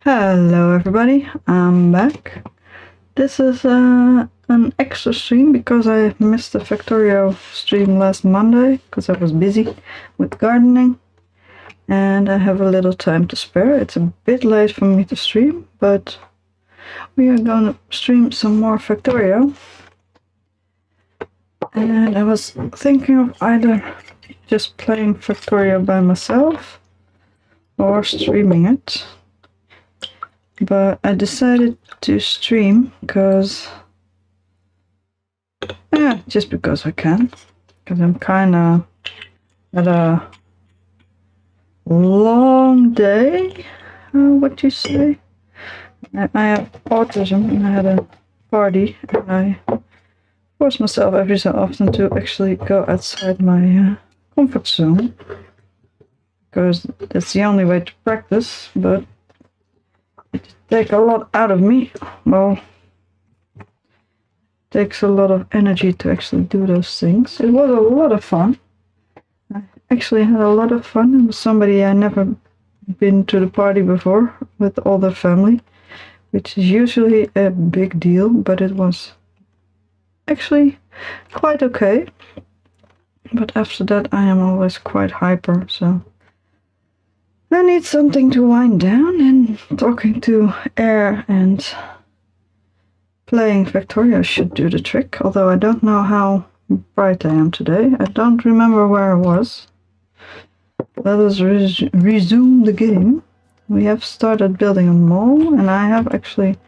Hello everybody, I'm back. This is an extra stream because I missed the Factorio stream last Monday because I was busy with gardening and I have a little time to spare. It's a bit late for me to stream, but we are going to stream some more Factorio. And I was thinking of either just playing Factorio by myself or streaming it. But I decided to stream because, just because I can. Because I'm kind of at a long day, what you say. I have autism and I had a party and I force myself every so often to actually go outside my comfort zone. Because that's the only way to practice, but it takes a lot out of me. Well, it takes a lot of energy to actually do those things. It was a lot of fun. I actually had a lot of fun. It was somebody I never been to the party before with all their family, which is usually a big deal, but it was actually quite okay. But after that I am always quite hyper, so I need something to wind down, and talking to air and playing Factorio should do the trick, although I don't know how bright I am today. I don't remember where I was. Let us resume the game. We have started building a mall, and I have actually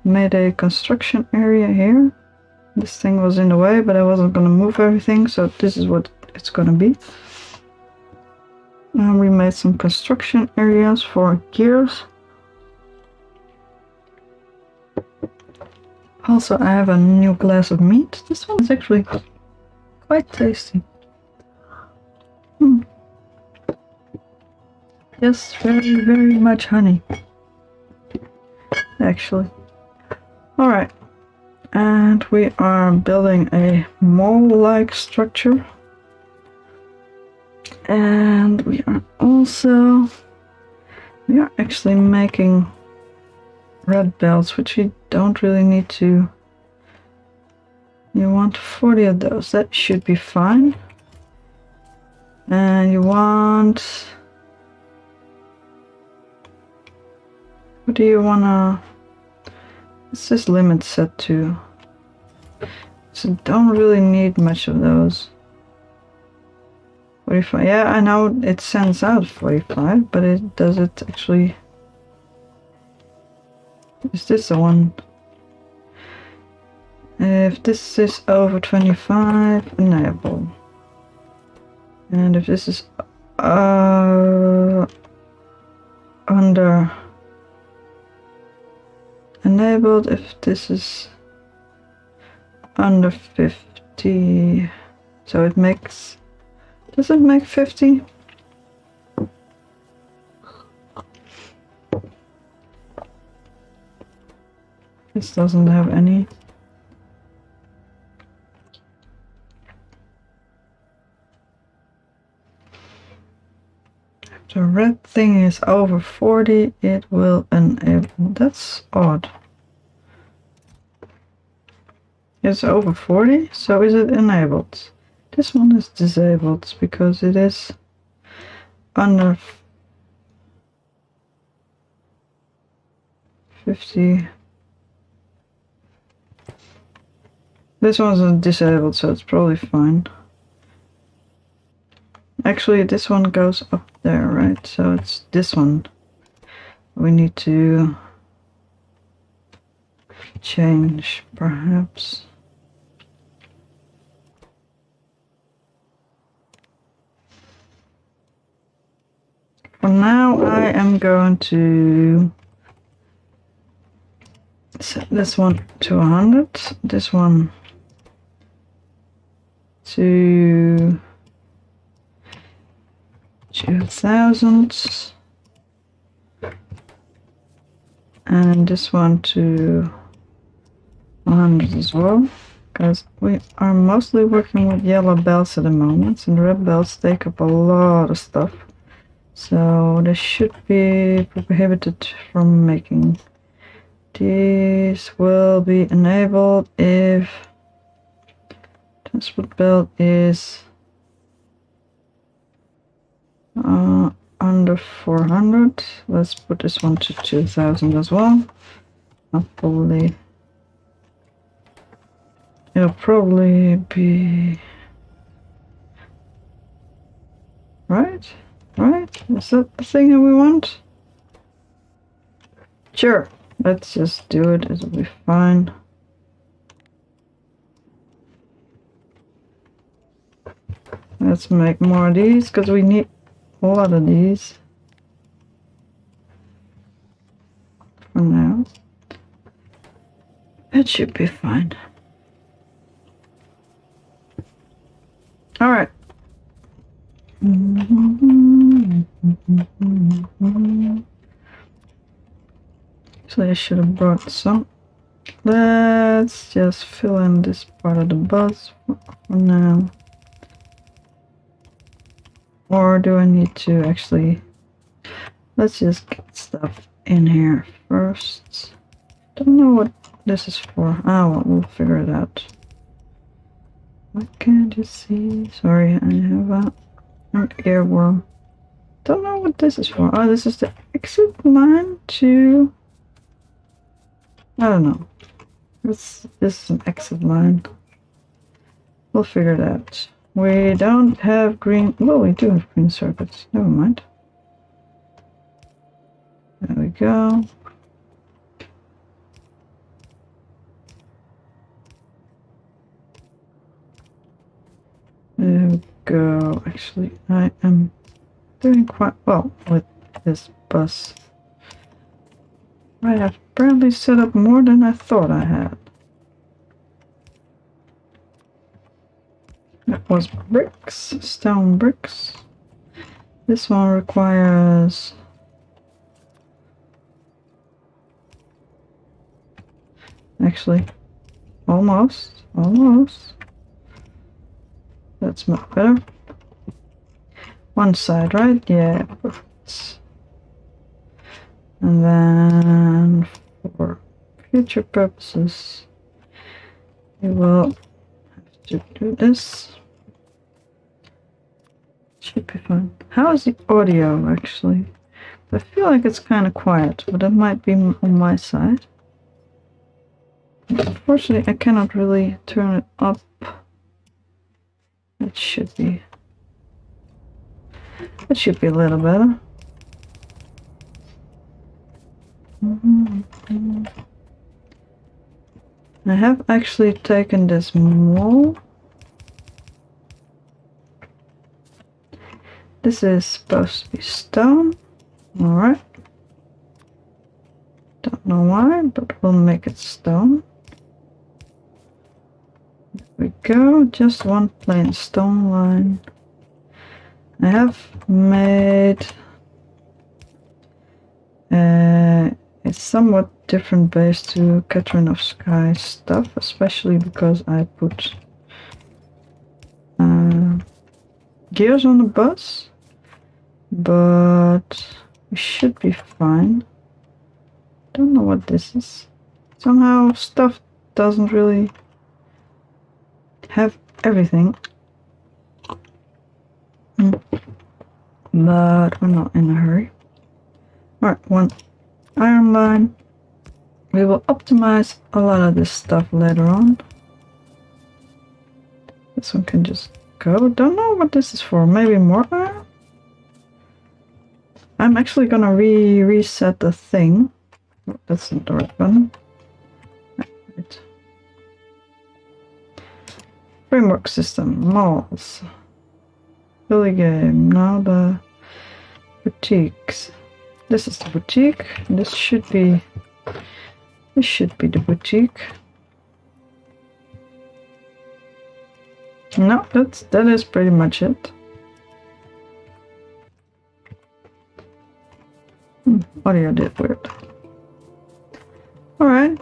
made a construction area here. This thing was in the way, but I wasn't going to move everything, so this is what it's going to be. We made some construction areas for gears. Also, I have a new glass of meat. This one is actually quite tasty. Yes, very, very much honey. Actually. Alright. And we are building a mall-like structure. And we are actually making red belts, which you don't really need to. You want 40 of those, that should be fine. And you want, what do you wanna, what's this limit set to? So don't really need much of those. 45, yeah, I know it sends out 45, but does it actually, is this the one? If this is over 25, enable. And if this is under enabled, if this is under 50, so it makes, does it make 50? This doesn't have any. If the red thing is over 40, it will enable. That's odd. It's over 40, so is it enabled? This one is disabled because it is under 50. This one's disabled, so it's probably fine. Actually, this one goes up there, right? So it's this one. We need to change, perhaps. For now, I am going to set this one to 100, this one to 2000, and this one to 100 as well, because we are mostly working with yellow belts at the moment, and red belts take up a lot of stuff. So this should be prohibited from making. These will be enabled if transport belt is under 400. Let's put this one to 2000 as well. It'll probably be right. Is that the thing that we want? Sure, let's just do it. It'll be fine. Let's make more of these because we need a lot of these for now. It should be fine. All right. So I should have brought some. Let's just fill in this part of the bus for now. Or do I need to actually... Let's just get stuff in here first. Don't know what this is for. Ah, well, we'll figure it out. What can't you see? Sorry, I have an earworm. Don't know what this is for. Oh, this is the exit line to... I don't know. This is an exit line. We'll figure it out. We don't have green... Well, we do have green circuits. Never mind. There we go. There we go. Actually, I am doing quite well with this bus. I have apparently set up more than I thought I had. That was bricks, stone bricks. This one requires... Actually, almost. That's much better. One side, right? Yeah, perfect. And then for future purposes, we will have to do this. Should be fine. How is the audio actually? I feel like it's kind of quiet, but it might be on my side. Unfortunately, I cannot really turn it up. It should be a little better. I have actually taken this mold. This is supposed to be stone. Alright. Don't know why, but we'll make it stone. There we go, just one plain stone line. I have made a somewhat different base to Catherine of Sky stuff, especially because I put gears on the bus, but we should be fine. Don't know what this is. Somehow stuff doesn't really have everything. But we're not in a hurry. Alright, one iron line. We will optimize a lot of this stuff later on. This one can just go. Don't know what this is for. Maybe more iron? I'm actually gonna reset the thing. Oh, that's not the right button. Right. Framework system, malls. Billy game. Now the boutiques. This is the boutique. This should be the boutique. No, that is pretty much it. Audio did weird. Alright.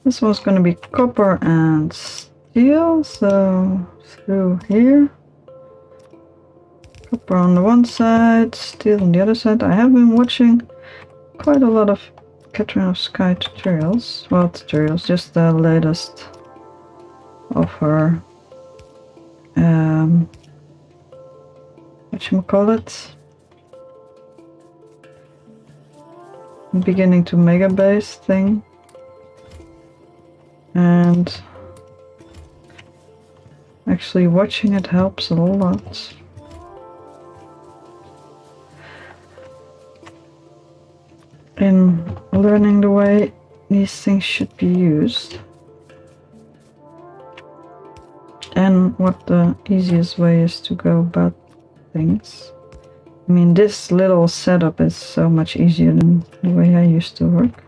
This one's gonna be copper and steel, so through here. Copper on the one side, steel on the other side. I have been watching quite a lot of Catherine of Sky tutorials. Well, tutorials, just the latest of her, whatchamacallit, beginning to mega base thing. And actually watching it helps a lot. In learning the way these things should be used and what the easiest way is to go about things. I mean, this little setup is so much easier than the way I used to work.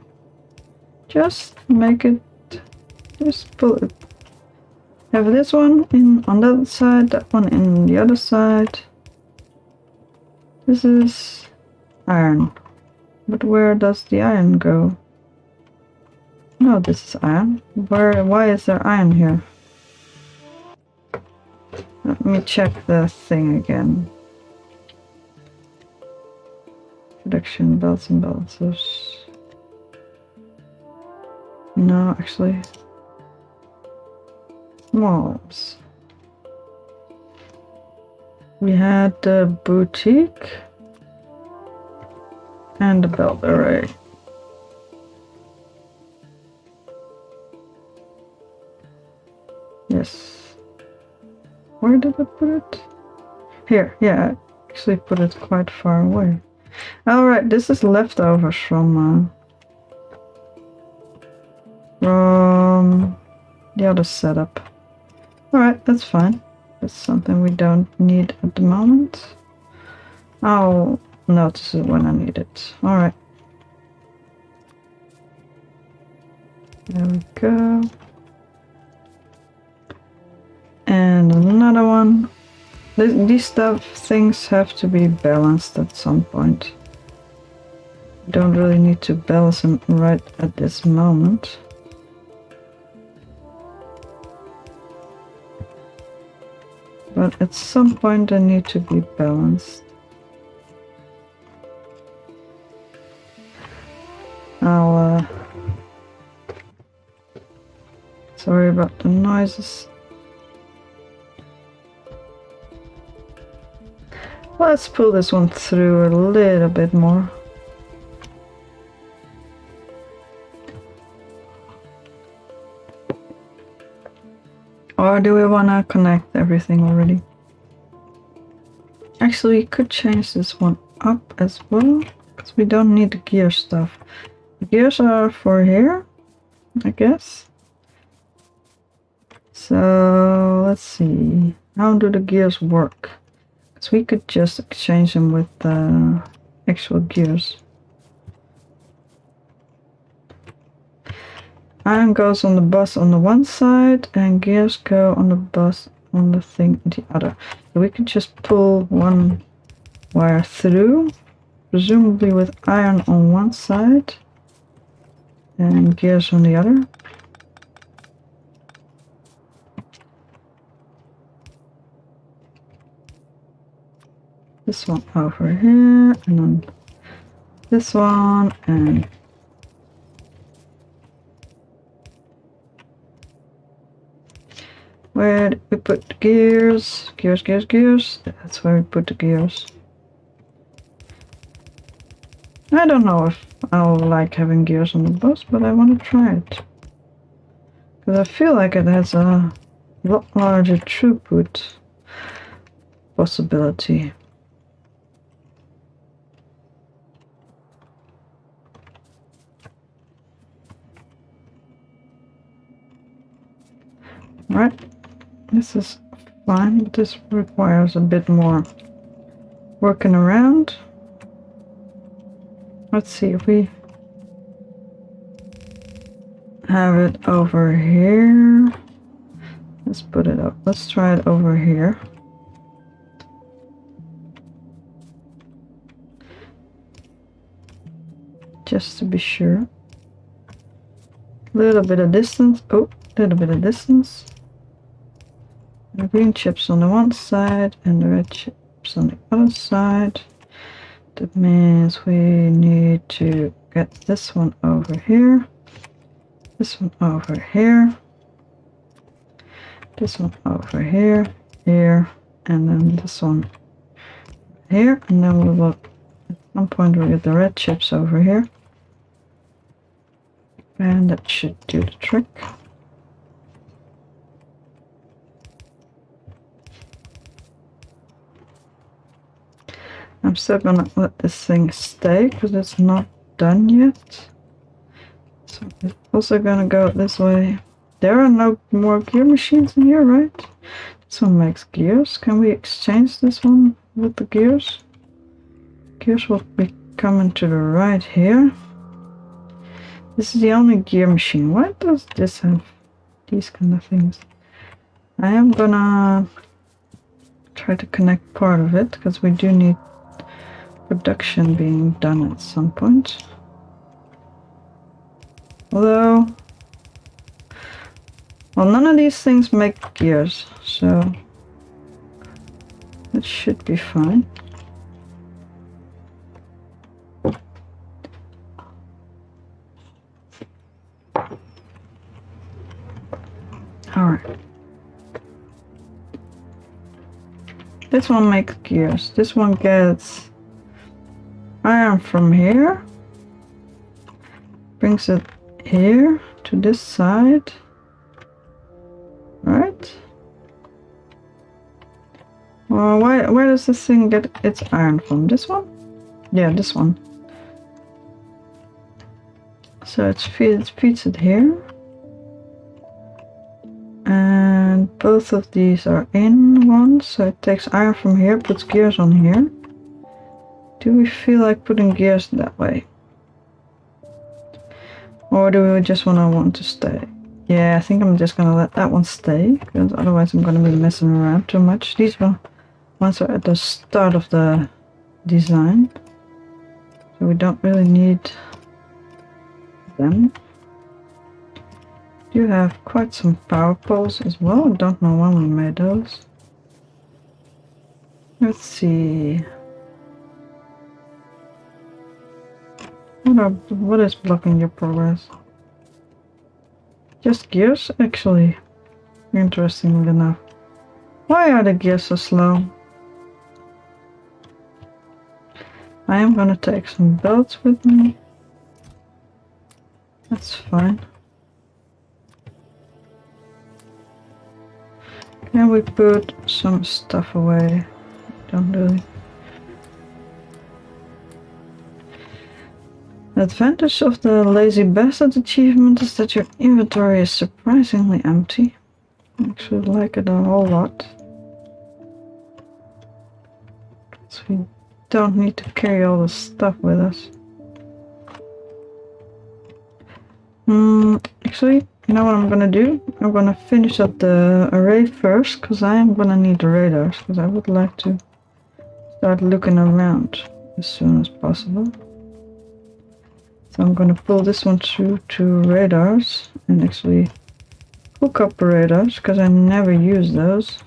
Just make it, just pull it. Have this one in on that side, that one in the other side. This is iron. But where does the iron go? No, this is iron. Why is there iron here? Let me check the thing again. Production belts and balancers. No, actually. Mobs. We had the boutique. And the belt array. Yes. Where did I put it? Here, yeah, I actually put it quite far away. Alright, this is leftovers from the other setup. Alright, that's fine. That's something we don't need at the moment. I'll notice it when I need it. Alright. There we go. And another one. These things have to be balanced at some point. You don't really need to balance them right at this moment. But at some point they need to be balanced. Sorry about the noises. Let's pull this one through a little bit more. Or do we want to connect everything already? Actually, we could change this one up as well, because we don't need the gear stuff. The gears are for here, I guess. So let's see, how do the gears work? Because we could just exchange them with the actual gears. Iron goes on the bus on the one side and gears go on the bus on the thing the other. So we could just pull one wire through, presumably with iron on one side and gears on the other. This one over here, and then this one, and where did we put the gears? Gears, gears, gears. That's where we put the gears. I don't know if I'll like having gears on the bus, but I want to try it. Because I feel like it has a lot larger throughput possibility. Right, this is fine, but this requires a bit more working around. Let's see if we have it over here. Let's put it up. Let's try it over here. Just to be sure. A little bit of distance. Oh, a little bit of distance. The green chips on the one side and the red chip chips on the other side. That means we need to get this one over here, this one over here, this one over here, here, and then this one here, and then we will at some point we'll get the red chips over here, and that should do the trick. I'm still gonna let this thing stay because it's not done yet. So it's also gonna go this way. There are no more gear machines in here, right? This one makes gears. Can we exchange this one with the gears? Gears will be coming to the right here. This is the only gear machine. Why does this have these kind of things? I am gonna try to connect part of it because we do need production being done at some point. Although, well, none of these things make gears, so that should be fine. Alright. This one makes gears. This one gets iron from here, brings it here to this side, right? Well, where does this thing get its iron from? This one? Yeah, this one. So it feeds it here. And both of these are in one, so it takes iron from here, puts gears on here. Do we feel like putting gears that way? Or do we just want to stay? Yeah, I think I'm just gonna let that one stay, because otherwise I'm gonna be messing around too much. These ones are at the start of the design, so we don't really need them. You have quite some power poles as well. I don't know when we made those. Let's see. What is blocking your progress? Just gears, actually. Interestingly enough. Why are the gears so slow? I am gonna take some belts with me. That's fine. Can we put some stuff away? Don't really. The advantage of the lazy bastard achievement is that your inventory is surprisingly empty. I actually like it a whole lot. So we don't need to carry all the stuff with us. Actually, you know what I'm gonna do? I'm gonna finish up the array first, because I am gonna need the radars, because I would like to start looking around as soon as possible. So I'm gonna pull this one through to radars and actually hook up radars, because I never use those.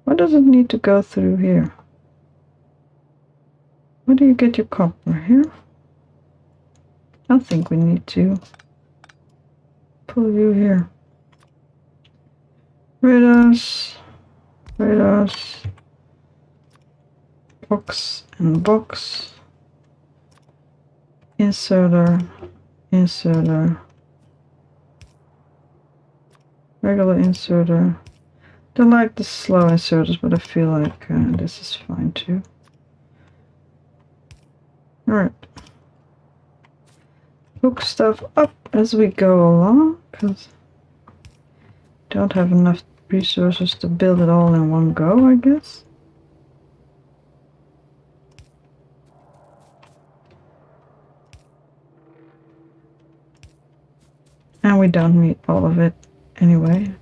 Why does it need to go through here? Where do you get your copper? Here? I don't think we need to pull you here. Radars, radars, box and box, inserter, inserter, regular inserter. I like the slow inserters, but I feel like this is fine too. Alright. Hook stuff up as we go along, because don't have enough resources to build it all in one go, I guess. And we don't need all of it anyway.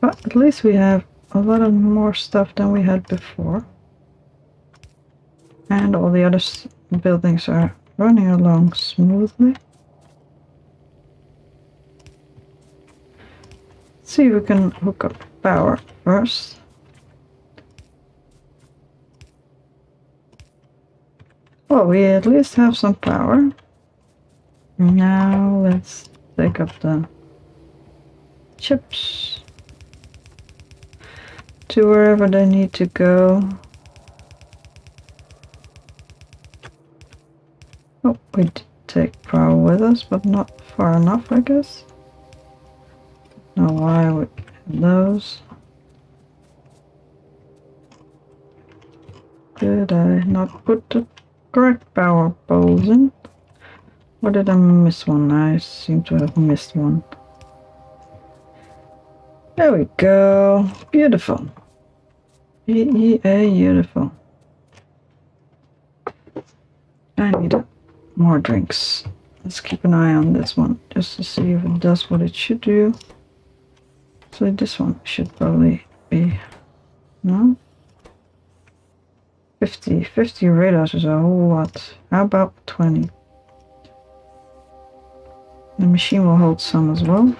But at least we have a lot of more stuff than we had before. And all the other buildings are running along smoothly. Let's see if we can hook up power first. Well, we at least have some power. Now let's take up the chips to wherever they need to go. Oh, we did take power with us, but not far enough, I guess. Don't know why we have those. Did I not put the correct power poles in? Or did I miss one? I seem to have missed one. There we go. Beautiful. Beautiful. I need more drinks. Let's keep an eye on this one just to see if it does what it should do. So this one should probably be, no? 50 radars is a whole lot. How about 20? The machine will hold some as well.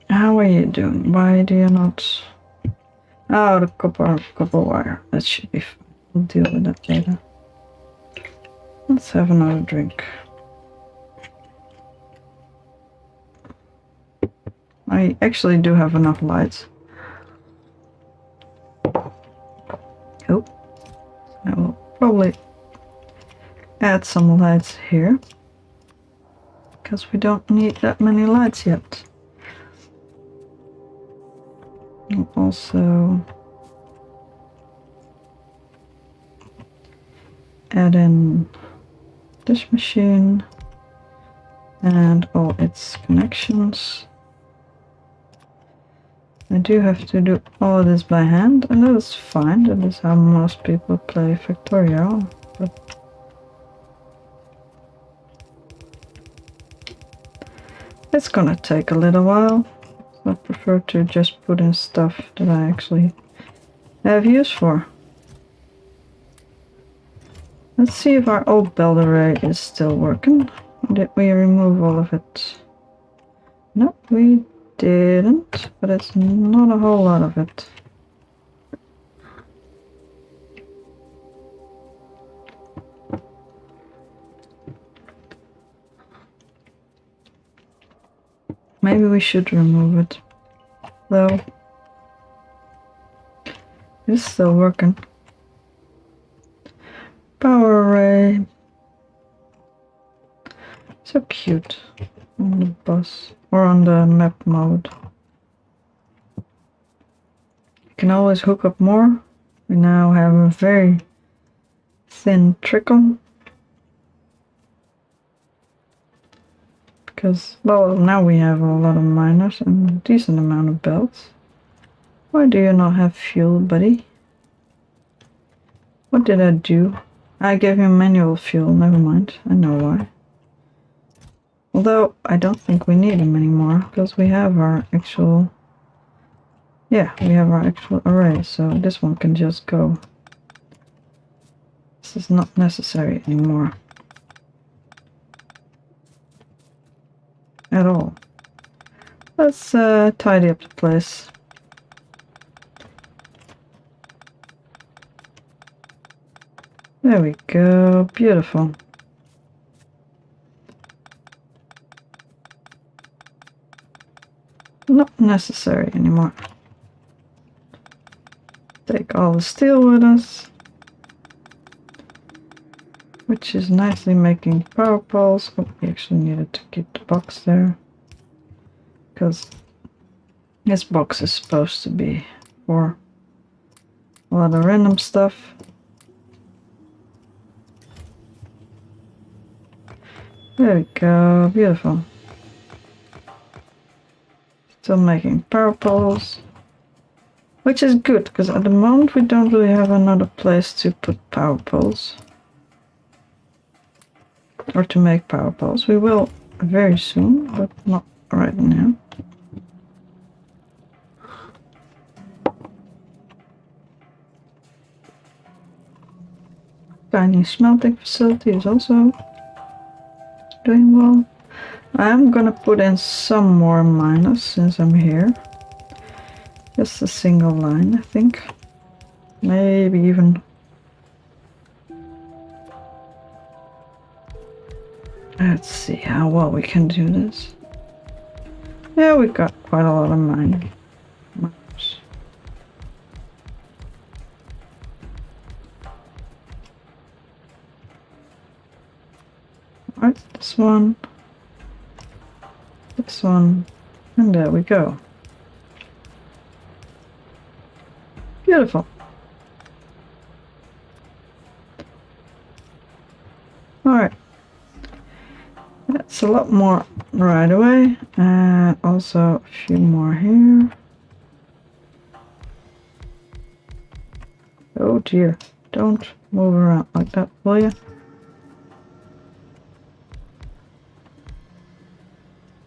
How are you doing? Why do you not? Oh, the copper wire. That should be fine. We'll deal with that later. Let's have another drink. I actually do have enough lights. Oh, I will probably add some lights here because we don't need that many lights yet. And also add in this machine and all its connections. I do have to do all of this by hand, and that is fine. That is how most people play Factorio. But it's gonna take a little while. So I prefer to just put in stuff that I actually have use for. Let's see if our old belt array is still working. Did we remove all of it? No, we didn't, but it's not a whole lot of it. Maybe we should remove it, though. It's still working. Power array. So cute on the bus or on the map mode. You can always hook up more. We now have a very thin trickle. Because, well, now we have a lot of miners and a decent amount of belts. Why do you not have fuel, buddy? What did I do? I gave him manual fuel, never mind. I know why. Although, I don't think we need him anymore, because we have our actual... Yeah, we have our actual array, so this one can just go. This is not necessary anymore. At all. Let's tidy up the place. There we go, beautiful. Not necessary anymore. Take all the steel with us, which is nicely making power poles. Oh, we actually needed to keep the box there, because this box is supposed to be for a lot of random stuff. There we go, beautiful. Still making power poles, which is good, because at the moment we don't really have another place to put power poles. Or to make power poles. We will very soon, but not right now. Tiny smelting facility is also doing well. I'm gonna put in some more miners since I'm here. Just a single line, I think. maybe even. Let's see how well we can do this. Yeah, we got quite a lot of miners. Alright, this one, and there we go. Beautiful. Alright. That's a lot more right away, and also a few more here. Oh dear, don't move around like that, will you?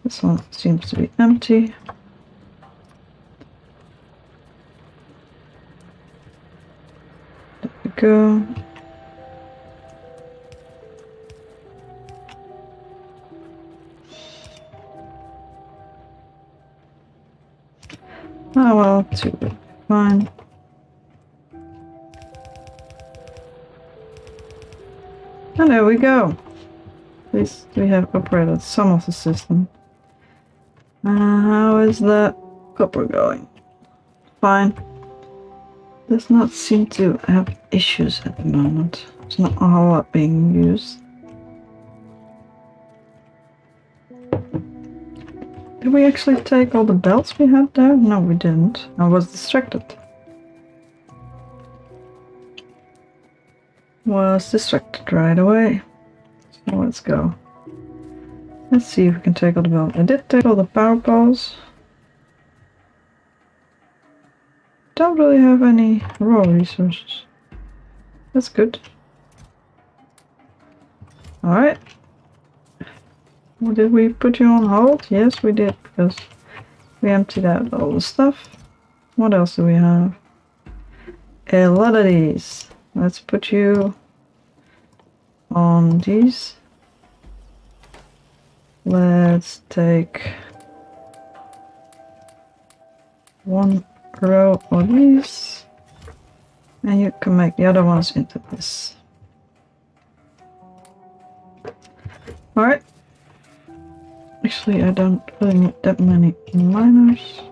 This one seems to be empty. There we go. Oh well, two, fine. And there we go. At least we have upgraded some of the system. How is the copper going? Fine. Does not seem to have issues at the moment. There's not a whole lot being used. Did we actually take all the belts we had there? No, we didn't. I was distracted. Was distracted right away. So let's go. Let's see if we can take all the belts. I did take all the power poles. Don't really have any raw resources. That's good. Alright. Well, did we put you on hold? Yes, we did, because we emptied out all the stuff. What else do we have? A lot of these. Let's put you on these. Let's take one row of these, and you can make the other ones into this. Alright. Actually, I don't really need that many miners.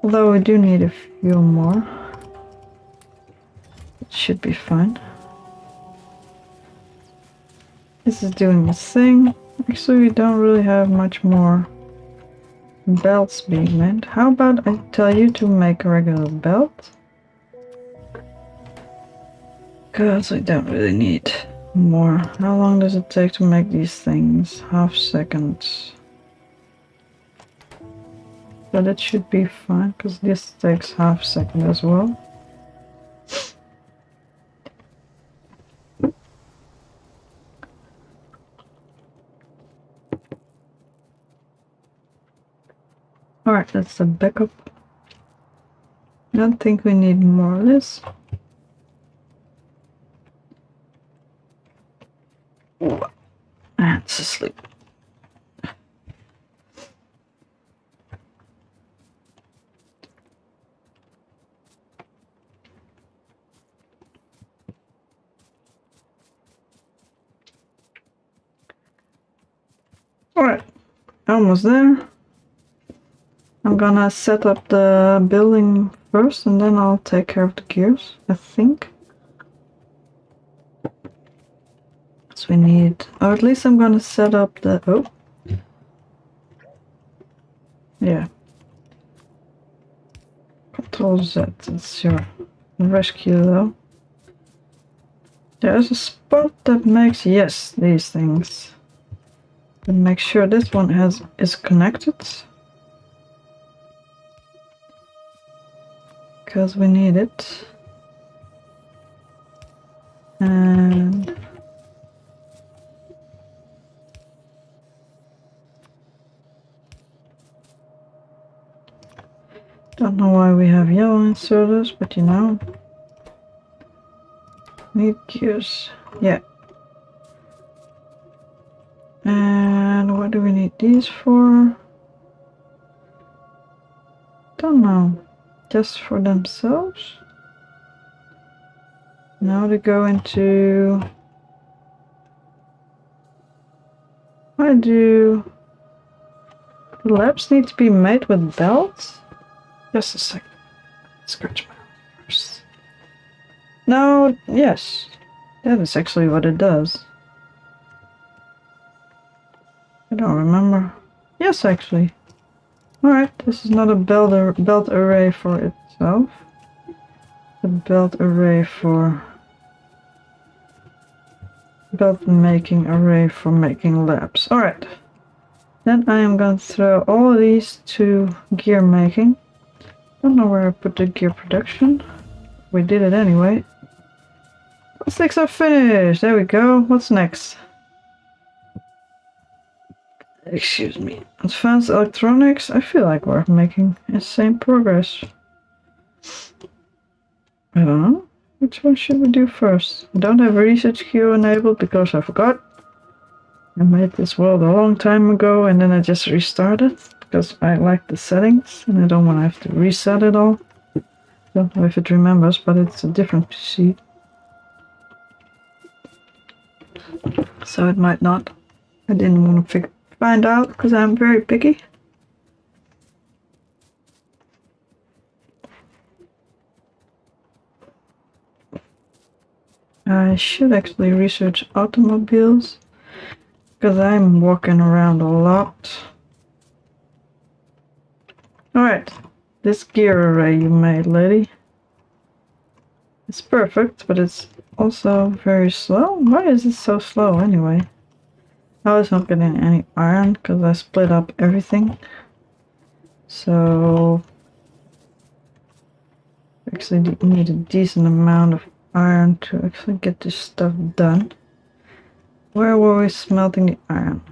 Although we do need a few more. It should be fine. This is doing its thing. Actually, we don't really have much more belts being made. How about I tell you to make a regular belt? Because I don't really need more. How long does it take to make these things? Half seconds. So that should be fine, because this takes half second as well. Alright, that's the backup. I don't think we need more of this. And it's asleep. Alright, almost there. I'm gonna set up the building first and then I'll take care of the gears, I think. So we need, or at least I'm gonna set up the, oh. Yeah. Control Z, that's your rescue though. There's a spot that makes, yes, these things. And make sure this one is connected. Because we need it. And don't know why we have yellow inserters, but you know. Need gears. Yeah. And what do we need these for? Don't know. Just for themselves? Now to go into... Why do the labs need to be made with belts? Just a second. Scratch my arm first. No, yes. That is actually what it does. I don't remember. Yes, actually. Alright, this is not a belt array for itself. A belt array for... belt making array for making labs. Alright. Then I am going to throw all of these to gear making. Don't know where I put the gear production. We did it anyway. Plastics are finished. There we go. What's next? Excuse me. Advanced electronics. I feel like we're making insane progress. I don't know. Which one should we do first? I don't have a research queue enabled because I forgot. I made this world a long time ago and then I just restarted because I like the settings and I don't want to have to reset it all. Don't know if it remembers, but it's a different PC. So it might not. I didn't want to find out because I'm very picky. I should actually research automobiles because I'm walking around a lot. Alright, this gear array you made, lady. It's perfect, but it's also very slow. Why is it so slow anyway? I was not getting any iron because I split up everything. So actually need a decent amount of iron to actually get this stuff done. Where were we smelting the iron?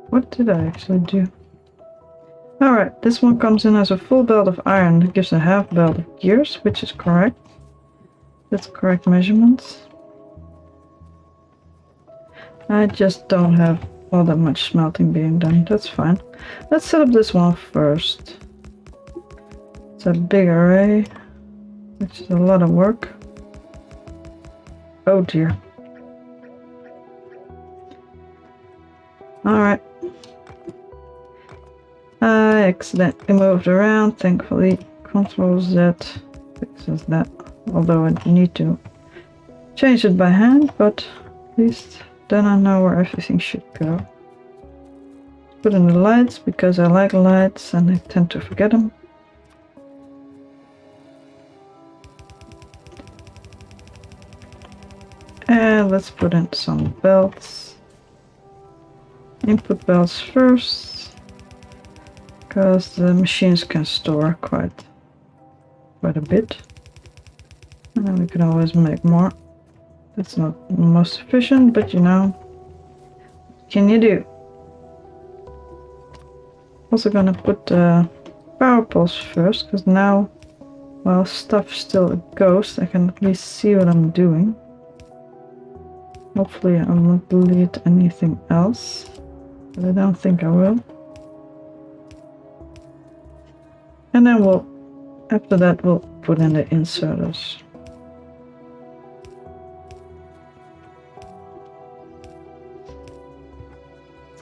What did I actually do? Alright, this one comes in as a full belt of iron. It gives a half belt of gears, which is correct. That's correct measurements. I just don't have all that much smelting being done. That's fine. Let's set up this one first. It's a big array, which is a lot of work. Oh dear. Alright. I accidentally moved around. Thankfully, Control Z fixes that. Although I need to change it by hand, but at least then I know where everything should go. Put in the lights because I like lights and I tend to forget them. And let's put in some belts. Input belts first, because the machines can store quite a bit. And then we can always make more. That's not the most efficient, but you know, what can you do? Also gonna put the power poles first, because now, while stuff still goes, I can at least see what I'm doing. Hopefully I won't delete anything else, but I don't think I will. And then after that we'll put in the inserters.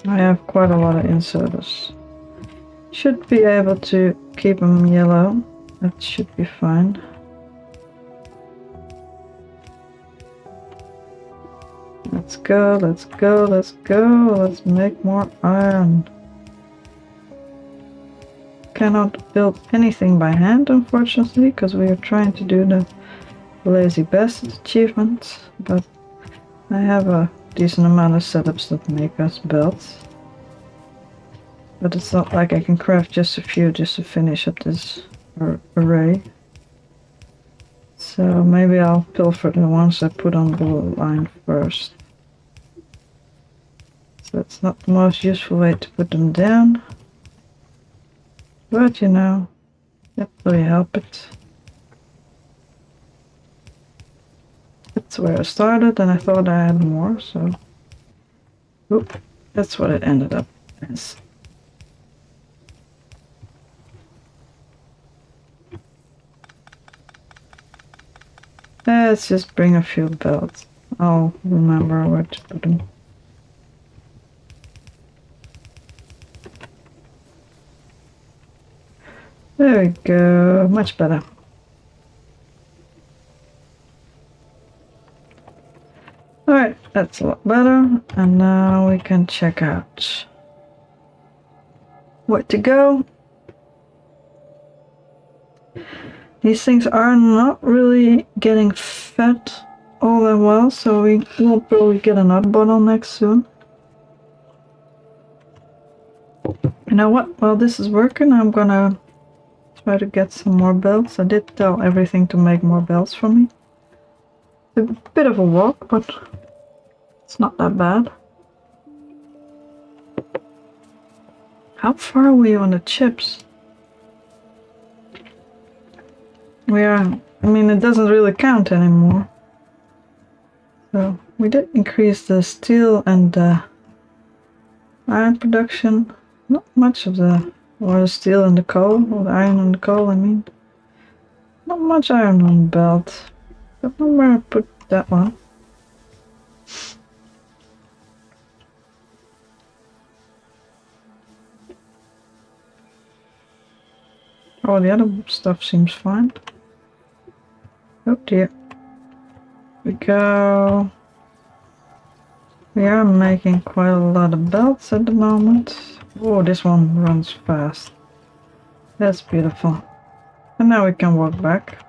I have quite a lot of inserters. Should be able to keep them yellow. That should be fine. Let's go, let's go, let's go. Let's make more iron. Cannot build anything by hand, unfortunately, because we are trying to do the lazy bastard achievement. But I have a decent amount of setups that make us belts. But it's not like I can craft just a few just to finish up this array. So maybe I'll pilfer the ones I put on the line first. So that's not the most useful way to put them down. But you know, that really help it. That's where I started and I thought I had more, so... Oop, that's what it ended up as. Let's just bring a few belts. I'll remember where to put them. There we go, much better. Alright, that's a lot better. And now we can check out where to go. These things are not really getting fed all that well, so we will probably get another bottleneck soon. You know what? While this is working, I'm gonna try to get some more belts. I did tell everything to make more belts for me. A bit of a walk, but it's not that bad. How far are we on the chips? We are, I mean, it doesn't really count anymore. So we did increase the steel and the iron production. Not much of the, or the steel and the coal, or the iron and the coal, I mean. Not much iron on the belt. Don't know where I put that one. Oh, the other stuff seems fine. Oh dear. We go. We are making quite a lot of belts at the moment. Oh, this one runs fast. That's beautiful. And now we can walk back.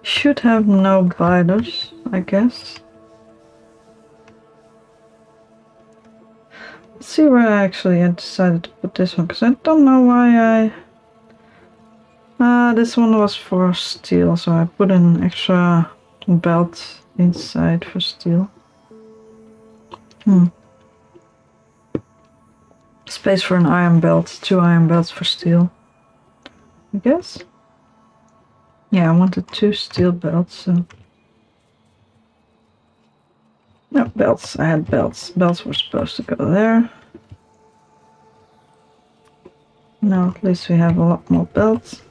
Should have no biters, I guess. Let's see where I actually decided to put this one, because I don't know why this one was for steel, so I put an extra belt inside for steel. Space for an iron belt, 2 iron belts for steel, I guess. Yeah, I wanted 2 steel belts, so... No, belts. I had belts. Belts were supposed to go there. Now at least we have a lot more belts.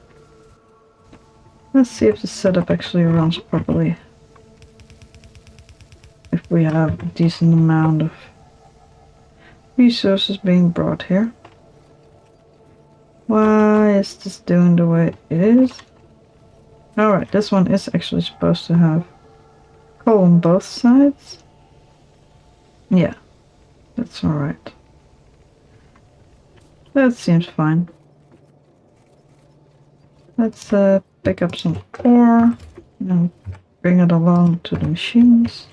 Let's see if the setup actually runs properly. If we have a decent amount of resources being brought here. Why is this doing the way it is? Alright, this one is actually supposed to have coal on both sides. Yeah, that's alright. That seems fine. Let's pick up some ore and bring it along to the machines.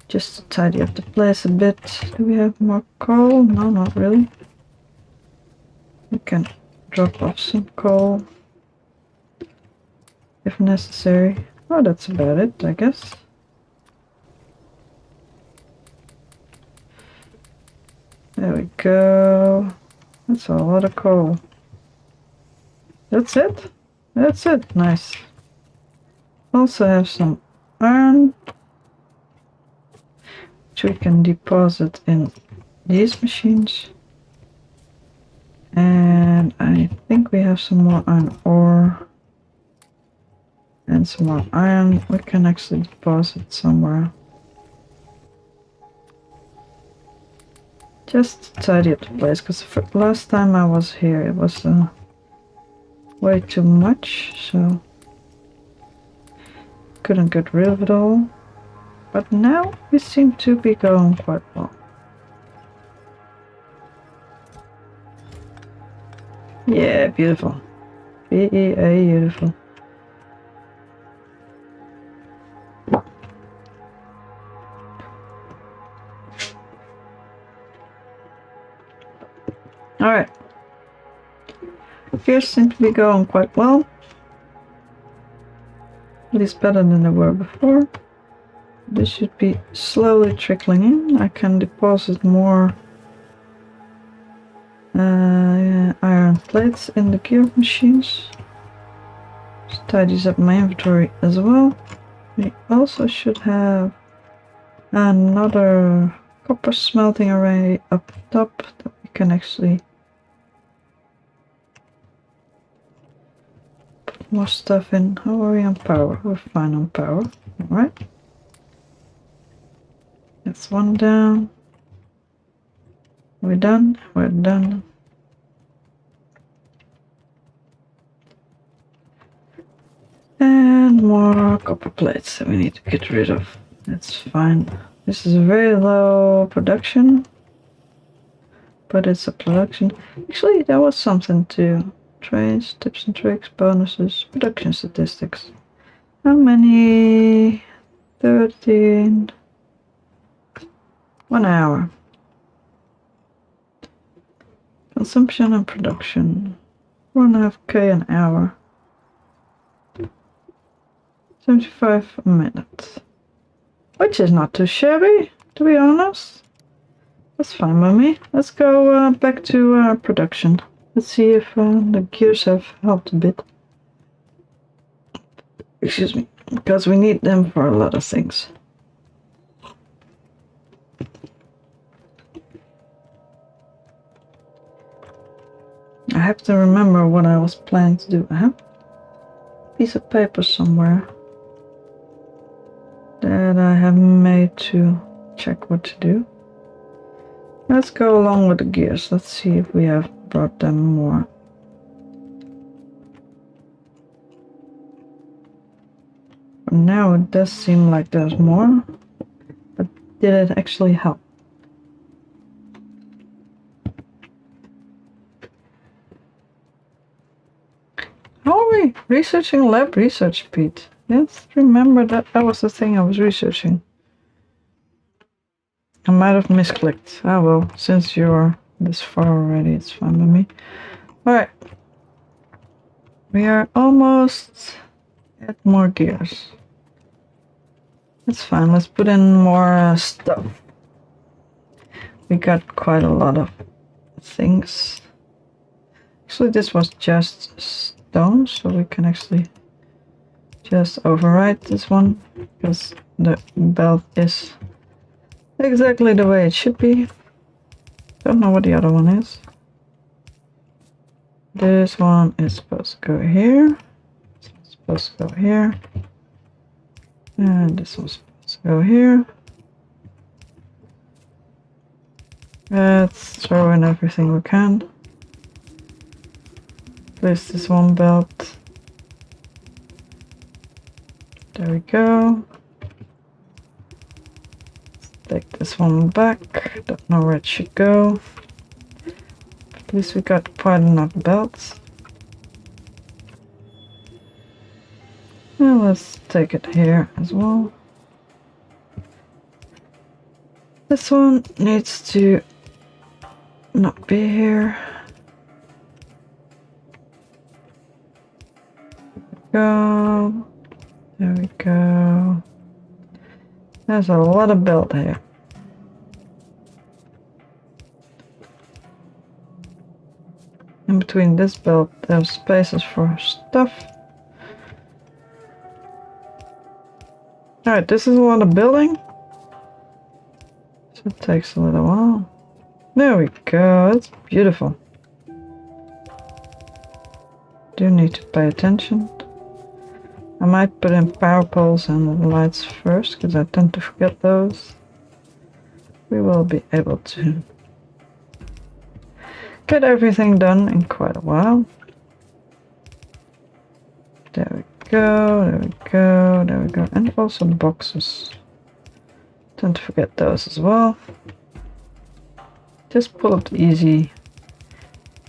Just to tidy up the place a bit. Do we have more coal? No, not really. We can drop off some coal if necessary. Oh, that's about it, I guess. There we go. That's a lot of coal. That's it? That's it. Nice. Also have some iron, which we can deposit in these machines. And I think we have some more iron ore. And some more iron we can actually deposit somewhere. Just to tidy up the place, because last time I was here it was way too much, so couldn't get rid of it all. But now we seem to be going quite well. Yeah, beautiful. Beautiful. Alright. Gears seem to be going quite well. At least better than they were before. This should be slowly trickling in. I can deposit more iron plates in the gear machines. Just tidies up my inventory as well. We also should have Another copper smelting array up top that we can actually put more stuff in. How are we on power? We're fine on power. Alright. That's one down. We're done. We're done. And more copper plates that we need to get rid of. That's fine. This is a very low production, but it's a production. Actually, there was something to trades, tips and tricks, bonuses, production statistics. How many? 13. 1 hour. Consumption and production. 1.5K an hour. 75 a minute. Which is not too shabby, to be honest. That's fine with me. Let's go back to production. Let's see if the gears have helped a bit. Excuse me, because we need them for a lot of things. I have to remember what I was planning to do. I have a piece of paper somewhere that I have made to check what to do. Let's go along with the gears. Let's see if we have brought them more. For now it does seem like there's more, but did it actually help? How are we researching lab research, Pete? Yes, remember that was the thing I was researching. I might have misclicked. Ah well, since you're this far already, it's fine with me. Alright. We are almost at more gears. That's fine, let's put in more stuff. We got quite a lot of things. Actually, this was just stone, so we can actually just overwrite this one, because the belt is exactly the way it should be. Don't know what the other one is. This one is supposed to go here. This one's supposed to go here. And this one's supposed to go here. Let's throw in everything we can. Place this one belt. There we go. Let's take this one back. Don't know where it should go. At least we got quite enough belts. And let's take it here as well. This one needs to not be here. Go. There we go. There's a lot of belt here. In between this belt, there's spaces for stuff. Alright, this is a lot of building. So it takes a little while. There we go, it's beautiful. Do need to pay attention. I might put in power poles and lights first, because I tend to forget those. We will be able to get everything done in quite a while. There we go, there we go, there we go. And also the boxes. Tend to forget those as well. Just pull up the easy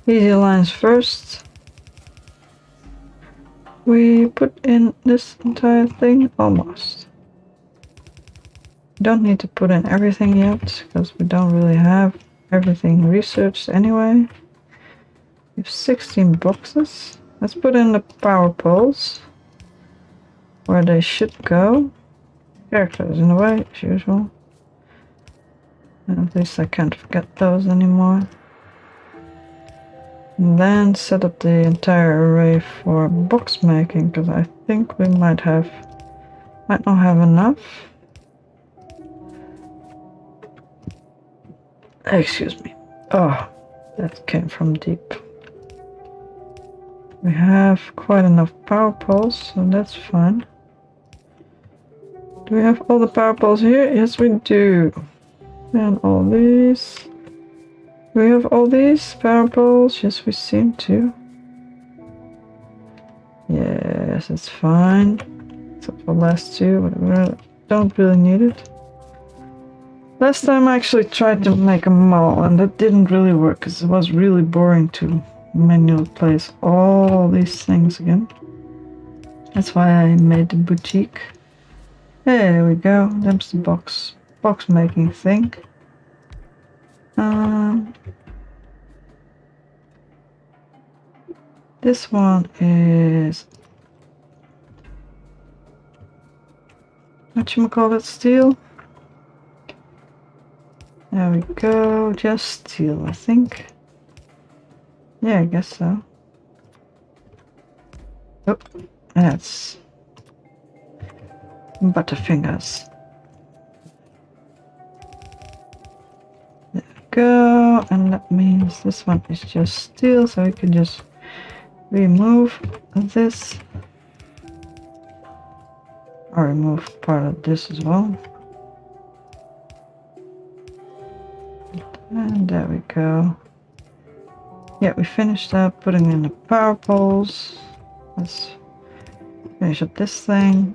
lines first. We put in this entire thing almost. We don't need to put in everything yet, because we don't really have everything researched anyway. We have 16 boxes. Let's put in the power poles where they should go. Characters in the way, as usual. And at least I can't forget those anymore. And then set up the entire array for box making, because I think we might not have enough. Excuse me. Oh, that came from deep. We have quite enough power poles, so that's fine. Do we have all the power poles here? Yes, we do. And all these. Do we have all these power poles? Yes, we seem to. Yes, it's fine. Except for the last two, but we don't really need it. Last time I actually tried to make a mall, and that didn't really work because it was really boring to manually place all these things again. That's why I made the boutique. Hey, there we go. That's the box making thing. This one is whatchamacallit, steel. There we go, just steel, I think. Yeah, I guess so. Oh, that's Butterfingers. There we go, and that means this one is just steel, so we can just remove this. Or remove part of this as well. And there we go. Yeah, we finished up putting in the power poles. Let's finish up this thing.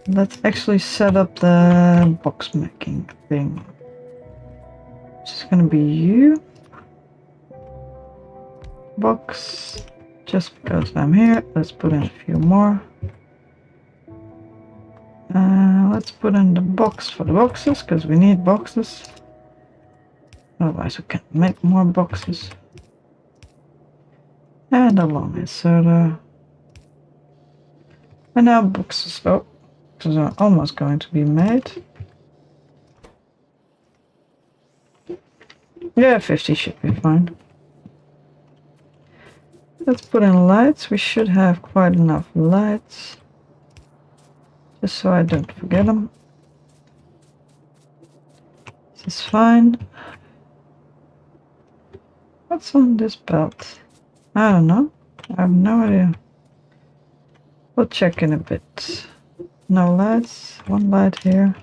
Let's actually set up the box making thing. Which is gonna be you. Box. Just because I'm here, let's put in a few more. Let's put in the box for the boxes, because we need boxes. Otherwise we can't make more boxes. And a long inserter. And now boxes. Oh, these are almost going to be made. Yeah, 50 should be fine. Let's put in lights. We should have quite enough lights. Just so I don't forget them. This is fine. What's on this belt? I don't know. I have no idea. We'll check in a bit. No lights. One light here.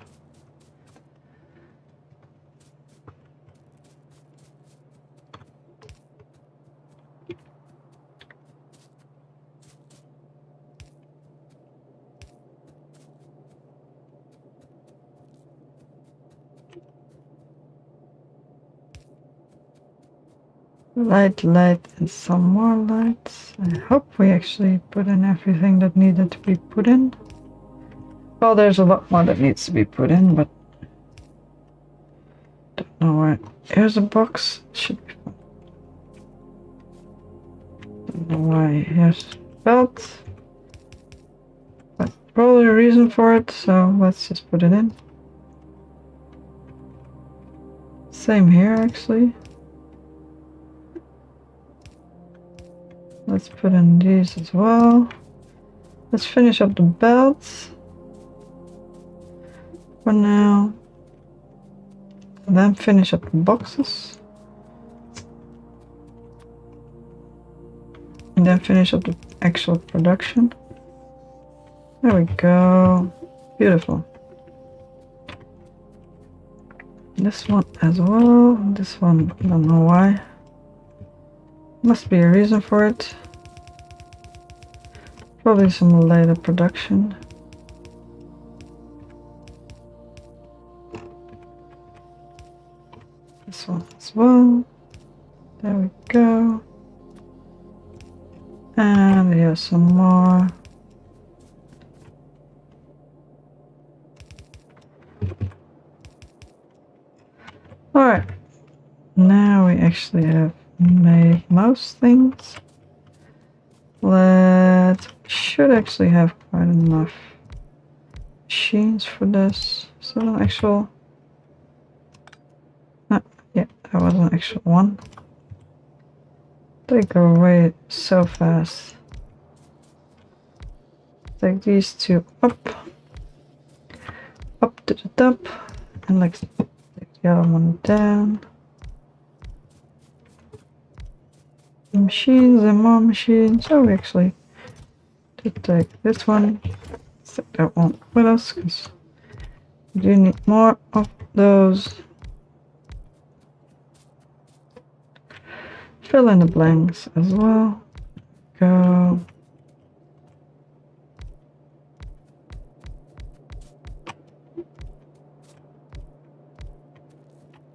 Light, and some more lights. I hope we actually put in everything that needed to be put in. Well, there's a lot more that needs to be put in, but don't know where. Here's a box. Should be fine. Don't know why. Here's belt. But probably a reason for it, so let's just put it in. Same here, actually. Let's put in these as well. Let's finish up the belts for now. And then finish up the boxes. And then finish up the actual production. There we go. Beautiful. This one as well. This one, I don't know why. Must be a reason for it. Probably some later production. This one as well. There we go. And here's some more. Alright. Now we actually have made most things. Should actually have quite enough machines for this. Is that an actual? Yeah, that was an actual one. They go away so fast. Take these two up to the top, and like take the other one down. Machines and more machines. Oh, we actually did take this one. Set that one with us because we do need more of those. Fill in the blanks as well. Go.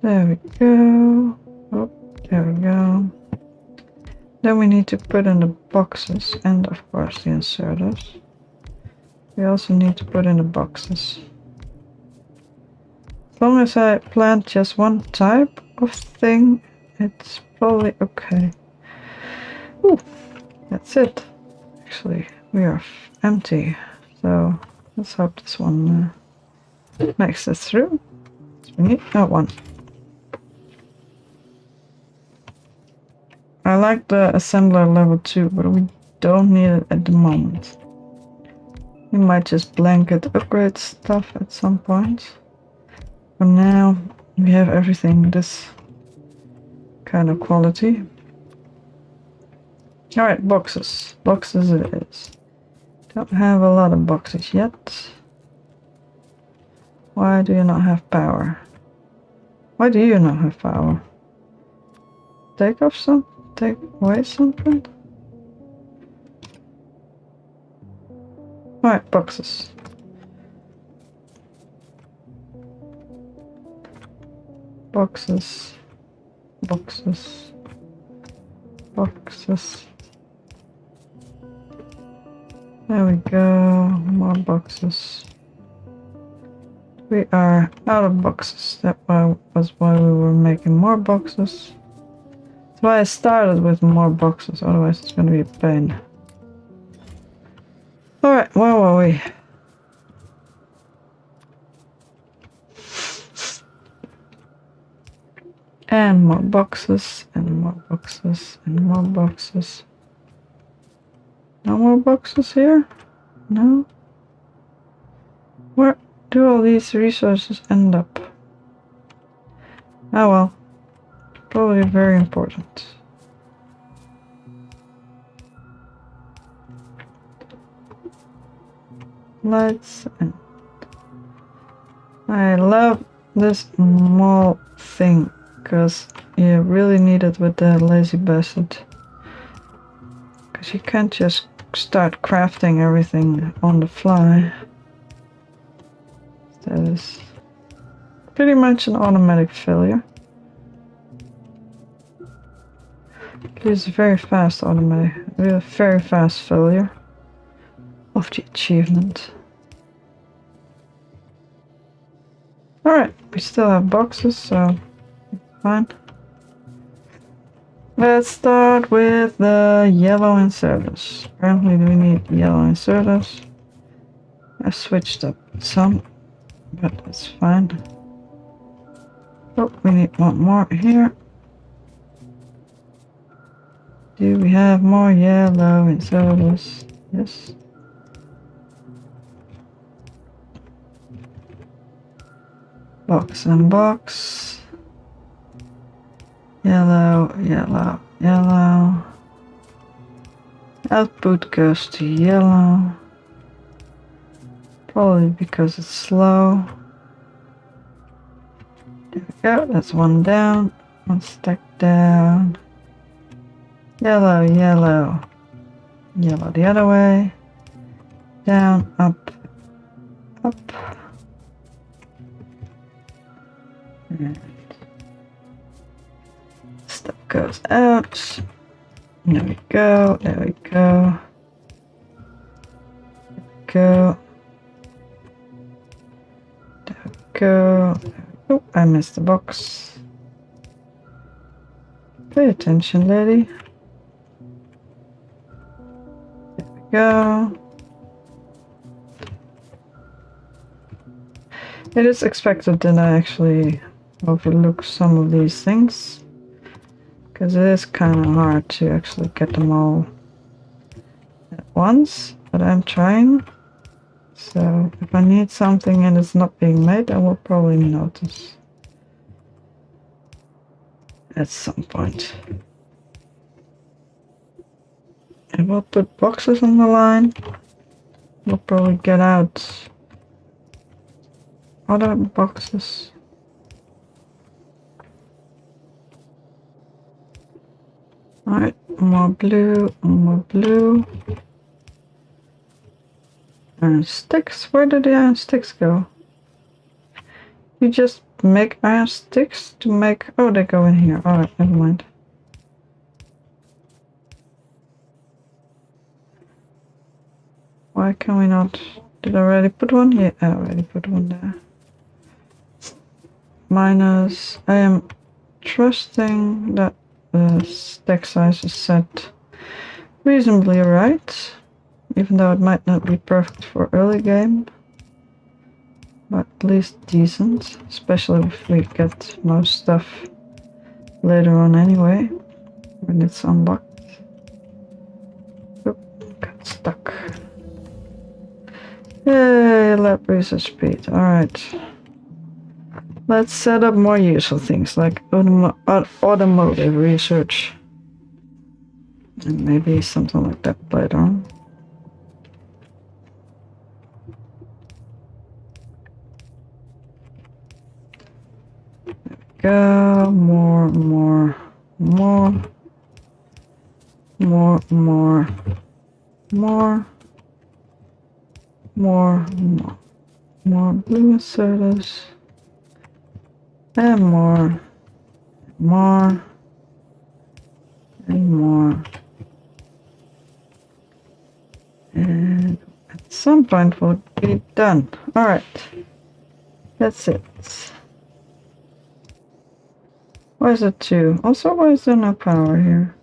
There we go. Oh, there we go. Then we need to put in the boxes and of course the inserters. We also need to put in the boxes. As long as I plant just one type of thing, it's probably okay. Ooh, that's it. Actually, we are empty. So let's hope this one makes it through. So we need one. I like the assembler level 2, but we don't need it at the moment. We might just blanket upgrade stuff at some point. For now, we have everything this kind of quality. Alright, boxes. Boxes it is. Don't have a lot of boxes yet. Why do you not have power? Why do you not have power? Take off some? Take away something? Alright, boxes. Boxes. Boxes. Boxes. There we go. More boxes. We are out of boxes. That was why we were making more boxes. That's why I started with more boxes, otherwise it's gonna be a pain. Alright, where were we? And more boxes, and more boxes, and more boxes. No more boxes here? No? Where do all these resources end up? Oh well. Probably very important. Lights and I love this small thing because you really need it with the lazy bastard. Because you can't just start crafting everything on the fly. That is pretty much an automatic failure. It's a very fast automatic, a very fast failure of the achievement. Alright, we still have boxes, so fine. Let's start with the yellow inserters. Apparently we need yellow inserters. I switched up some, but that's fine. Oh, we need one more here. Do we have more yellow inserters? Yes. Box and box. Yellow, yellow, yellow. Output goes to yellow. Probably because it's slow. There we go, that's one down. One stack down. Yellow, yellow. Yellow the other way. Down, up, up. And stuff goes out. There we go, there we go. There we go. There we go. Oh, I missed the box. Pay attention, lady. There we go. It is expected that I actually overlook some of these things, because it is kind of hard to actually get them all at once, but I'm trying. So if I need something and it's not being made, I will probably notice. at some point. And we'll put boxes on the line. We'll probably get out other boxes. Alright, more blue, more blue. Iron sticks. Where did the iron sticks go? You just make iron sticks to make... Oh, they go in here. Alright, never mind. Why can we not... Did I already put one? Yeah, I already put one there. Minus... I am trusting that the stack size is set reasonably right. Even though it might not be perfect for early game. But at least decent. Especially if we get most stuff later on anyway. When it's unlocked. Oop, got stuck. Yay, lab research speed. Alright. Let's set up more useful things like automotive research. And maybe something like that later on. Go more, more, more, more, more, more, more, more blue inserters, and more, more, and more, and at some point we'll be done. All right, that's it. Why is it 2? Also, why is there no power here?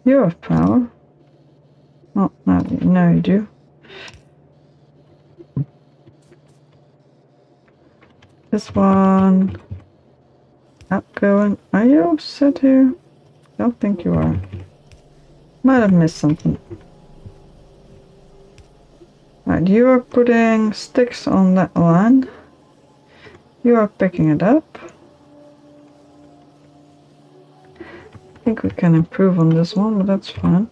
You have power. Oh, no, you do. This one. Outgoing. Are you set here? Don't think you are. Might have missed something. Right, you are putting sticks on that line. You are picking it up. I think we can improve on this one, but that's fine.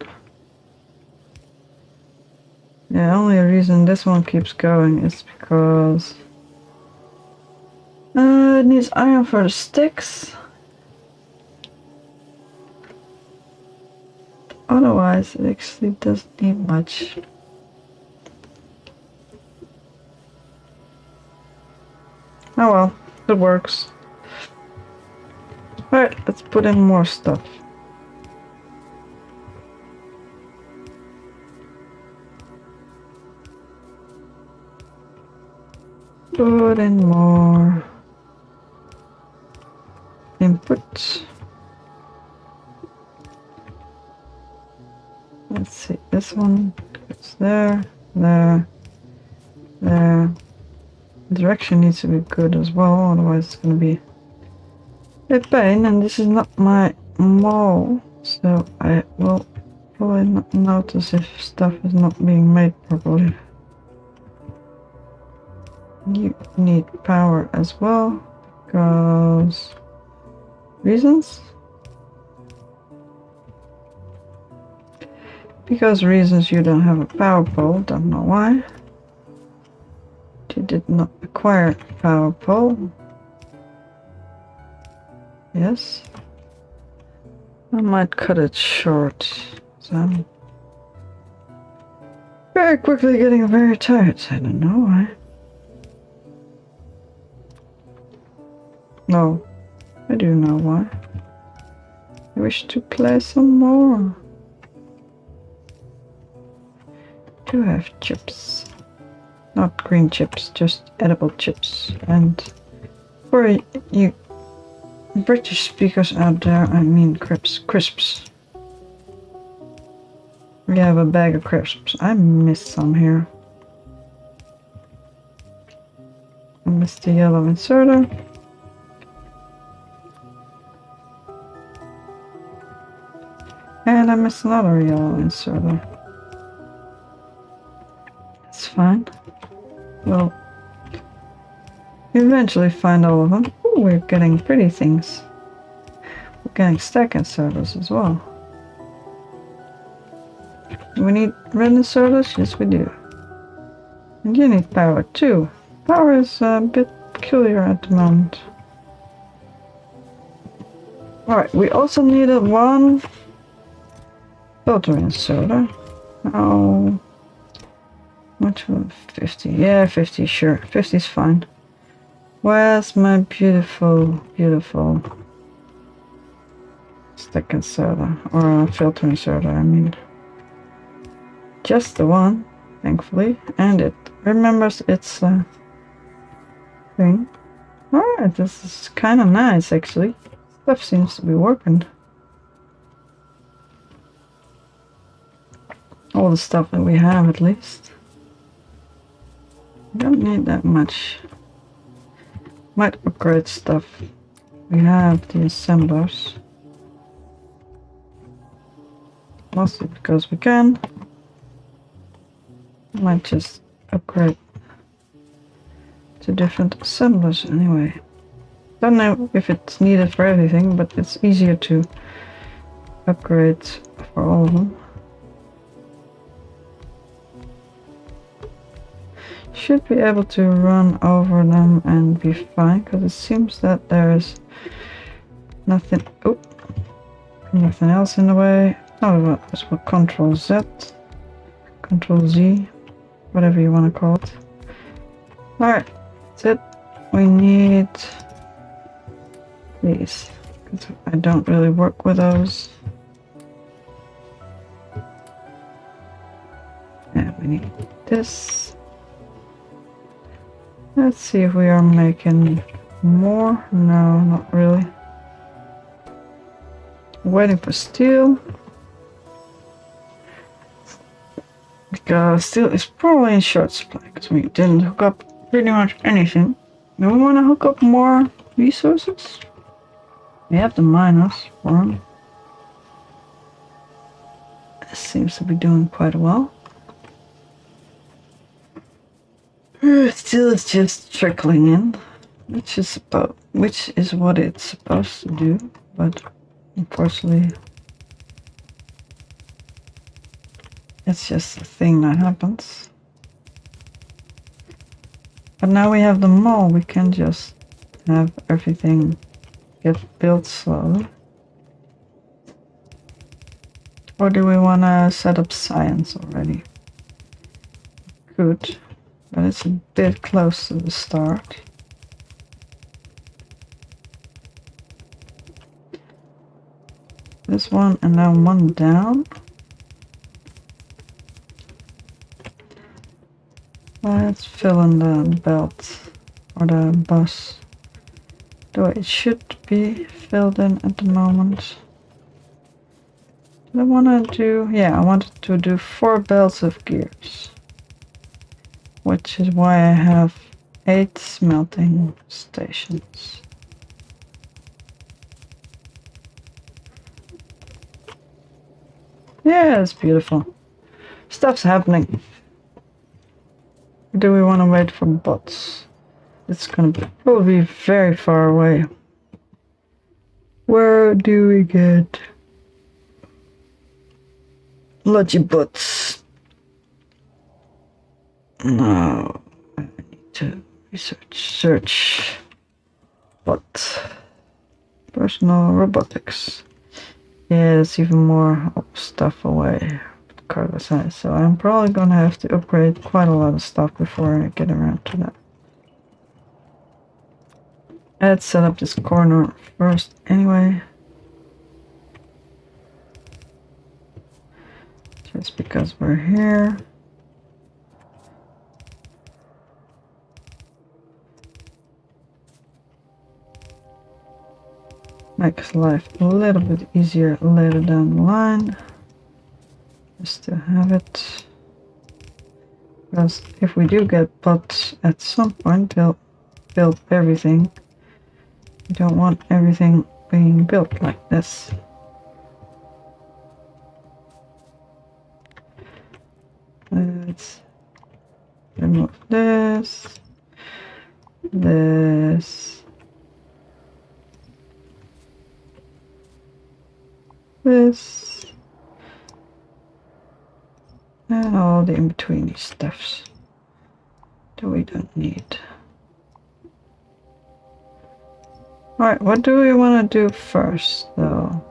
Yeah, only reason this one keeps going is because it needs iron for the sticks. Otherwise, it actually doesn't need much. Oh well, it works. Alright, let's put in more stuff. Put in more input. Let's see, this one goes there, there, there. The direction needs to be good as well, otherwise it's going to be a pain, and this is not my mall, so I will probably not notice if stuff is not being made properly. You need power as well, because reasons? Because reasons you don't have a power pole, don't know why. You did not acquire a power pole. Yes. I might cut it short, so I'm very quickly getting very tired. I don't know why. No, I do know why. I wish to play some more. Do have chips. Not green chips, just edible chips. And for you British speakers out there, I mean crisps. We have a bag of crisps. I missed some here. I missed the yellow inserter. And I missed another yellow inserter. That's fine. We'll eventually find all of them. Ooh, we're getting pretty things. getting stack inserters as well. Do we need red inserters? Yes, we do. And you need power too. Power is a bit peculiar at the moment. Alright, we also needed one filter inserter. Oh, much of 50? Yeah, 50, sure. 50 is fine. Where's my beautiful stack inserter? Or filter inserter, I mean. Just the one, thankfully. And it remembers its thing. Alright, this is kind of nice actually. Stuff seems to be working. All the stuff that we have at least. We don't need that much. Might upgrade stuff. We have the assemblers. Mostly because we can. Might just upgrade to different assemblers anyway. Don't know if it's needed for everything, but it's easier to upgrade for all of them. Should be able to run over them and be fine, because it seems that there is nothing else in the way. Oh, that's what Control Z, Control Z, whatever you want to call it. Alright, that's it. We need these, because I don't really work with those. And we need this. Let's see if we are making more. No, not really. Waiting for steel. Because steel is probably in short supply, because we didn't hook up pretty much anything. Do we want to hook up more resources? We have the miners for them. This seems to be doing quite well. Still, it's just trickling in, which is what it's supposed to do, but unfortunately, it's just a thing that happens. But now we have the mall, we can just have everything get built slowly. Or do we want to set up science already? Good. But it's a bit close to the start. This one and then one down. Let's fill in the belt or the bus the way it should be filled in at the moment. I want to do, yeah, I wanted to do 4 belts of gears. Which is why I have 8 smelting stations. Yeah, it's beautiful. Stuff's happening. Do we want to wait for bots? It's gonna probably be very far away. Where do we get Logi bots? No, I need to search bot. Personal robotics. Yeah, there's even more stuff away. Cargo size. So I'm probably gonna have to upgrade quite a lot of stuff before I get around to that. Let's set up this corner first anyway. Just because we're here. Makes life a little bit easier later down the line. Just to have it. Because if we do get bots at some point, they'll build everything. We don't want everything being built like this. Let's remove this. This. this, and all the in-betweeny stuffs that we don't need. Alright, what do we want to do first, though?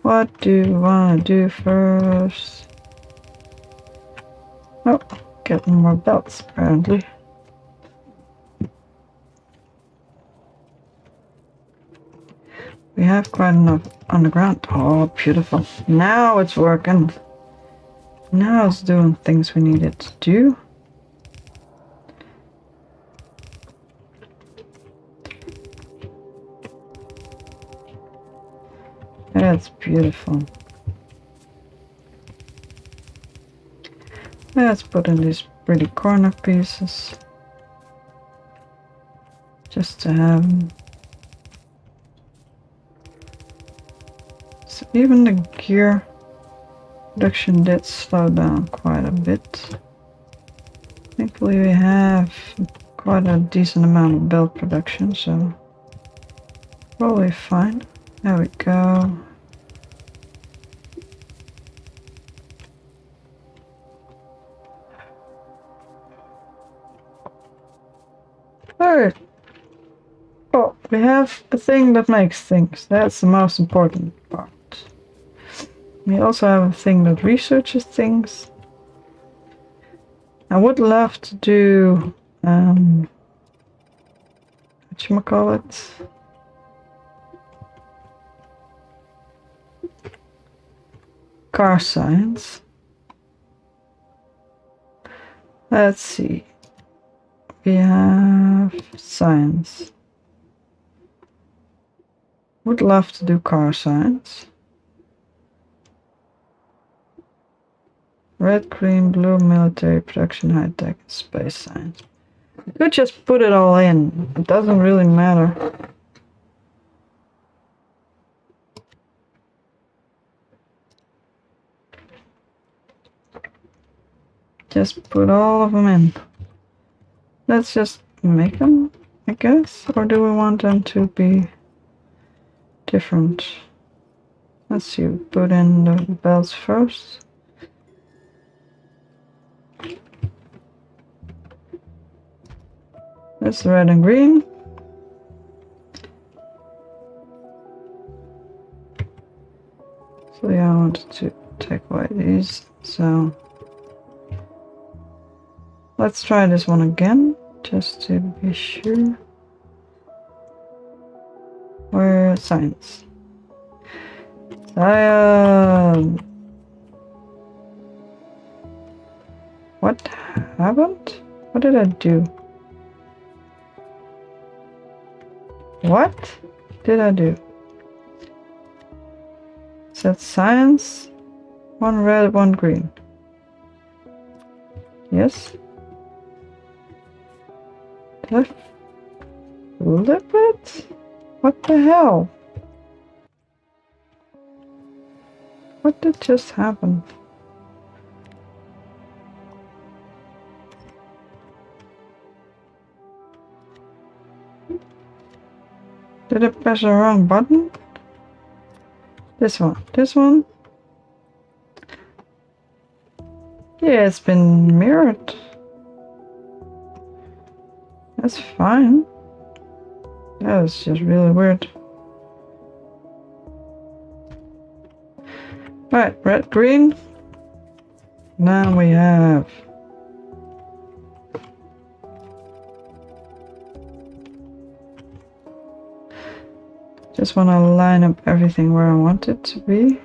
What do we want to do first? Oh, getting more belts, apparently. We have quite enough underground. Oh, beautiful. Now it's working. Now it's doing things we need it to do. That's beautiful. Let's put in these pretty corner pieces. Just to have them. So even the gear production did slow down quite a bit. Thankfully we have quite a decent amount of belt production, so probably fine. There we go. Alright. Oh, we have a thing that makes things. That's the most important part. We also have a thing that researches things. I would love to do whatchamacallit? Car science. Let's see. We have science. Would love to do car science. Red, green, blue, military, production, high tech, space science. You could just put it all in. It doesn't really matter. Just put all of them in. Let's just make them, I guess. Or do we want them to be different? Let's see, put in the belts first. That's red and green. So yeah, I wanted to take away these, so let's try this one again, just to be sure. Where's science? Science! What happened? What did I do? What did I do? Set science. One red, one green. Yes. Did I flip it? What the hell? What did just happen? Did I press the wrong button? This one. This one? Yeah, it's been mirrored. That's fine. That was just really weird. Right, red, green. Now we have just want to line up everything where I want it to be.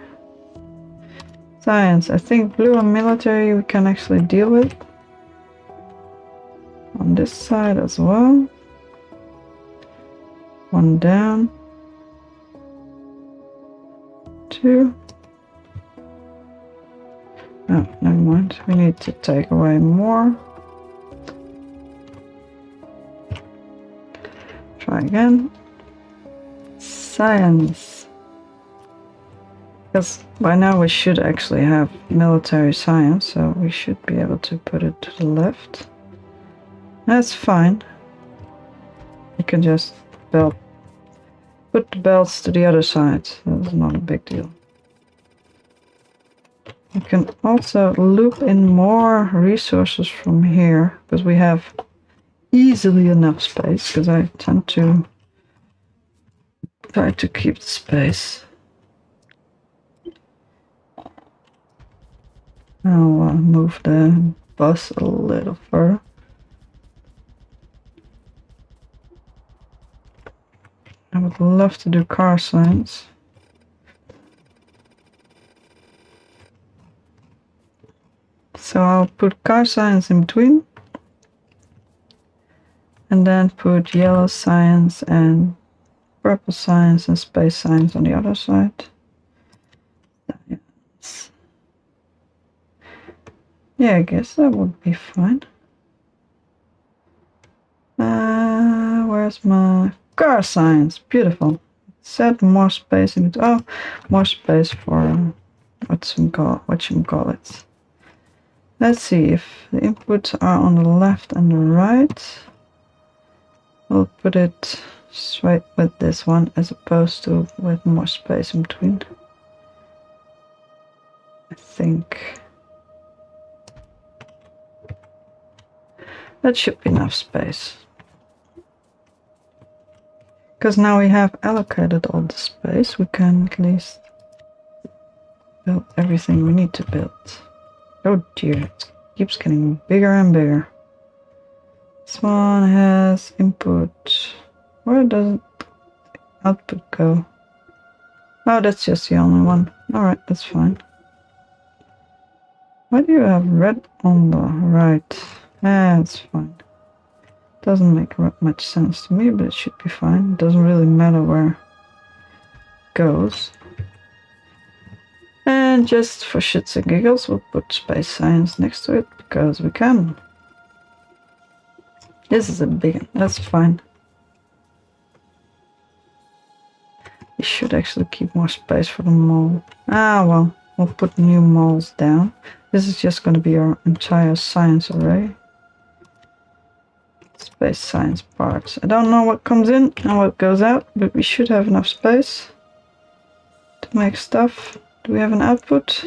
Science. I think blue and military we can actually deal with. On this side as well. One down. Two. Oh, never mind. We need to take away more. Try again. Science. Because by now we should actually have military science, so we should be able to put it to the left. That's fine. You can just put the belts to the other side. That's not a big deal. You can also loop in more resources from here, because we have easily enough space, because I tend to try to keep the space. I'll move the bus a little further. I would love to do car signs. So I'll put car signs in between. And then put yellow signs and purple signs and space signs on the other side. Yeah, I guess that would be fine. Where's my car signs? Beautiful. Set more space in it. Oh, more space for whatchamacallit. Let's see if the inputs are on the left and the right. We'll put it straight with this one as opposed to with more space in between. I think that should be enough space. Because now we have allocated all the space, we can at least build everything we need to build. Oh dear, it keeps getting bigger and bigger. This one has input. Where does output go? Oh, that's just the only one. Alright, that's fine. Why do you have red on the right? That's fine. Doesn't make much sense to me, but it should be fine. It doesn't really matter where it goes. And just for shits and giggles, we'll put space signs next to it because we can. This is a big one. That's fine. You should actually keep more space for the mole. Ah, well, we'll put new moles down. This is just going to be our entire science array. Space science parts. I don't know what comes in and what goes out, but we should have enough space to make stuff. Do we have an output?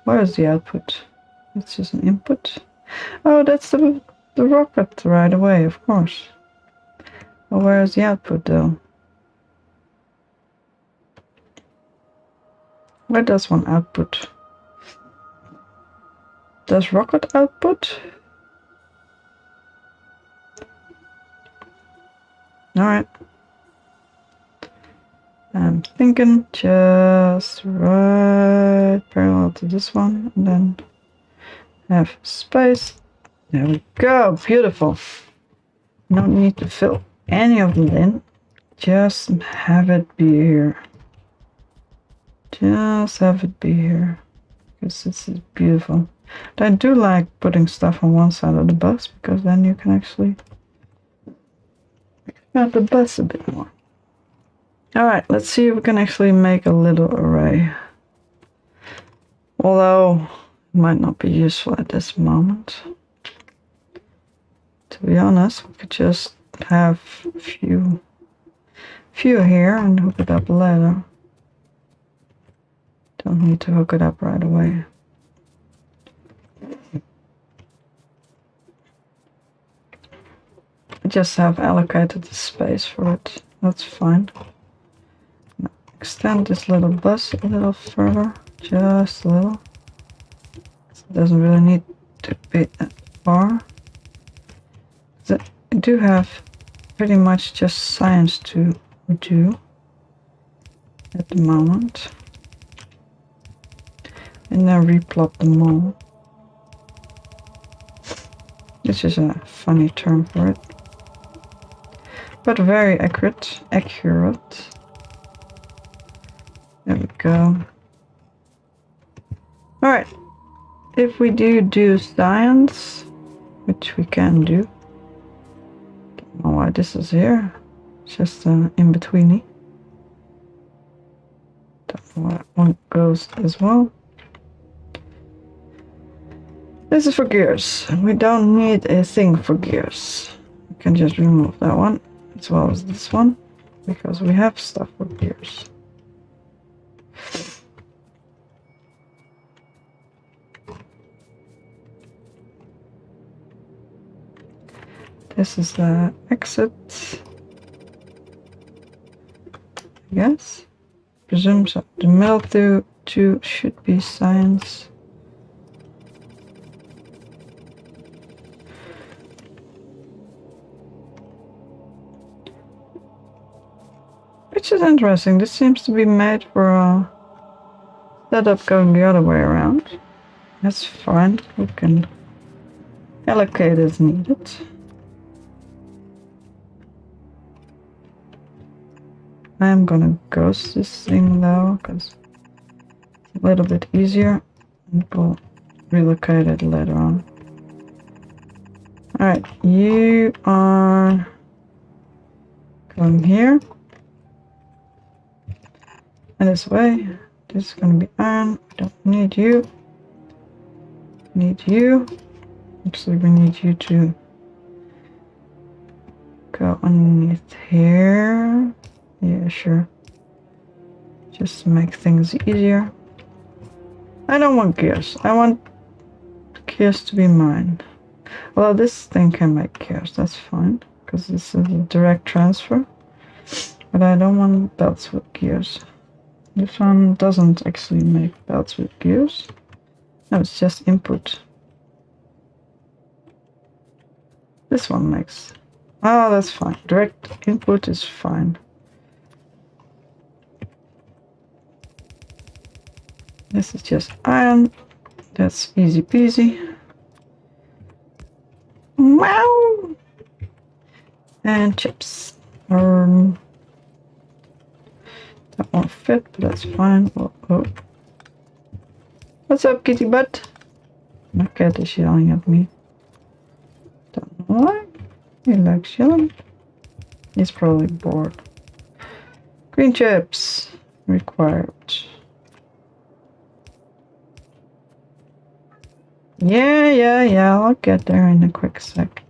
Where is the output? It's just an input. Oh, that's the rocket right away, of course. Well, where is the output though? Where does one output? Does rocket output? Alright. I'm thinking just right parallel to this one and then have space. There we go. Beautiful. No need to fill any of them in. Just have it be here. Just have it be here. Because this is beautiful. But I do like putting stuff on one side of the bus because then you can actually expand the bus a bit more. Alright, let's see if we can actually make a little array. Although it might not be useful at this moment. To be honest, we could just have a few here and hook it up later. Don't need to hook it up right away. I just have allocated the space for it. That's fine. Now extend this little bus a little further, just a little. It doesn't really need to be that far. I do have pretty much just science to do at the moment. And then replot them all. This is a funny term for it. But very accurate. There we go. Alright. If we do science, which we can do. Don't know why this is here. It's just an in-betweeny. Don't know why that one goes as well. This is for gears. We don't need a thing for gears. We can just remove that one as well as this one because we have stuff for gears. This is the exit. Yes. Presume so. The middle two should be science. Which is interesting. This seems to be made for a setup going the other way around. That's fine. We can allocate as needed. I'm gonna ghost this thing though, because it's a little bit easier. And we'll relocate it later on. Alright, you are going here. And this way. This is gonna be iron. We don't need you. Need you. Actually, we need you to go underneath here. Yeah, sure. Just to make things easier. I don't want gears. I want gears to be mine. Well, this thing can make gears. That's fine. Because this is a direct transfer. But I don't want belts with gears. This one doesn't actually make belts with gears. No, it's just input. This one makes. Oh, that's fine. Direct input is fine. This is just iron. That's easy peasy. Wow! And chips. That won't fit, but that's fine. Oh, oh. What's up, kitty butt? My cat is yelling at me. Don't know why. He likes yelling. He's probably bored. Green chips required. Yeah, I'll get there in a quick sec.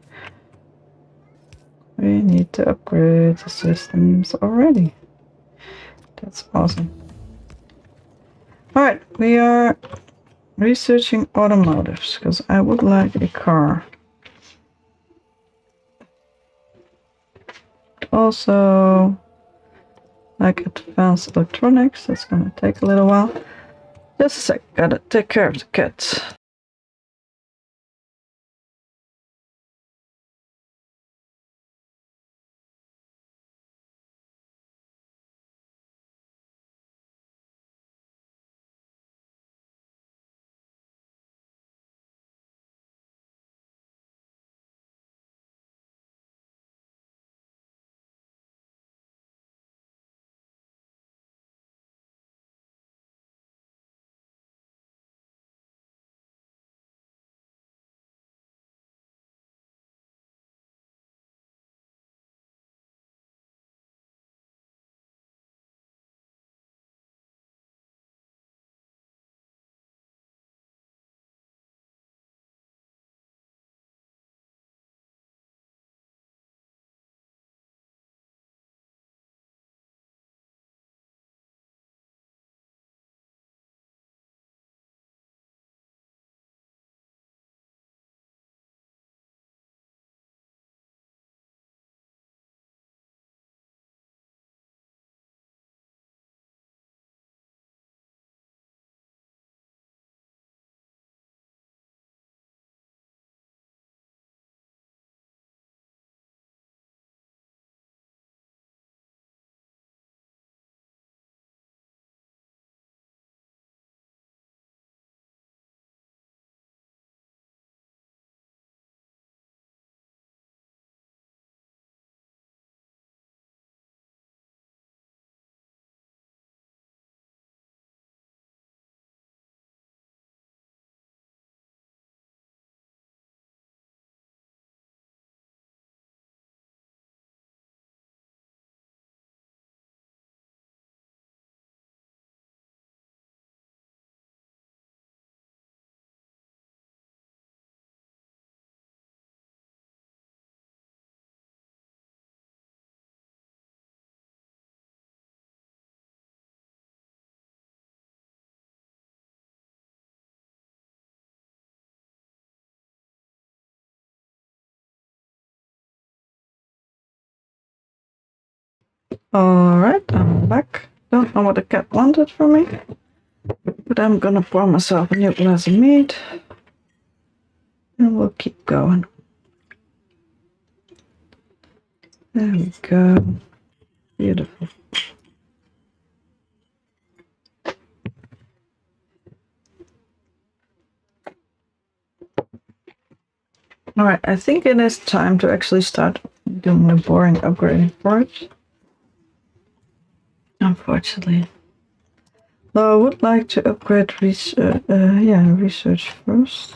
We need to upgrade the systems already. That's awesome. Alright, we are researching automotives because I would like a car. Also, like advanced electronics, that's gonna take a little while. Just a sec, gotta take care of the cat. Alright, I'm back. Don't know what the cat wanted from me, but I'm gonna pour myself a new glass of mead. And we'll keep going. There we go. Beautiful. Alright, I think it is time to actually start doing the boring upgrading for it. Unfortunately. Though I would like to upgrade research first.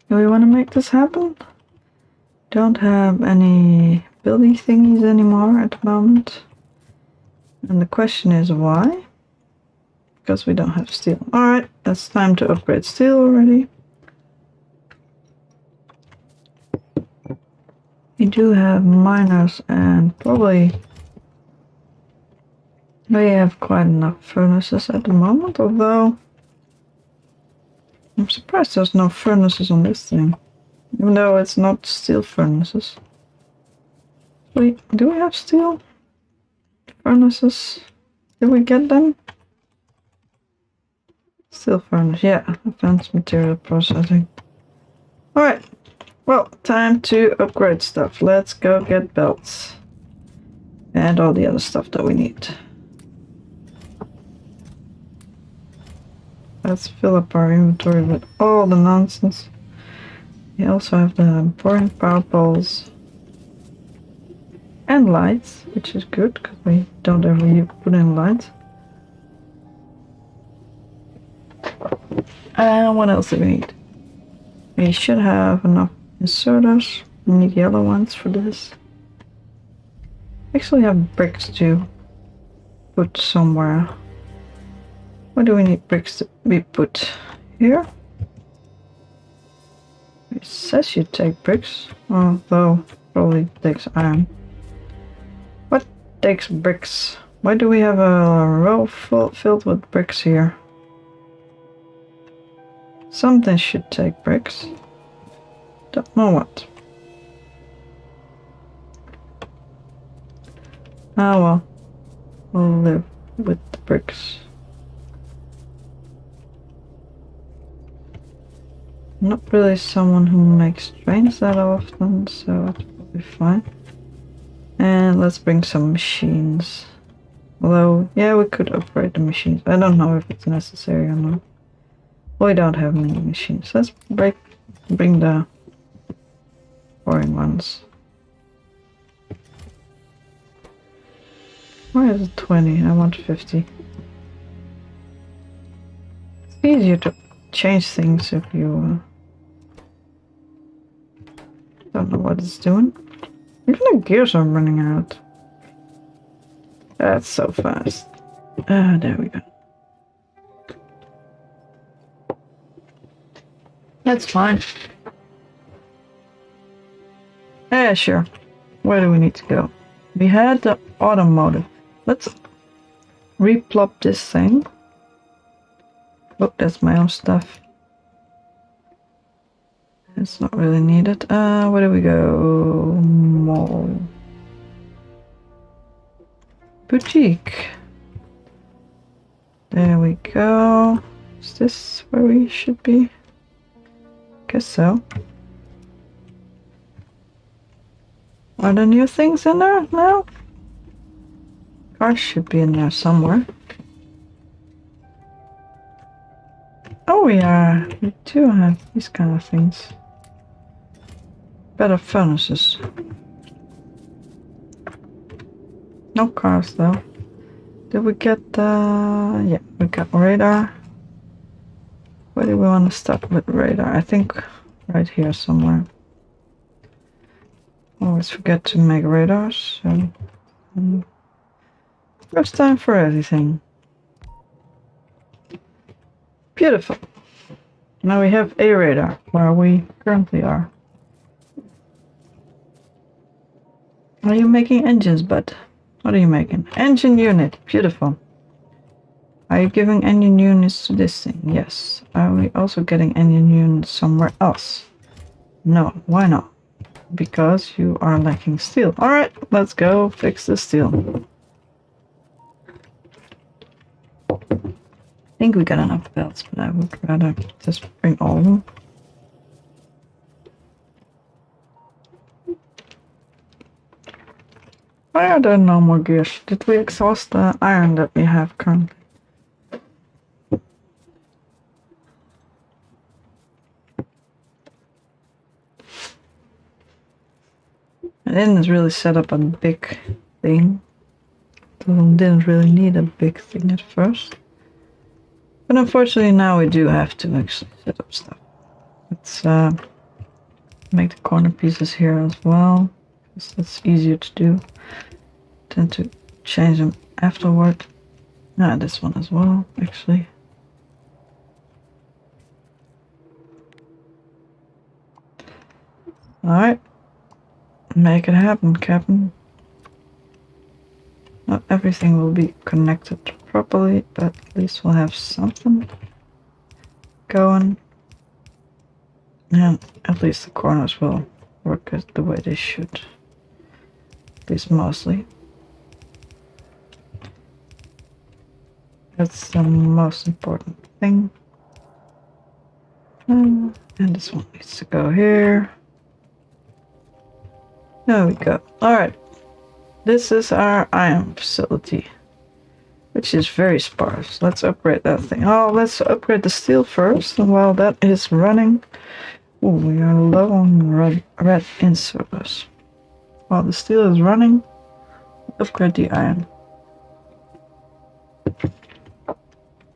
Do we want to make this happen? Don't have any building thingies anymore at the moment. And the question is why? Because we don't have steel. Alright, it's time to upgrade steel already. We do have miners and probably we have quite enough furnaces at the moment, although I'm surprised there's no furnaces on this thing. Even though it's not steel furnaces. Wait, do we have steel furnaces? Did we get them? Steel furnace, yeah, advanced material processing. Alright, well, time to upgrade stuff. Let's go get belts. And all the other stuff that we need. Let's fill up our inventory with all the nonsense. We also have the boring power poles. And lights, which is good, because we don't ever put in lights. And what else do we need? We should have enough inserters. We need yellow ones for this. Actually have bricks to put somewhere. Where do we need bricks to be put? Here? It says you take bricks, although probably takes iron. What takes bricks? Why do we have a row filled with bricks here? Something should take bricks. Don't know what. Ah well. We'll live with the bricks. Not really someone who makes trains that often, so it's probably fine. And let's bring some machines. Although, yeah, we could upgrade the machines. I don't know if it's necessary or not. We don't have many machines. Let's bring the boring ones. Why is it 20? I want 50. It's easier to change things if you don't know what it's doing. Even the gears are running out. That's so fast. Ah, there we go. That's fine. Yeah, sure. Where do we need to go? We had the automotive. Let's replop this thing. Oh, that's my own stuff. It's not really needed. Where do we go? Mall. Boutique. There we go. Is this where we should be? Guess so. Are there new things in there now? Cars should be in there somewhere. Oh yeah, we do have these kind of things. Better furnaces. No cars though. Did we get yeah, we got radar. Where do we want to start with radar? I think right here somewhere. Always forget to make radars, so first time for everything. Beautiful. Now we have a radar where we currently are. Are you making engines, bud? What are you making? Engine unit. Beautiful. Are you giving engine units to this thing? Yes. Are we also getting engine units somewhere else? No. Why not? because you are lacking steel. Alright, let's go fix the steel. I think we got enough belts, but I would rather just bring all of them. Why are there no more gears? Did we exhaust the iron that we have currently? I didn't really set up a big thing. So didn't really need a big thing at first. But unfortunately now we do have to actually set up stuff. Let's make the corner pieces here as well, because that's easier to do. Tend to change them afterward. No, this one as well, actually. Alright. Make it happen, Captain. Not everything will be connected properly, but at least we'll have something going. And at least the corners will work the way they should. At least mostly. That's the most important thing. And this one needs to go here. There we go. Alright. This is our iron facility, which is very sparse. Let's upgrade that thing. Oh, let's upgrade the steel first. And while that is running, ooh, we are low on red inserters. While the steel is running, upgrade the iron.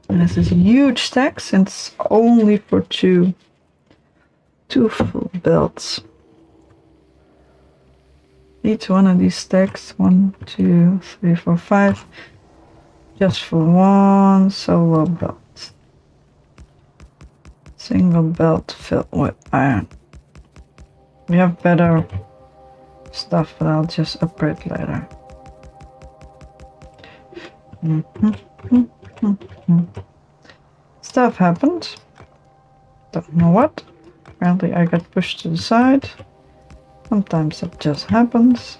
And this is huge stack since only for two full belts. Each one of these stacks, 1, 2, 3, 4, 5, just for one solo belt. Single belt filled with iron. We have better stuff, but I'll just upgrade later. Stuff happened. Don't know what. Apparently I got pushed to the side. Sometimes it just happens.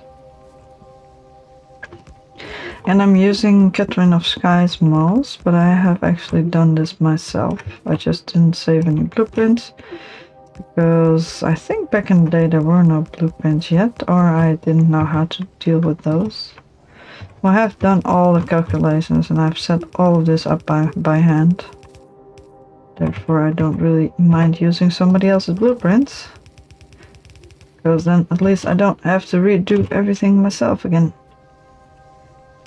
And I'm using Catherine of Sky's molds, but I have actually done this myself. I just didn't save any blueprints because I think back in the day there were no blueprints yet, or I didn't know how to deal with those. Well, I have done all the calculations and I've set all of this up by hand. Therefore I don't really mind using somebody else's blueprints. Because then at least I don't have to redo everything myself again.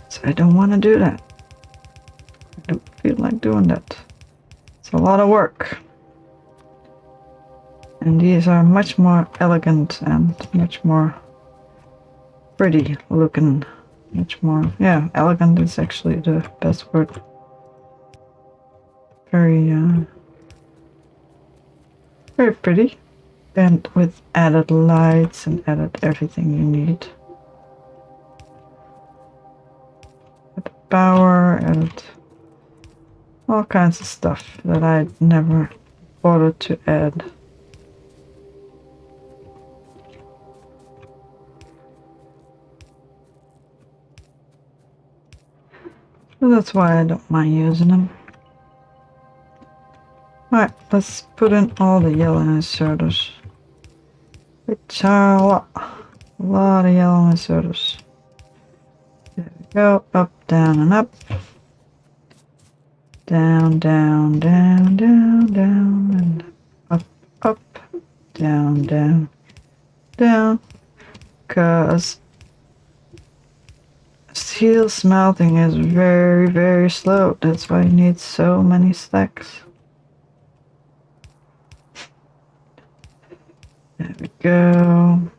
So I don't want to do that. I don't feel like doing that. It's a lot of work. And these are much more elegant and much more pretty looking. Much more, yeah, elegant is actually the best word. Very pretty. And with added lights and added everything you need. Added power, added all kinds of stuff that I never bothered to add. So that's why I don't mind using them. Alright, let's put in all the yellow inserters. Which are a lot of yellow inserters. There we go. Up, down, and up. Down, down, down, down, down, and up, up, down, down, down. Because steel smelting is very, very slow. That's why you need so many stacks. There we go.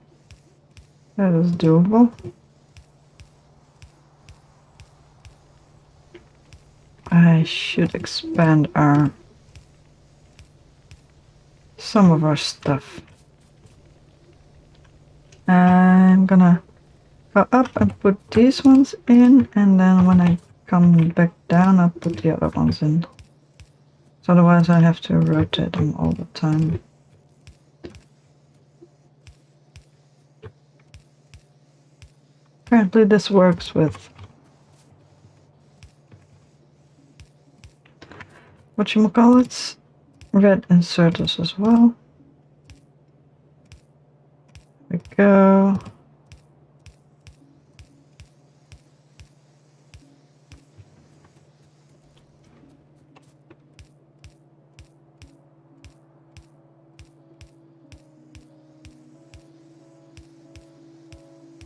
That is doable. I should expand some of our stuff. I'm gonna go up and put these ones in, and then when I come back down I'll put the other ones in. So otherwise I have to rotate them all the time. Apparently this works with whatchamacallits, red inserters as well. There we go.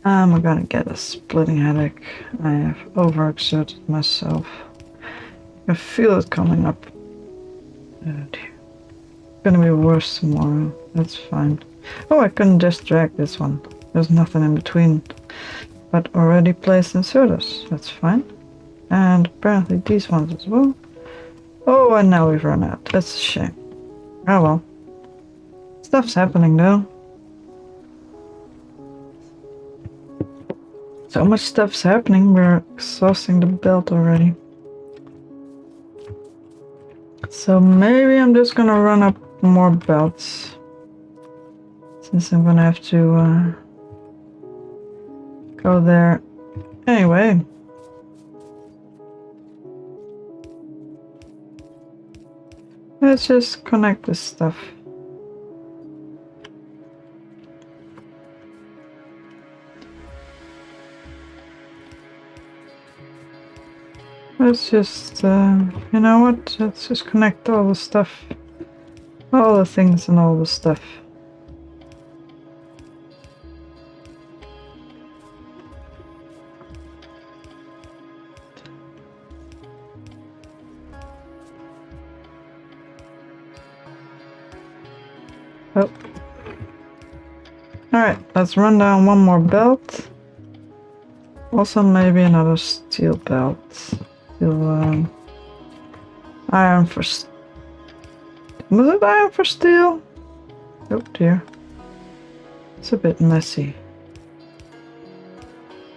I'm gonna get a splitting headache. I have overexerted myself. I feel it coming up. It's gonna be worse tomorrow. That's fine. Oh, I couldn't just drag this one. There's nothing in between. But already placed inserters. That's fine. And apparently these ones as well. Oh, and now we've run out. That's a shame. Oh well. Stuff's happening though. So much stuff's happening, we're exhausting the belt already. So maybe I'm just gonna run up more belts. Since I'm gonna have to go there anyway. Let's just connect this stuff. Let's just, you know what? Let's just connect all the stuff. All the things and all the stuff. Oh. Alright, let's run down one more belt. Also maybe another steel belt. Iron for was it iron for steel? Oh dear. It's a bit messy.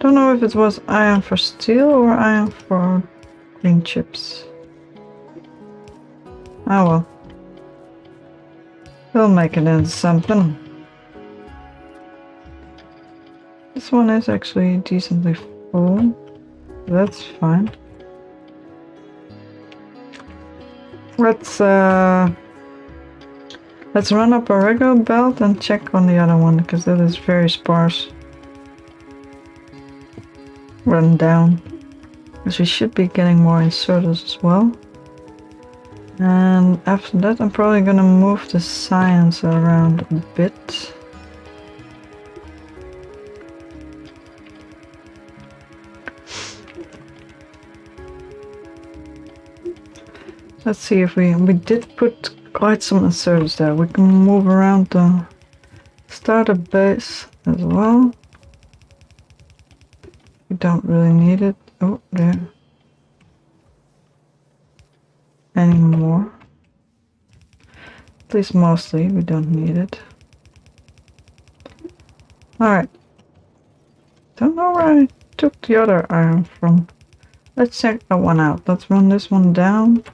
Don't know if it was iron for steel or iron for green chips. Oh well. We'll make it into something. This one is actually decently full. That's fine. Let's run up a regular belt and check on the other one because that is very sparse. Run down. Because we should be getting more inserters as well. And after that I'm probably gonna move the science around a bit. Let's see if we did put quite some inserters there. We can move around the starter base as well. We don't really need it. Oh, there. Anymore. At least mostly, we don't need it. Alright. Don't know where I took the other iron from. Let's check that one out. Let's run this one down.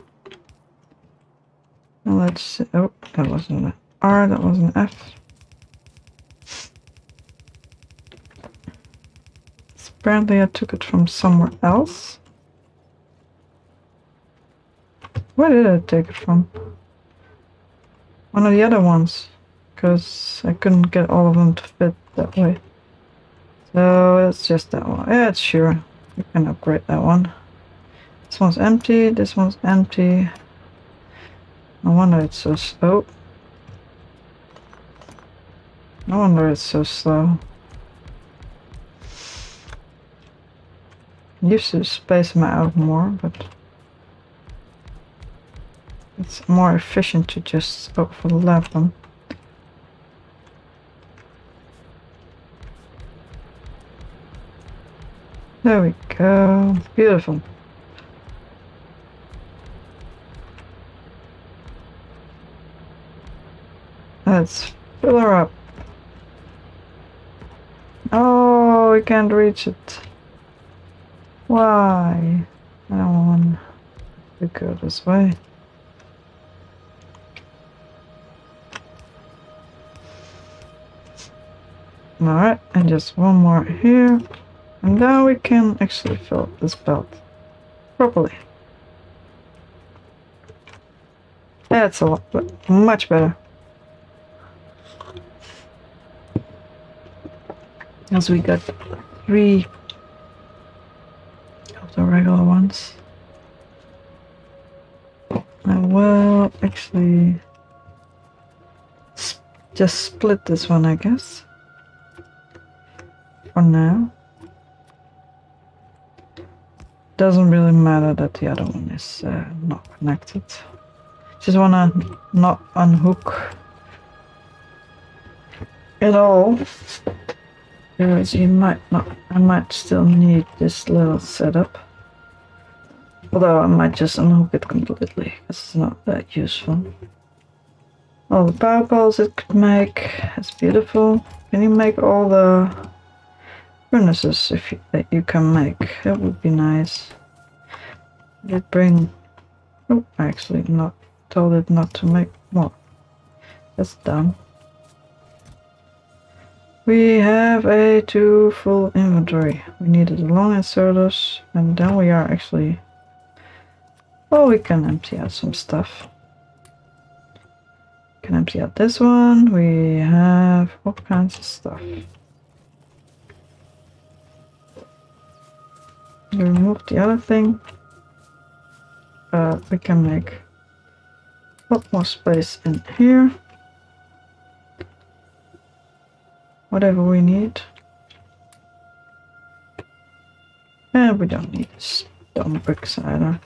And let's see. Oh, that wasn't an R, that was an F. Apparently I took it from somewhere else. Where did I take it from? One of the other ones. Because I couldn't get all of them to fit that way. So it's just that one. Yeah, it's sure. We can upgrade that one. This one's empty, this one's empty. No wonder it's so slow. No wonder it's so slow. Used to space them out more, but it's more efficient to just overlap them. There we go. Beautiful. Let's fill her up. Oh, we can't reach it. Why? I don't want to go this way. Alright, and just one more here. And now we can actually fill this belt properly. That's a lot, but much better. As we got 3 of the regular ones. I will actually just split this one, I guess. For now. Doesn't really matter that the other one is not connected. Just wanna not unhook it all. Because you might not, I might still need this little setup. Although I might just unhook it completely, because it's not that useful. All the power poles it could make, that's beautiful. Can you make all the furnaces that you can make? That would be nice. Did bring, oh, I actually not told it not to make more. That's dumb. We have a 2 full inventory. We needed long inserters, and then we are actually, well, we can empty out some stuff. Can empty out this one. We have all kinds of stuff. We remove the other thing. We can make a lot more space in here. Whatever we need. And we don't need stone bricks either.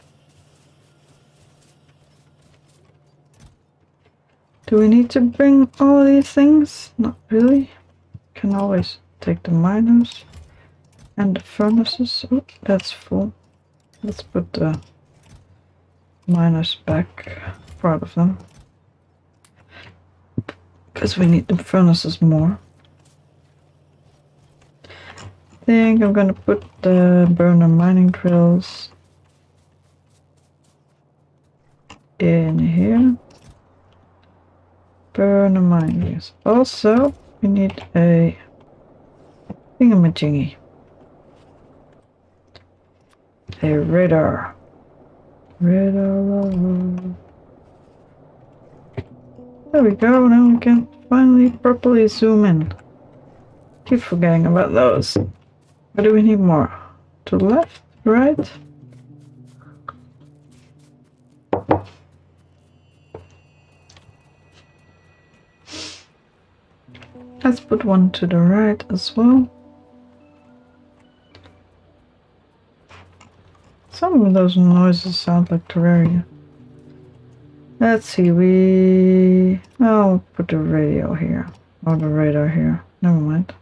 Do we need to bring all of these things? Not really. Can always take the miners and the furnaces. Oh, that's full. Let's put the miners back, part of them. Because we need the furnaces more. I think I'm gonna put the burner mining drills in here. Burner mining. Also, we need a thingamajiggy. A radar. Radar. There we go. Now we can finally properly zoom in. Keep forgetting about those. What do we need more? To the left, right? Let's put one to the right as well. Some of those noises sound like Terraria. Let's see, I'll put the radio here. Or the radar here. Never mind.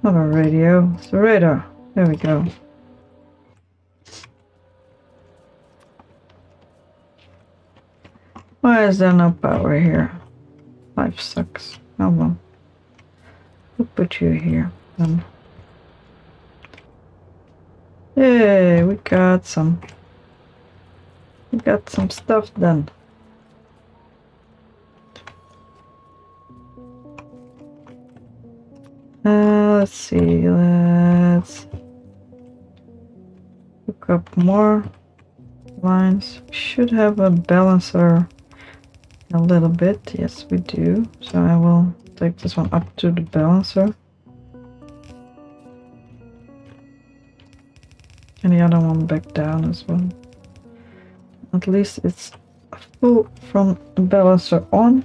Not a radio, it's a radar. There we go. Why is there no power here? Life sucks. Oh well. We'll put you here then. Yay, we got some stuff done. Let's see, let's hook up more lines. We should have a balancer a little bit. Yes, we do. So I will take this one up to the balancer. And the other one back down as well. At least it's full from the balancer on.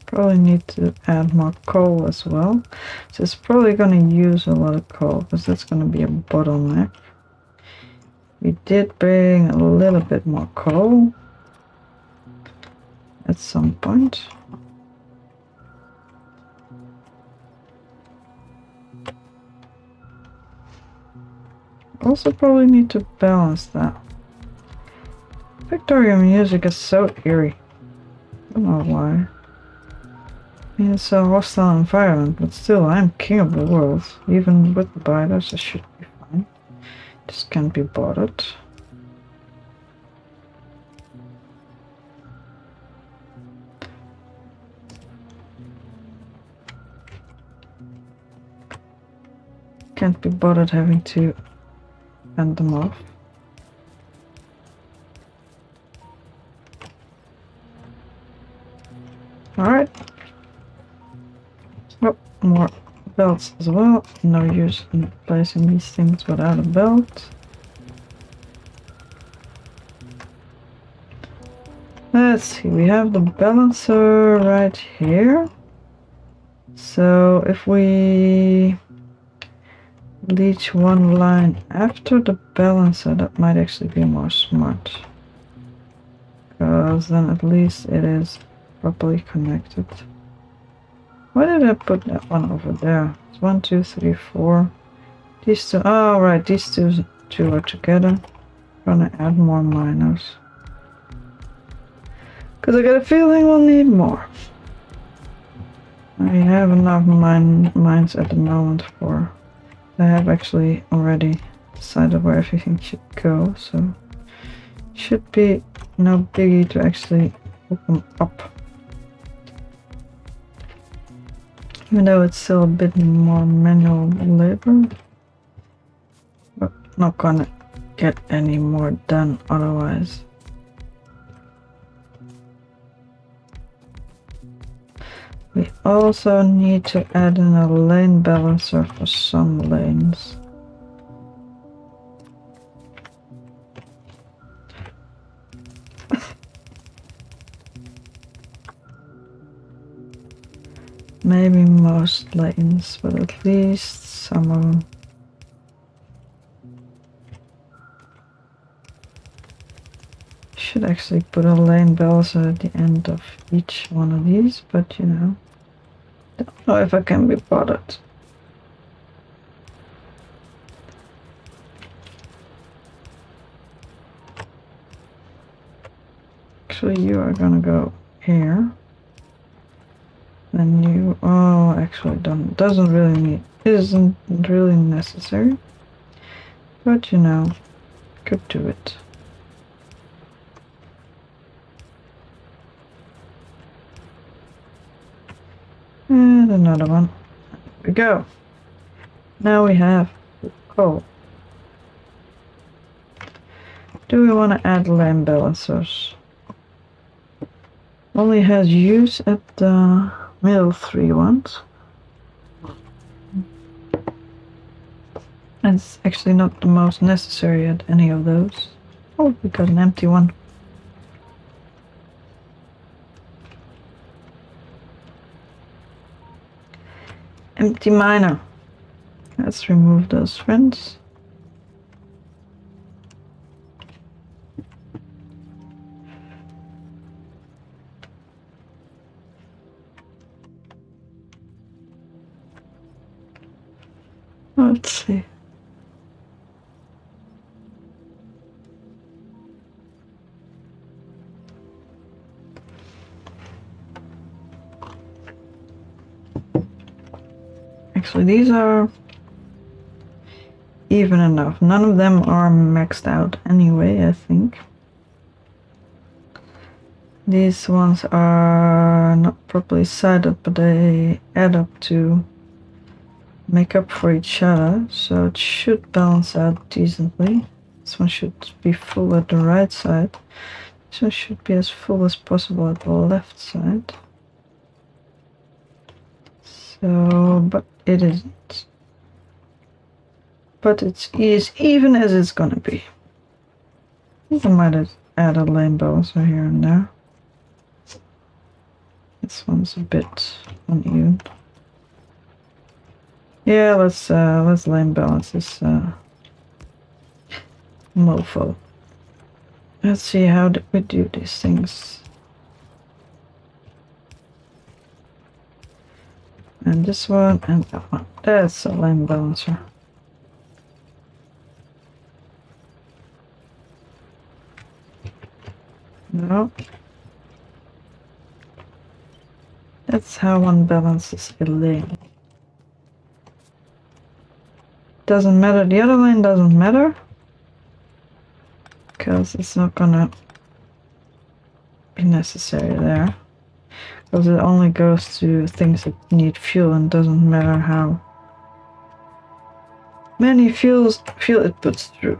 Probably need to add more coal as well. So it's probably going to use a lot of coal because that's going to be a bottleneck. We did bring a little bit more coal at some point. Also probably need to balance that. Factorio music is so eerie. I don't know why. I mean, it's a hostile environment, but still, I'm king of the world. Even with the biters, I should be fine. This can't be bothered. Can't be bothered having to bend them off. Alright. Oh, more belts as well. No use in placing these things without a belt. Let's see, we have the balancer right here. So if we leech one line after the balancer, that might actually be more smart. Because then at least it is properly connected. Why did I put that one over there? It's 1, 2, 3, 4. These two, oh right, these two are together. I'm gonna add more miners. Because I got a feeling we'll need more. I have enough mines at the moment for... I have actually already decided where everything should go, so... should be no biggie to actually open up. Even though it's still a bit more manual labor. But not gonna get any more done otherwise. We also need to add in a lane balancer for some lanes. Maybe most lanes, but at least some of them. Should actually put a lane balancer at the end of each one of these, but you know, don't know if I can be bothered. Actually, you are gonna go here. Then you, oh, actually doesn't really need, isn't really necessary. But you know, could do it. And another one. There we go. Now we have coal. Do we want to add lane balancers? Only has use at the middle 3 ones. And it's actually not the most necessary at any of those. Oh, we got an empty one. Empty miner. Let's remove those friends. Let's see. Actually, these are even enough. None of them are maxed out anyway, I think. These ones are not properly sighted, but they add up to make up for each other, so it should balance out decently. This one should be full at the right side. This one should be as full as possible at the left side. So, but it isn't. But it's as even as it's gonna be. I think I might have added lane balancer here and there. This one's a bit uneven. Yeah, let's lane balance this mofo. Let's see, how did we do these things? And this one and that one. That's a lane balancer. No. That's how one balances a lane. Doesn't matter, the other lane doesn't matter. this is not gonna be necessary there, because it only goes to things that need fuel and doesn't matter how many fuel it puts through.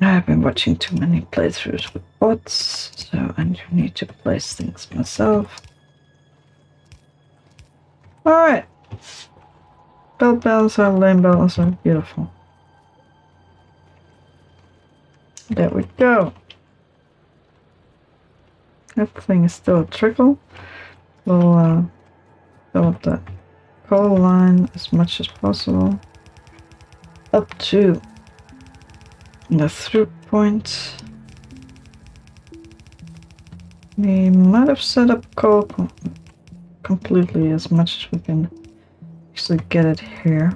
I've been watching too many playthroughs with bots, so I need to place things myself. Alright. Belt balancer, lane balancer, beautiful. There we go. That thing is still a trickle. We'll fill up that coal line as much as possible. Up to the through point. We might have set up coal completely as much as we can actually get it here.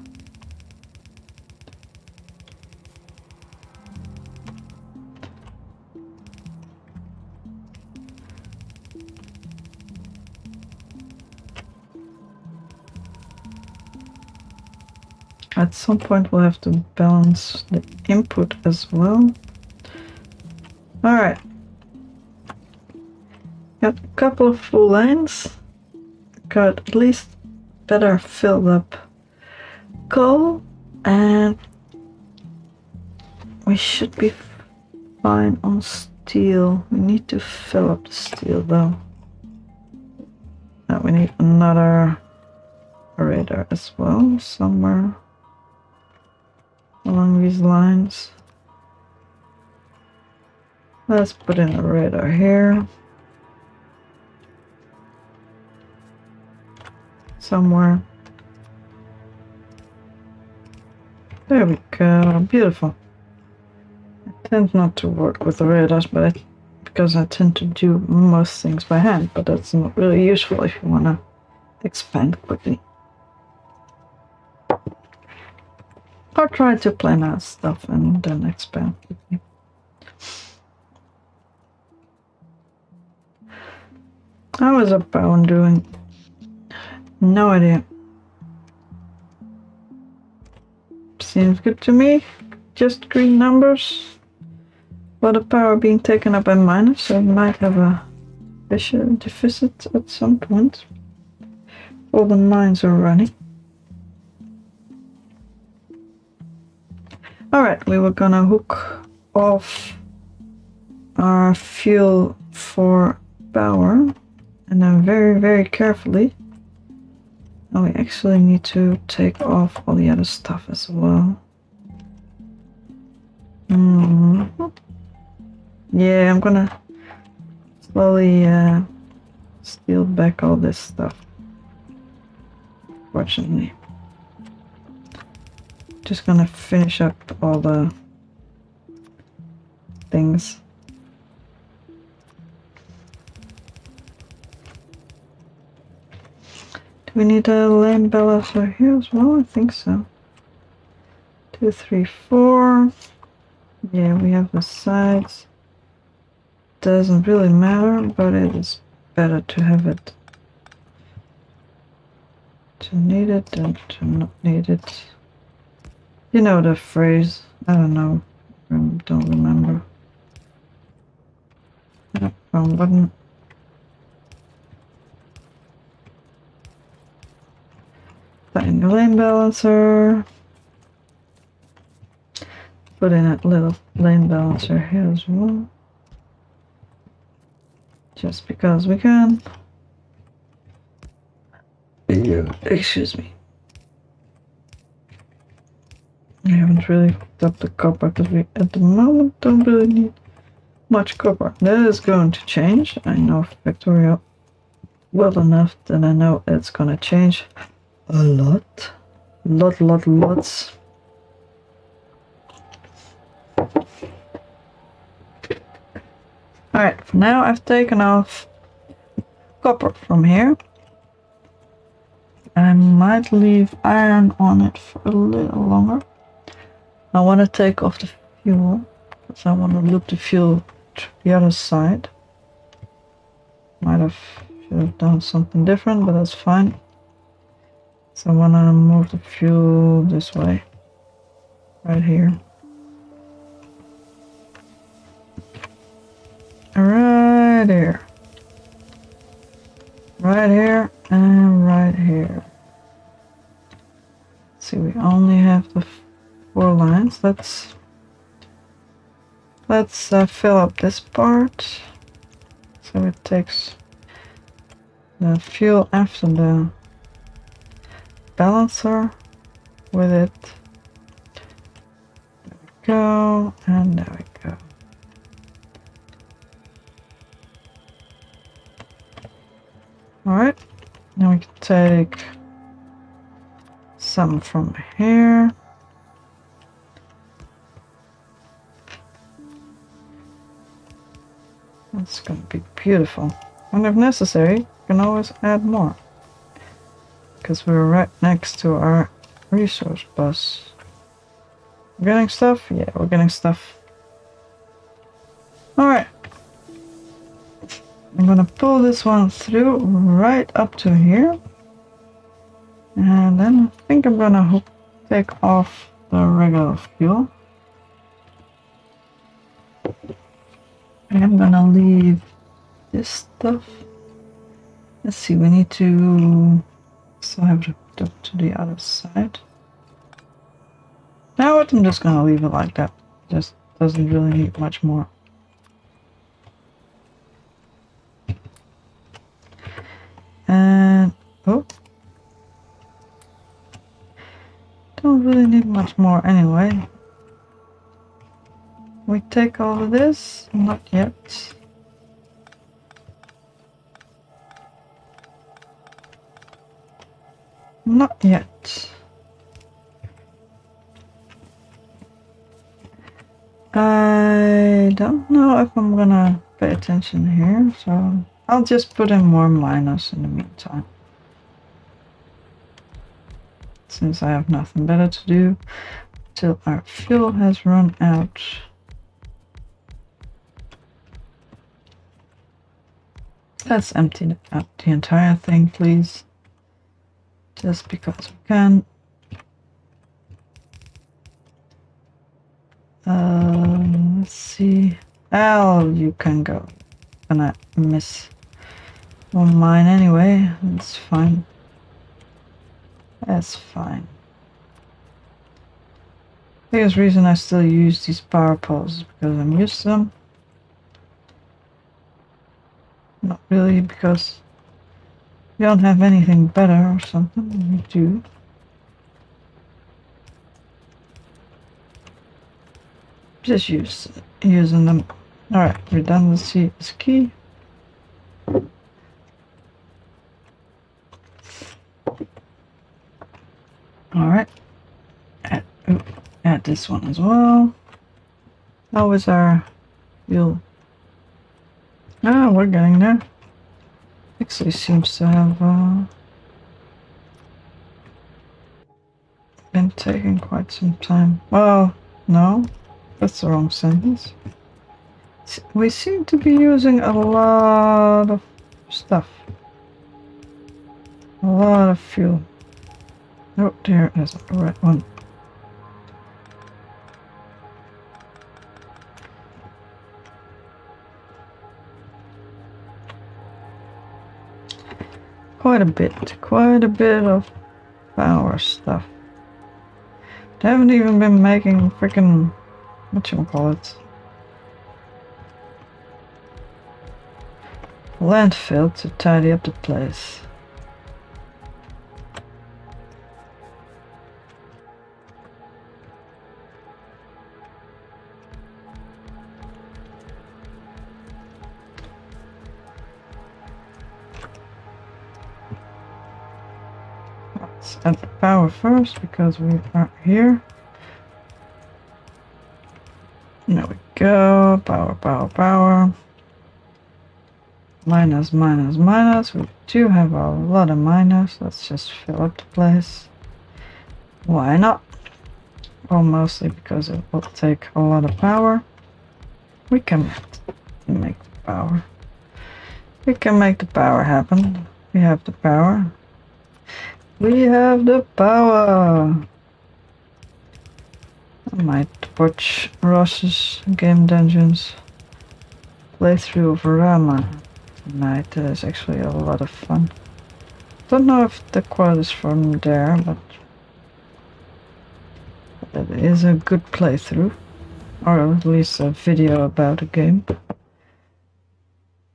At some point we'll have to balance the input as well. Alright. Got a couple of full lines. Got at least better filled up coal, and we should be fine on steel. We need to fill up the steel though. Now we need another radar as well, somewhere along these lines. Let's put in a radar here. Somewhere. There we go. Beautiful. I tend not to work with the radars, but because I tend to do most things by hand, but that's not really useful if you want to expand quickly. Or try to plan out stuff and then expand quickly. How is our power doing? No idea. Seems good to me. Just green numbers. But the power being taken up by minus, so it might have a deficit at some point. All the mines are running. Alright, we were gonna hook off our fuel for power, and then very carefully. Now we actually need to take off all the other stuff as well. Yeah, I'm gonna slowly steal back all this stuff. Fortunately. Just gonna finish up all the things. Do we need a lane balancer here as well? I think so. 2, 3, 4. Yeah, we have the sides. Doesn't really matter, but it is better to have it. To need it than to not need it. You know the phrase. I don't know. Don't remember. Yep, wrong button. Find the lane balancer. Put in a little lane balancer here as well. Just because we can. Yeah. Excuse me. I haven't really hooked up the copper because we at the moment don't really need much copper. That is going to change. I know Factorio well enough that I know it's gonna change a lot. Lots. Alright, for now I've taken off copper from here. I might leave iron on it for a little longer. I want to take off the fuel because I want to loop the fuel to the other should have done something different, but that's fine. So I want to move the fuel this way, right here. right here. Right here and right here. See, we only have the 4 lines. Let's fill up this part. So it takes the fuel after the balancer with it. There we go, and there we go. Alright, now we can take some from here. That's gonna be beautiful. And if necessary, you can always add more. Because we're right next to our resource bus. We're getting stuff? Yeah, we're getting stuff. Alright. I'm gonna pull this one through right up to here. And then I think I'm gonna take off the regular fuel. And I'm gonna leave this stuff. Let's see, we need to still have to put it to the other side. Now I'm just gonna leave it like that. Just doesn't really need much more. And oh, don't really need much more anyway. We take all of this? Not yet. Not yet. I don't know if I'm gonna pay attention here, so I'll just put in more miners in the meantime. Since I have nothing better to do till our fuel has run out. Let's empty out the entire thing, please. Just because we can. Let's see. Al, you can go. Gonna miss one mine anyway. That's fine. That's fine. The biggest reason I still use these power poles is because I'm used to them. Not really because we don't have anything better or something. We do. Just using them. Alright, redundancy is key. Alright. Add this one as well. How is our fuel? Ah, we're getting there. Actually seems to have been taking quite some time. Well, no, that's the wrong sentence. We seem to be using a lot of stuff. A lot of fuel. Oh, there is a red one. Quite a bit of power stuff. They haven't even been making freaking whatchamacallit, landfill to tidy up the place. Let's add the power first because we are here. There we go. Power, power, power. Minus, minus, minus. We do have a lot of minus. Let's just fill up the place. Why not? Well, mostly because it will take a lot of power. We can make the power. We can make the power happen. We have the power. We have the power. I might watch Ross's game dungeons playthrough of Rama tonight. That is actually a lot of fun. Don't know if the quote is from there, but it is a good playthrough, or at least a video about a game.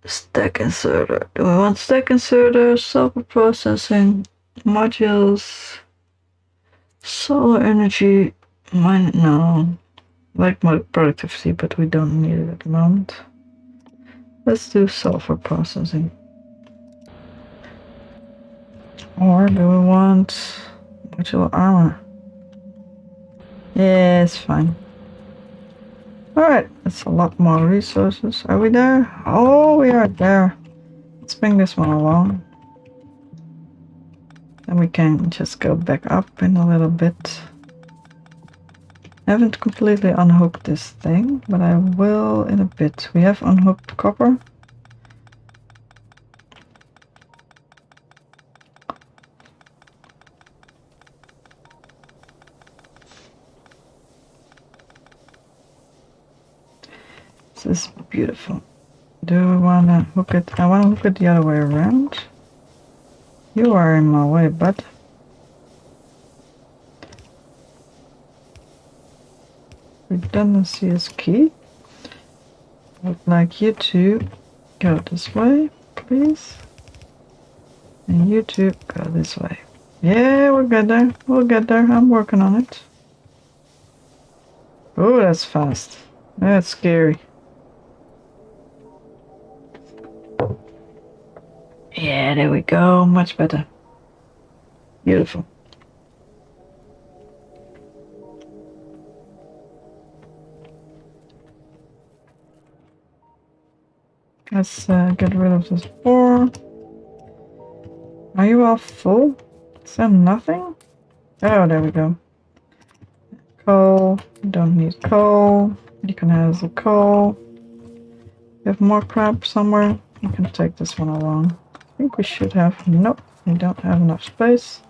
Stack inserter. Do we want stack inserter, software processing, modules, solar energy? Mine, no. Like my productivity, but we don't need it at the moment. Let's do software processing. Or do we want modular armor? Yeah, it's fine. Alright, that's a lot more resources. Are we there? Oh, we are there. Let's bring this one along. Then we can just go back up in a little bit. I haven't completely unhooked this thing, but I will in a bit. We have unhooked copper. This is beautiful. Do we want to hook it? I want to hook it the other way around. You are in my way, bud. Redundancy is key. I'd like you to go this way, please. And you two go this way. Yeah, we'll get there. We'll get there. I'm working on it. Oh, that's fast. That's scary. Yeah, there we go. Much better. Beautiful. Let's get rid of this ore. Are you all full? Is there nothing? Oh, there we go. Coal. You don't need coal. You can have the coal. You have more crap somewhere. You can take this one along. I think we should have. Nope, we don't have enough space.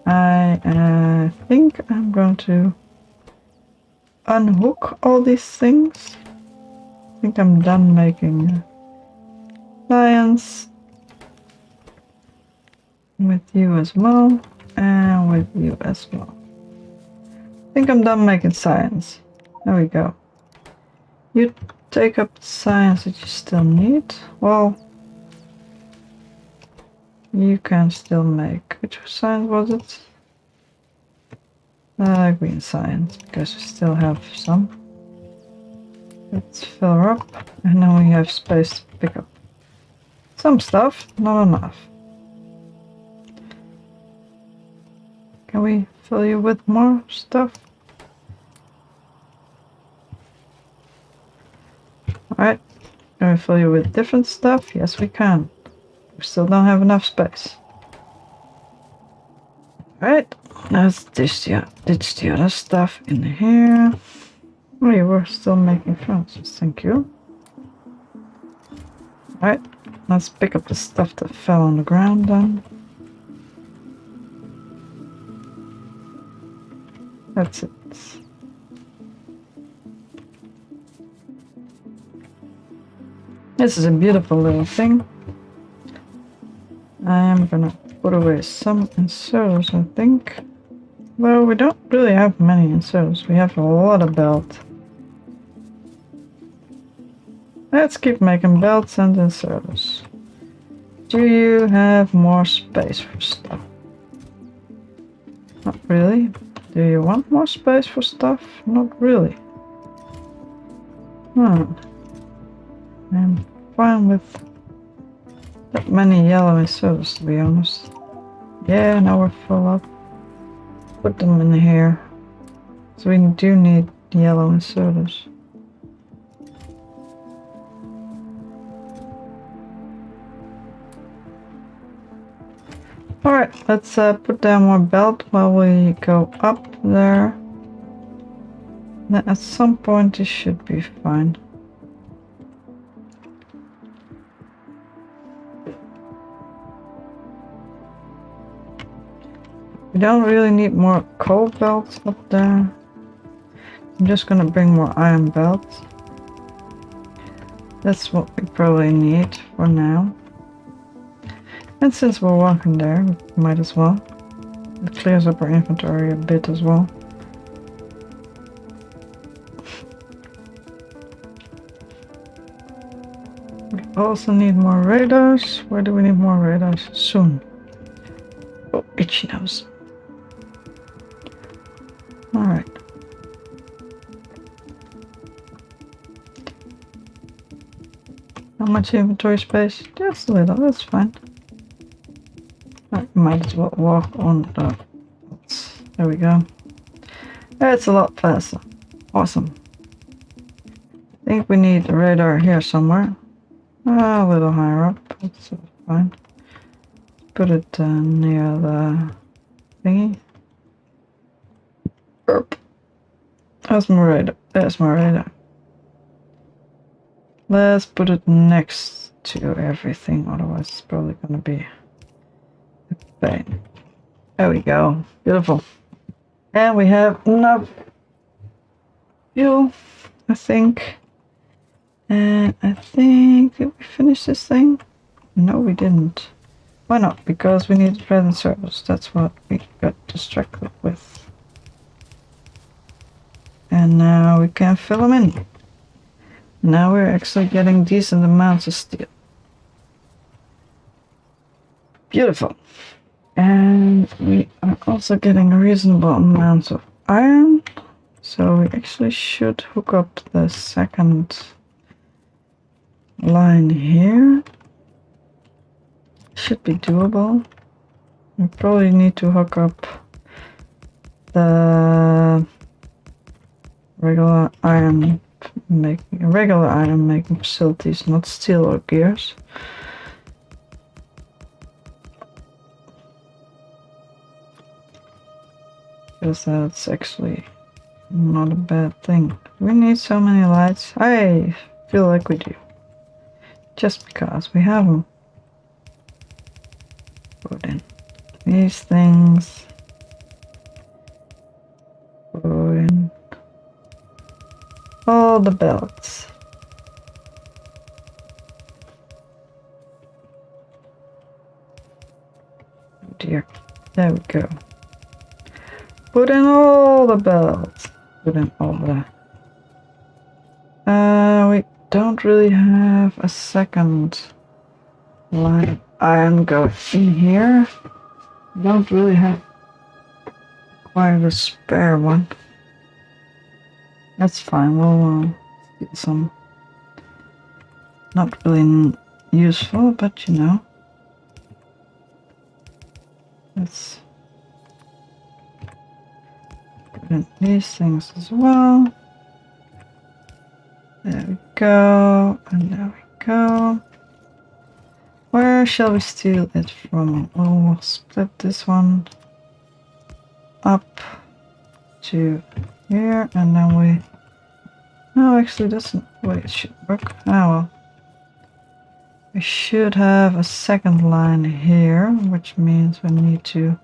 I think I'm going to unhook all these things. I think I'm done making science with you as well, and with you as well. I think I'm done making science. There we go. You take up the science that you still need. Well, you can still make. Which science was it? Green science, because we still have some. Let's fill her up, and then we have space to pick up some stuff, not enough. Can we fill you with more stuff? Alright, can we fill you with different stuff? Yes, we can. We still don't have enough space. Alright, let's ditch the other stuff in here. Oh, you were still making friends. Thank you. Alright, let's pick up the stuff that fell on the ground then. That's it. This is a beautiful little thing. I am gonna put away some inserters, I think. Well, we don't really have many inserters. We have a lot of belt. Let's keep making belts and inserters. Do you have more space for stuff? Not really. Do you want more space for stuff? Not really. I'm fine with that many yellow inserters, to be honest. Yeah, now we're full up. Put them in here. So we do need yellow inserters. Alright, let's put down more belt while we go up there. Then at some point this should be fine. We don't really need more coal belts up there. I'm just gonna bring more iron belts. That's what we probably need for now. And since we're walking there, we might as well. It clears up our inventory a bit as well. We also need more radars. Where do we need more radars? Soon. Oh, itchy nose. Alright. How much inventory space? Just a little, that's fine. I might as well walk on the... There we go. That's a lot faster. Awesome. I think we need a radar here somewhere. A little higher up, that's fine. Put it near the thingy. Burp. That's my radar. That's my radar. Let's put it next to everything, otherwise it's probably gonna be a pain. There we go. Beautiful. And we have enough fuel, I think. And I think, did we finish this thing? No, we didn't. Why not? Because we need bread and service. That's what we got distracted with. And now we can fill them in. Now we're actually getting decent amounts of steel. Beautiful. And we are also getting reasonable amounts of iron. So we actually should hook up the second line here. Should be doable. We probably need to hook up the regular iron making facilities, not steel or gears. Because that's actually not a bad thing. We need so many lights. I feel like we do. Just because we have them. Put in these things. Put in all the belts. Oh dear. There we go. Put in all the belts. Put in all the... we don't really have a second line of iron go in here. Don't really have quite a spare one. That's fine, we'll get some. Not really useful, but you know. Let's put in these things as well. There we go, and there we go. Where shall we steal it from? We'll split this one up to here, and then we... No, actually doesn't... Wait, it should work. Ah, well. We should have a second line here, which means we need to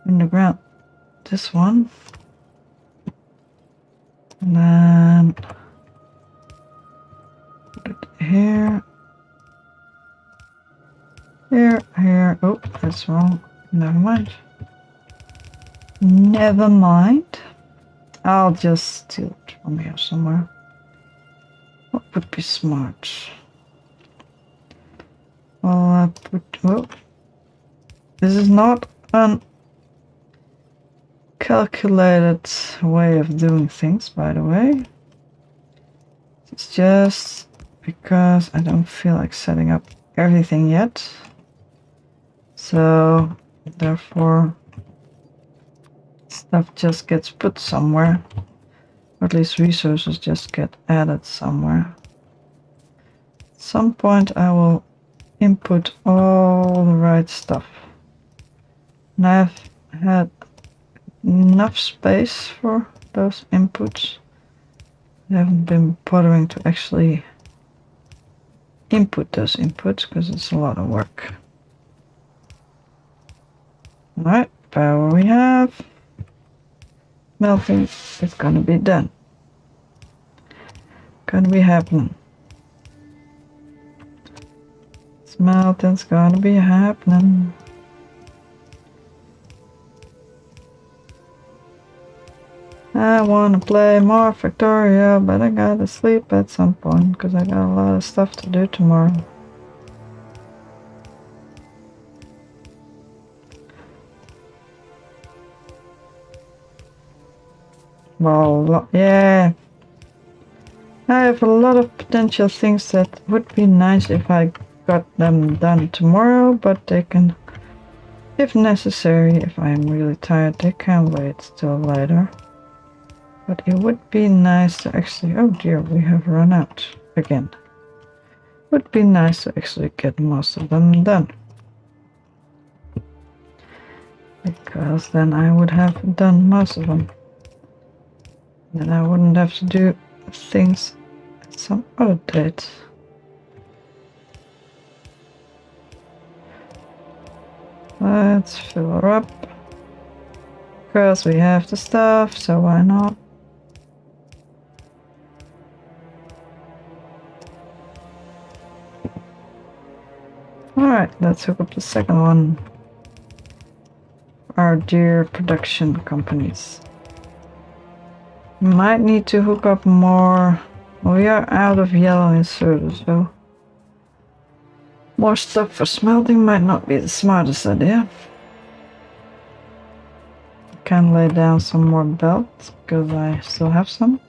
underground this one. And then... put it here. Here. Oh, that's wrong. Never mind. Never mind. I'll just steal it from here somewhere. What would be smart? I'll put... Oh. This is not an calculated way of doing things, by the way. It's just because I don't feel like setting up everything yet. So, therefore, stuff just gets put somewhere. Or at least resources just get added somewhere. At some point I will input all the right stuff. And I've had enough space for those inputs. I haven't been bothering to actually input those inputs because it's a lot of work. Alright, power we have. Melting is gonna be done. Gonna be happening. Smelting's gonna be happening. I wanna play more Factorio, but I gotta sleep at some point because I got a lot of stuff to do tomorrow. Well, yeah. I have a lot of potential things that would be nice if I got them done tomorrow, but they can, if necessary, if I am really tired, they can wait till later. But it would be nice to actually, oh dear, we have run out again. Would be nice to actually get most of them done. Because then I would have done most of them. Then I wouldn't have to do things at some other date. Let's fill her up. Because we have the stuff, so why not? Alright, let's hook up the second one. Our dear production companies. Might need to hook up more. We are out of yellow inserters, so more stuff for smelting might not be the smartest idea. Can lay down some more belts because I still have some.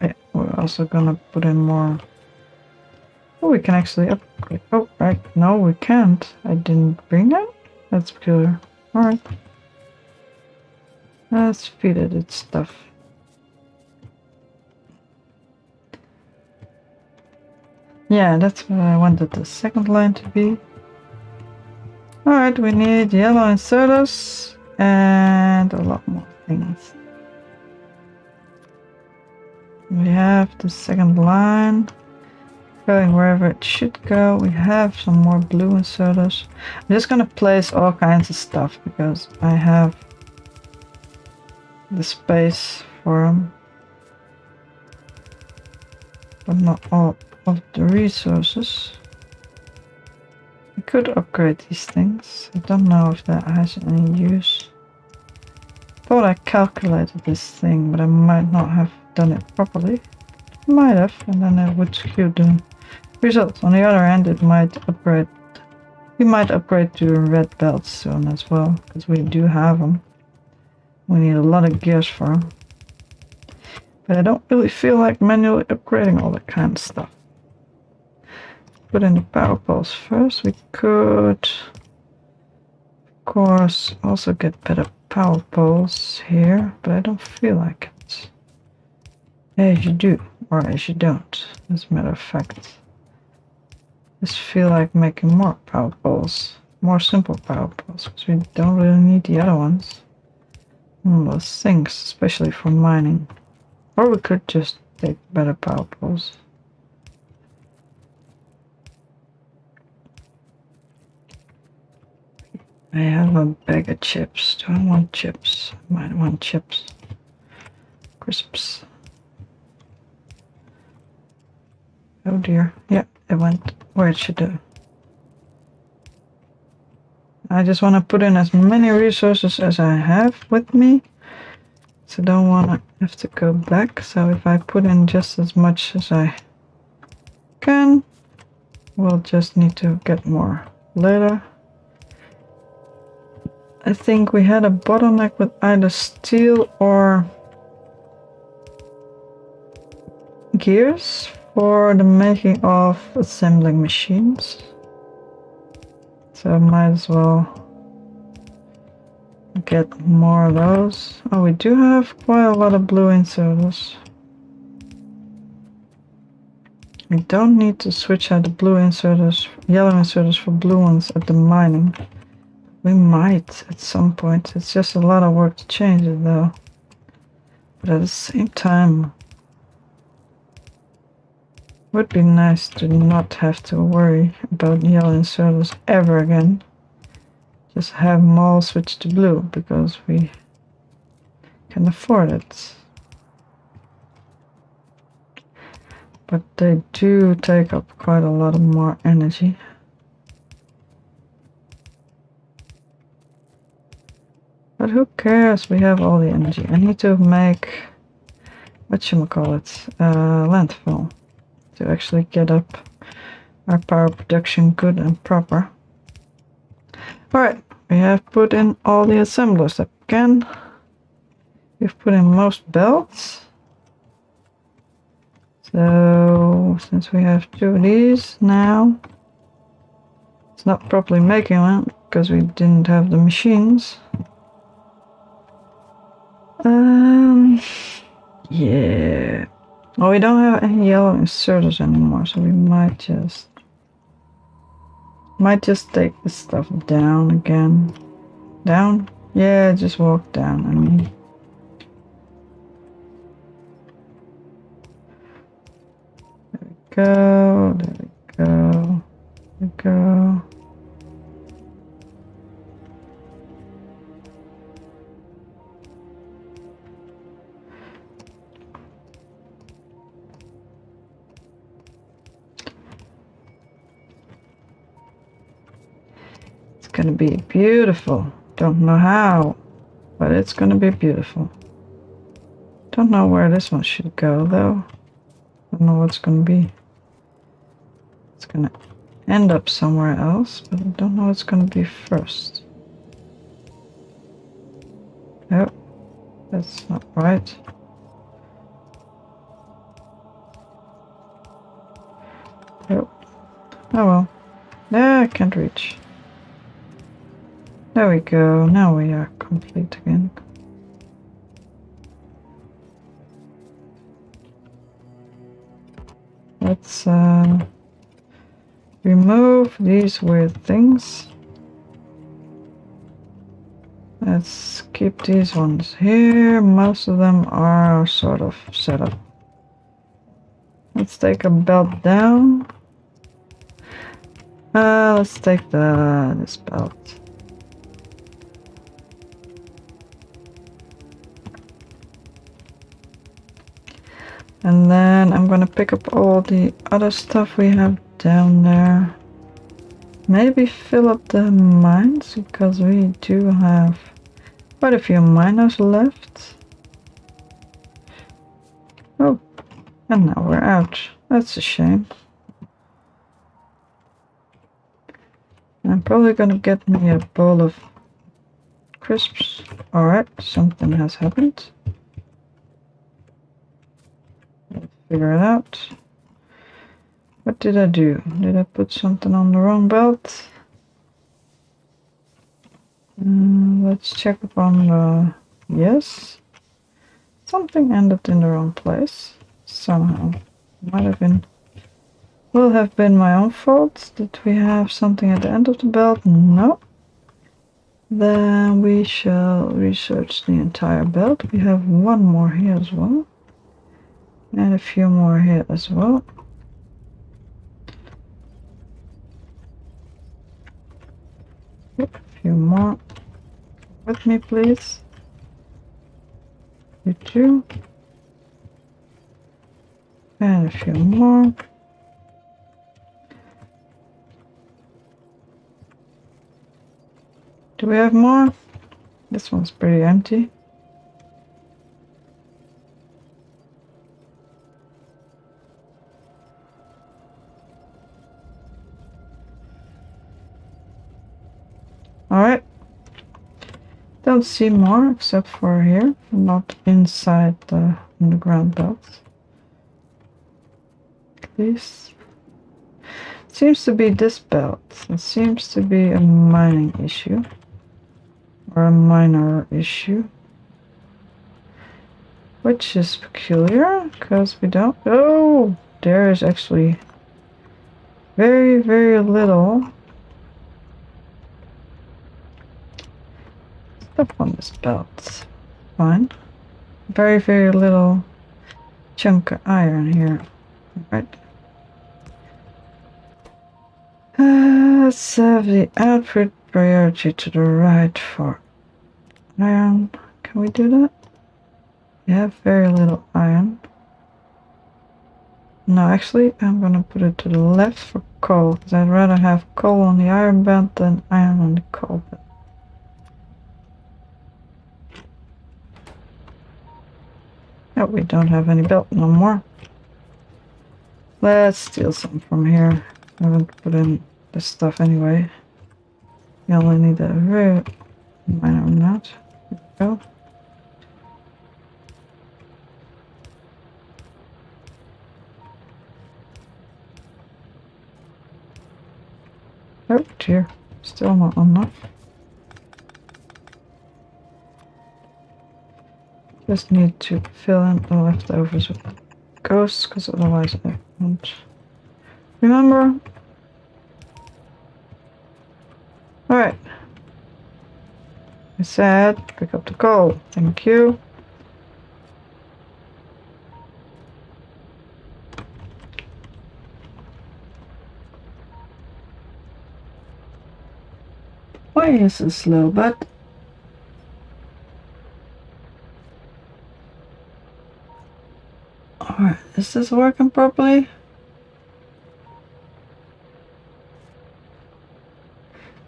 Yeah, we're also gonna put in more. Oh, we can actually upgrade. Oh, right. No, we can't. I didn't bring that? That's peculiar. Alright. Let's feed it its stuff. Yeah, that's what I wanted the second line to be. Alright, we need yellow inserters and a lot more things. We have the second line going wherever it should go. We have some more blue inserters. I'm just gonna place all kinds of stuff because I have the space for them, but not all of the resources. I could upgrade these things. I don't know if that has any use. Thought I calculated this thing, but I might not have done it properly. Might have, and then it would skew the results. On the other hand, it might upgrade. We might upgrade to red belts soon as well, because we do have them. We need a lot of gears for them. But I don't really feel like manually upgrading all that kind of stuff. Put in the power poles first. We could, of course, also get better power poles here, but I don't feel like it. As you do, or as you don't, as a matter of fact. Just feel like making more power poles, more simple power poles, because we don't really need the other ones. Those things, especially for mining. Or we could just take better power poles. I have a bag of chips. Do I want chips? I might want chips. Crisps. Oh dear. Yeah, it went where it should do. I just want to put in as many resources as I have with me. So I don't want to have to go back. So if I put in just as much as I can, we'll just need to get more later. I think we had a bottleneck with either steel or gears for the making of assembling machines. So I might as well get more of those. Oh, we do have quite a lot of blue inserters. We don't need to switch out the blue inserters, yellow inserters for blue ones at the mining. We might at some point. It's just a lot of work to change it though. But at the same time, it would be nice to not have to worry about yellow inserters ever again. Just have them all switch to blue because we can afford it. but they do take up quite a lot more energy. But who cares? We have all the energy. I need to make, whatchamacallit, landfill to actually get up our power production good and proper. Alright, we have put in all the assemblers again. We've put in most belts. So, since we have 2 of these now, it's not properly making one because we didn't have the machines. Yeah. Well, we don't have any yellow inserters anymore, so we might just take this stuff down again. Down? Yeah, just walk down. I mean, there we go. There we go. It's gonna be beautiful. Don't know how, but it's gonna be beautiful. Don't know where this one should go though. Don't know what's gonna be. It's gonna end up somewhere else, but I don't know what's gonna be first. Oh, that's not right. Oh, oh well. Yeah, I can't reach. There we go. Now we are complete again. Let's remove these weird things. Let's keep these ones here. Most of them are sort of set up. Let's take a belt down. Let's take this belt. And then I'm gonna pick up all the other stuff we have down there. Maybe fill up the mines, because we do have quite a few miners left. Oh, and now we're out. That's a shame. I'm probably gonna get me a bowl of crisps. Alright, something has happened. Figure it out. What did I do? Did I put something on the wrong belt? Let's check upon the... Yes. Something ended in the wrong place. Somehow. Might have been... Will have been my own fault. Did we have something at the end of the belt? No. Then we shall research the entire belt. We have one more here as well. And a few more here as well. Yep, a few more. With me, please. You too. And a few more. Do we have more? This one's pretty empty. Alright. Don't see more except for here, not inside the underground belt. This seems to be this belt. It seems to be a mining issue. Or a miner issue. Which is peculiar, because we don't... Oh! There is actually very, very little stuff on this belt. Fine. Very, very little chunk of iron here. Right. Let's have the output priority to the right for iron. Can we do that? We have very little iron. No, actually, I'm gonna put it to the left for coal, because I'd rather have coal on the iron bed than iron on the coal bed. Oh, we don't have any belt no more. Let's steal some from here. I haven't put in this stuff anyway. You only need a very minor amount. Here we go. Oh dear, still not enough. Just need to fill in the leftovers with ghosts, because otherwise I won't remember. Alright. I said, pick up the coal. Thank you. Why is it slow, but alright, is this working properly?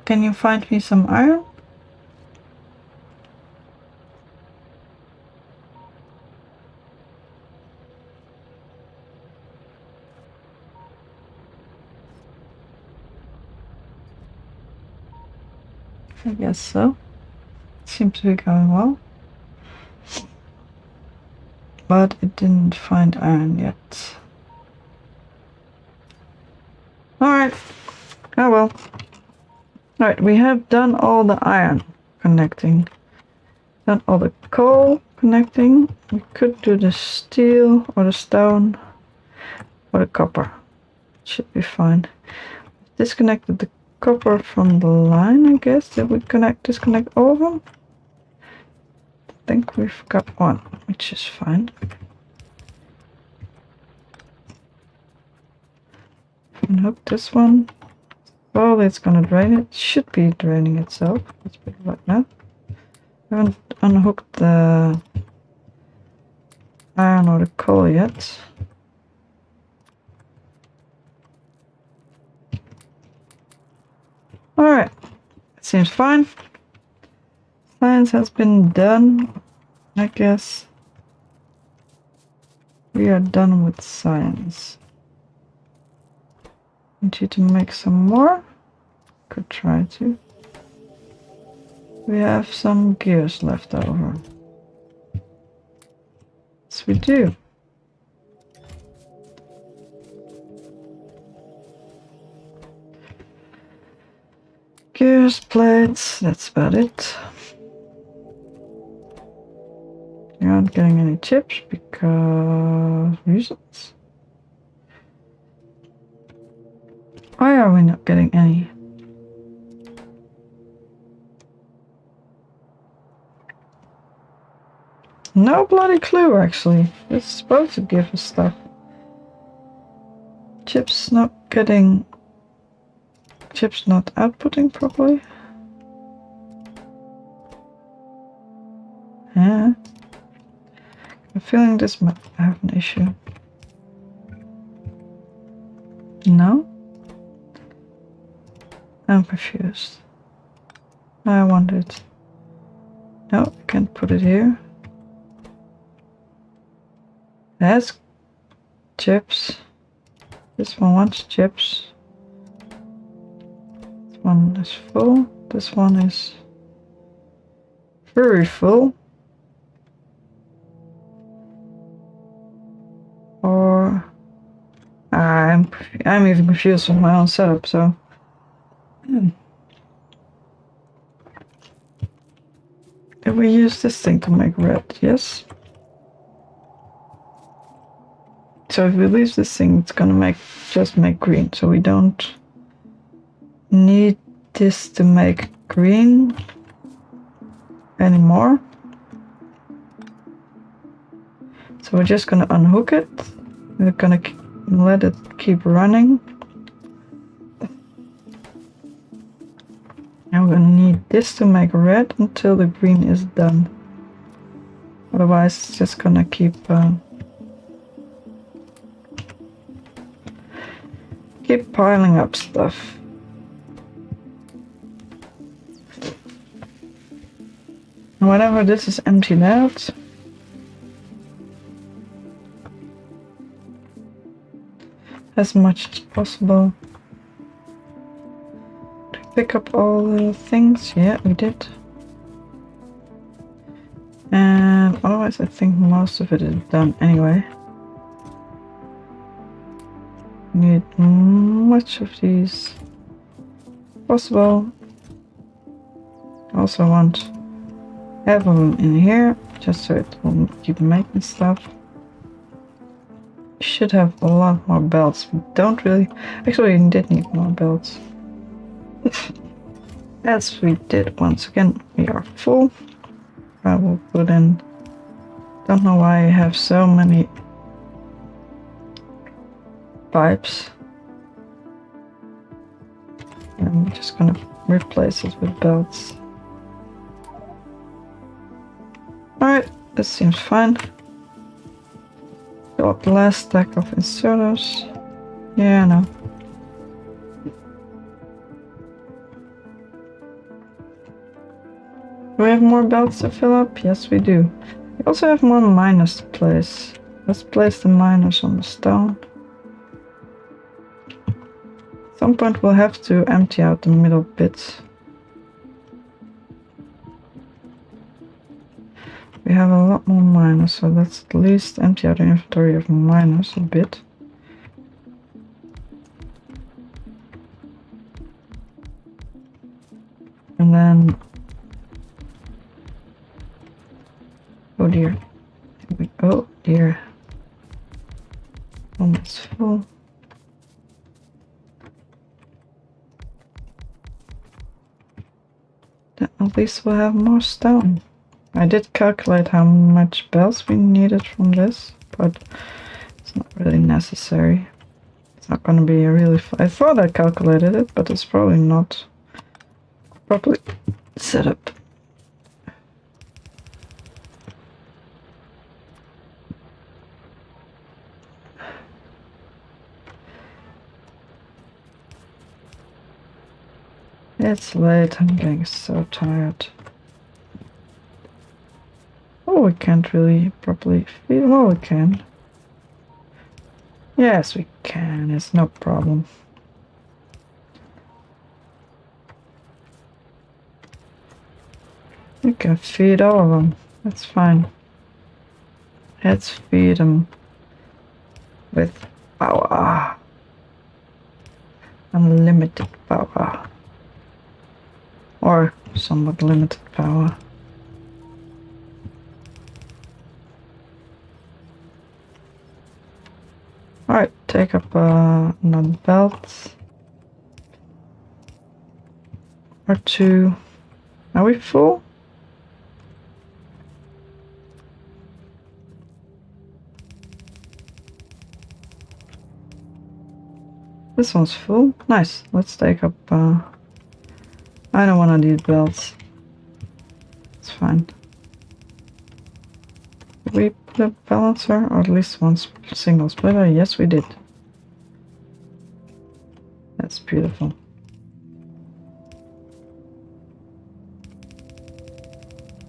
Can you find me some iron? I guess so. Seems to be going well. But it didn't find iron yet. Alright. Oh well. Alright, we have done all the iron connecting. Done all the coal connecting. We could do the steel or the stone or the copper. Should be fine. Disconnected the copper from the line, I guess. Did we disconnect all of them? I think we've got one, which is fine. And hook this one. Well, it's gonna drain it. Should be draining itself. Let's put it like that. I haven't unhooked the iron or the coal yet. Alright, it seems fine. Science has been done, I guess. We are done with science. Need you to make some more. Could try to. We have some gears left over. Yes, we do. Gears, plates, that's about it. You aren't getting any chips because reasons. Why are we not getting any? No bloody clue, actually. It's supposed to give us stuff. Chips not getting... Chips not outputting properly. Yeah. I'm feeling this might have an issue. No? I'm confused. I want it. No, I can't put it here. That's chips. This one wants chips. This one is full. This one is very full. Or I'm even confused with my own setup, so Did we use this thing to make red? Yes. So if we leave this thing, it's gonna just make green. So we don't need this to make green anymore. So we're just gonna unhook it. We're gonna let it keep running. And we're gonna need this to make red until the green is done. Otherwise, it's just gonna keep keep piling up stuff. And whenever this is emptied out, as much as possible. To pick up all the things, yeah, we did. And otherwise I think most of it is done anyway. Need much of these possible. Also want half of them in here, just so it will keep making stuff. Should have a lot more belts. We don't really... Actually, we did need more belts. As we did once again, we are full. I will put in... Don't know why I have so many pipes. I'm just gonna replace it with belts. Alright, this seems fine. Got the last stack of inserters. Yeah, no. Do we have more belts to fill up? Yes, we do. We also have more miners to place. Let's place the miners on the stone. At some point we'll have to empty out the middle bits. We have a lot more miners, so let's at least empty out the inventory of miners a bit. And then... Oh dear. Oh dear. Almost full. Then at least we'll have more stone. I did calculate how much belts we needed from this, but it's not really necessary. It's not going to be a really... I thought I calculated it, but it's probably not properly set up. It's late, I'm getting so tired. Oh, we can't really properly feed them. Oh, we can. Yes, we can. It's no problem. We can feed all of them. That's fine. Let's feed them with power. Unlimited power. Or somewhat limited power. Alright, take up another belt. Or two. Are we full? This one's full. Nice. Let's take up... I don't want to need belts. It's fine. Did we put a balancer? Or at least one single splitter? Yes, we did. That's beautiful.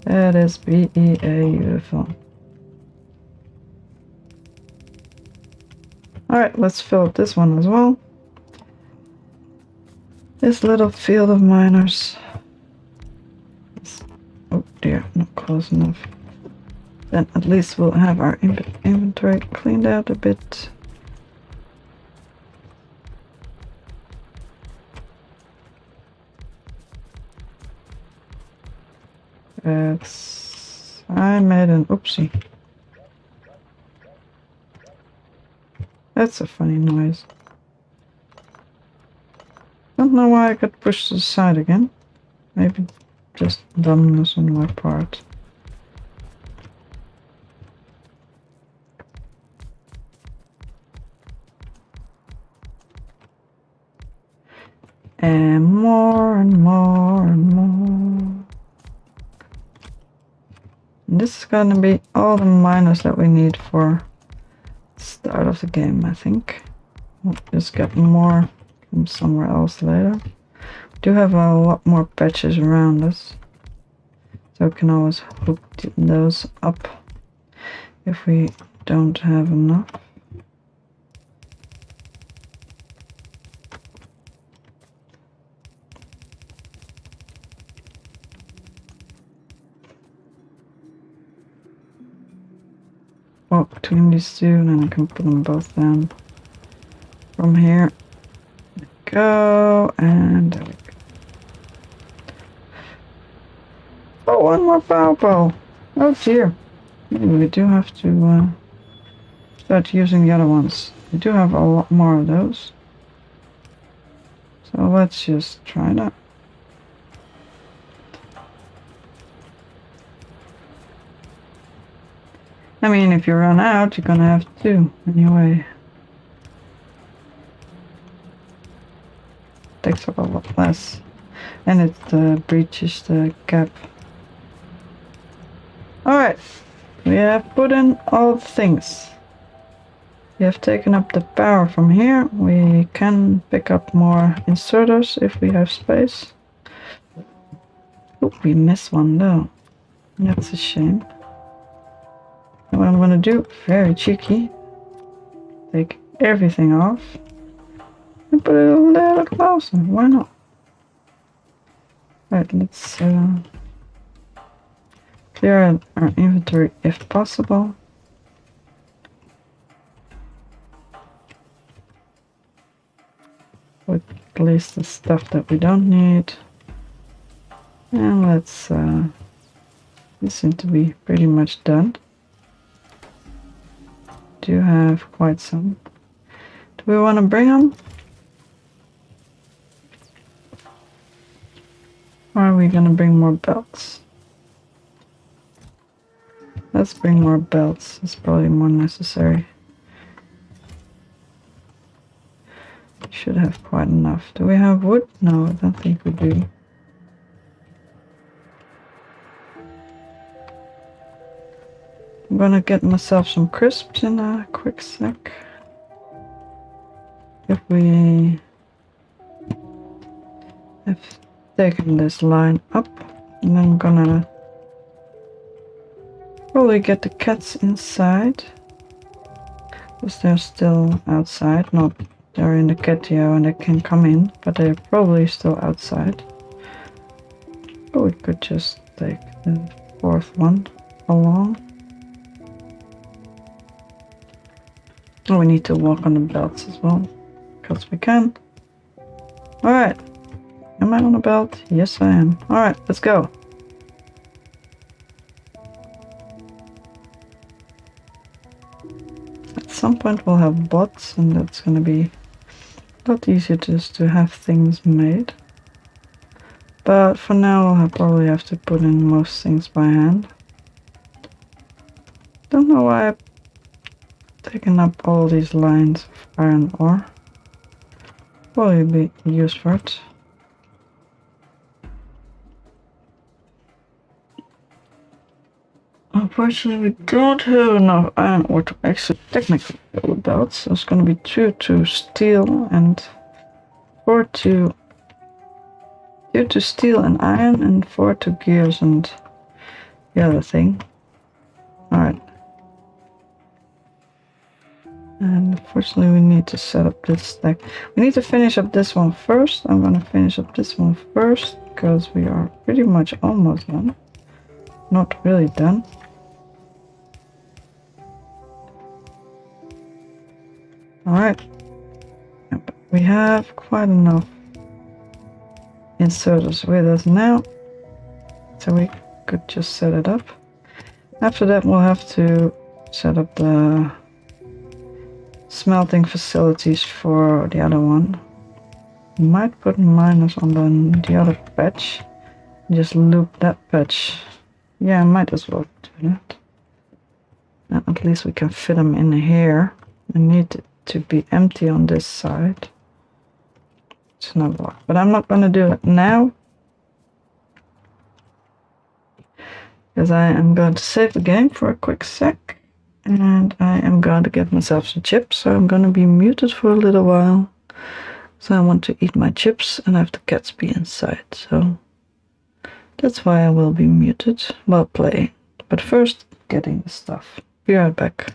That is beautiful. Alright, let's fill up this one as well. This little field of miners. Oh dear, not close enough. Then at least we'll have our inventory cleaned out a bit. I made an oopsie. That's a funny noise. Don't know why I got pushed to the side again. Maybe just dumbness on my part. And more and more and more. And this is gonna be all the miners that we need for the start of the game, I think. We'll just get more from somewhere else later. We do have a lot more patches around us, so we can always hook those up if we don't have enough. Well, between these two, and then I can put them both down from here. Go, and there we go. Oh, one more power pole. Oh dear. Maybe we do have to start using the other ones. We do have a lot more of those. So let's just try that. I mean, if you run out, you're gonna have to anyway. Takes up a lot less, and it breaches the gap. Alright, we have put in all the things. We have taken up the power from here. We can pick up more inserters if we have space. Oh, we missed one though. That's a shame. And what I'm gonna do, very cheeky, take everything off and put it a little closer. Why not? Right, let's clear our inventory if possible. With at least the stuff that we don't need. And let's this seems to be pretty much done. Do have quite some. Do we want to bring them? Or are we gonna bring more belts? Let's bring more belts. It's probably more necessary. Should have quite enough. Do we have wood? No, I don't think we do. I'm gonna get myself some crisps in a quick sec. If we have taken this line up, and then I'm gonna probably get the cats inside, because they're still outside. Not they're in the catio and they can come in, but they're probably still outside. Or we could just take the fourth one along. Oh, we need to walk on the belts as well, because we can. Alright. Am I on a belt? Yes, I am. Alright, let's go. At some point we'll have bots, and that's gonna be a lot easier just to have things made. But for now I'll probably have to put in most things by hand. Don't know why I've taken up all these lines of iron ore. Probably be used for it. Unfortunately, we don't have enough iron ore to actually technically build the belts. So it's going to be 2 to steel and 4 to steel and iron, and 4 to gears and the other thing. Alright. And unfortunately we need to set up this stack. We need to finish up this one first. I'm going to finish up this one first, because we are pretty much almost done. Not really done. Alright. Yep, we have quite enough inserters with us now, so we could just set it up. After that we'll have to set up the smelting facilities for the other one. Might put miners on the other patch. Just loop that patch. Yeah, I might as well do that. And at least we can fit them in here. I need it to be empty on this side. It's not blocked, but I'm not going to do it now, because I am going to save the game for a quick sec, And I am going to get myself some chips, so I'm going to be muted for a little while. So I want to eat my chips and have the cats be inside, so that's why I will be muted while playing. But first, getting the stuff. Be right back.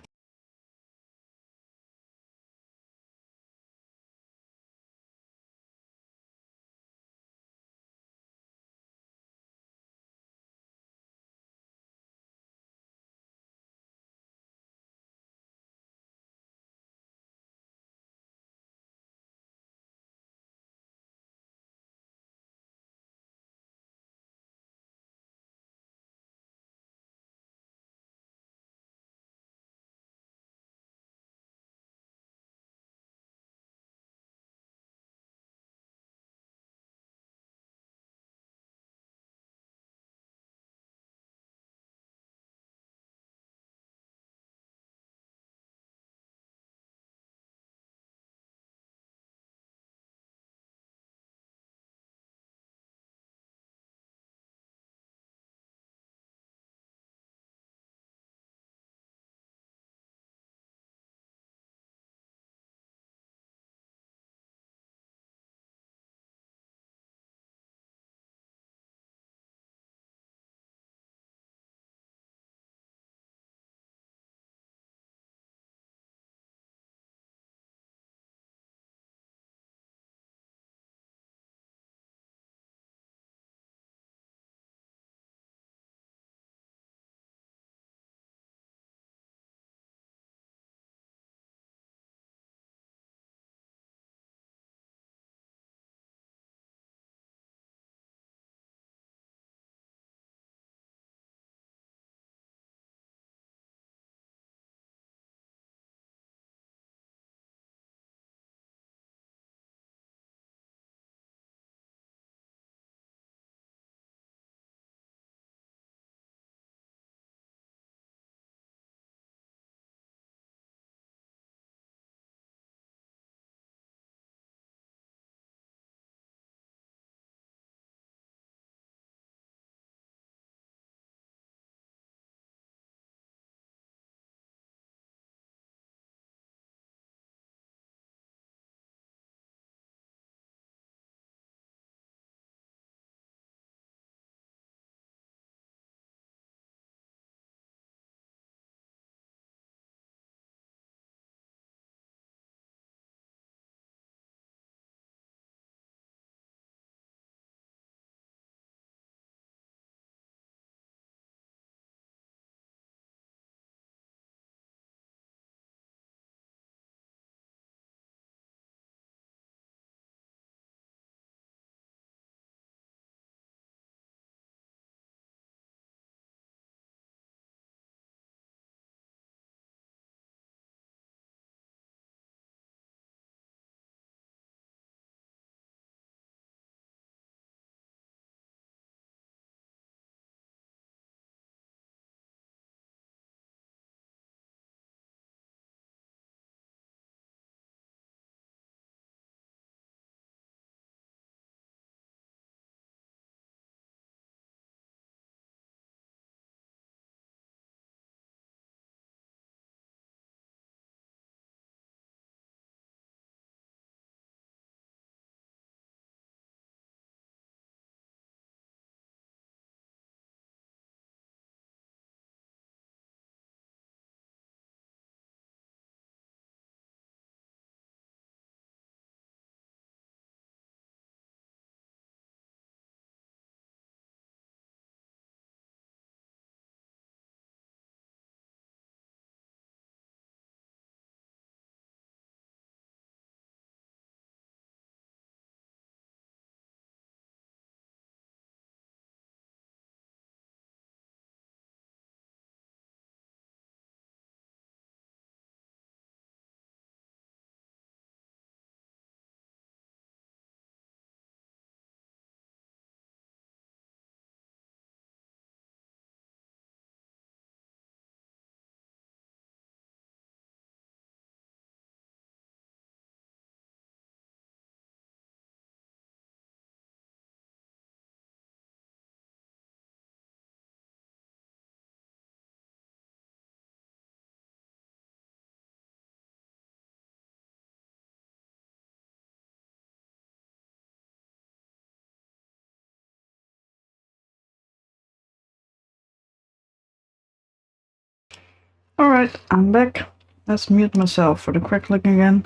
Alright, I'm back. Let's mute myself for the crackling again.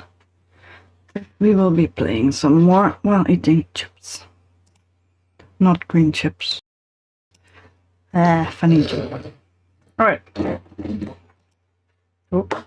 We will be playing some more while eating chips. Not green chips. Funny joke. Alright. Oop.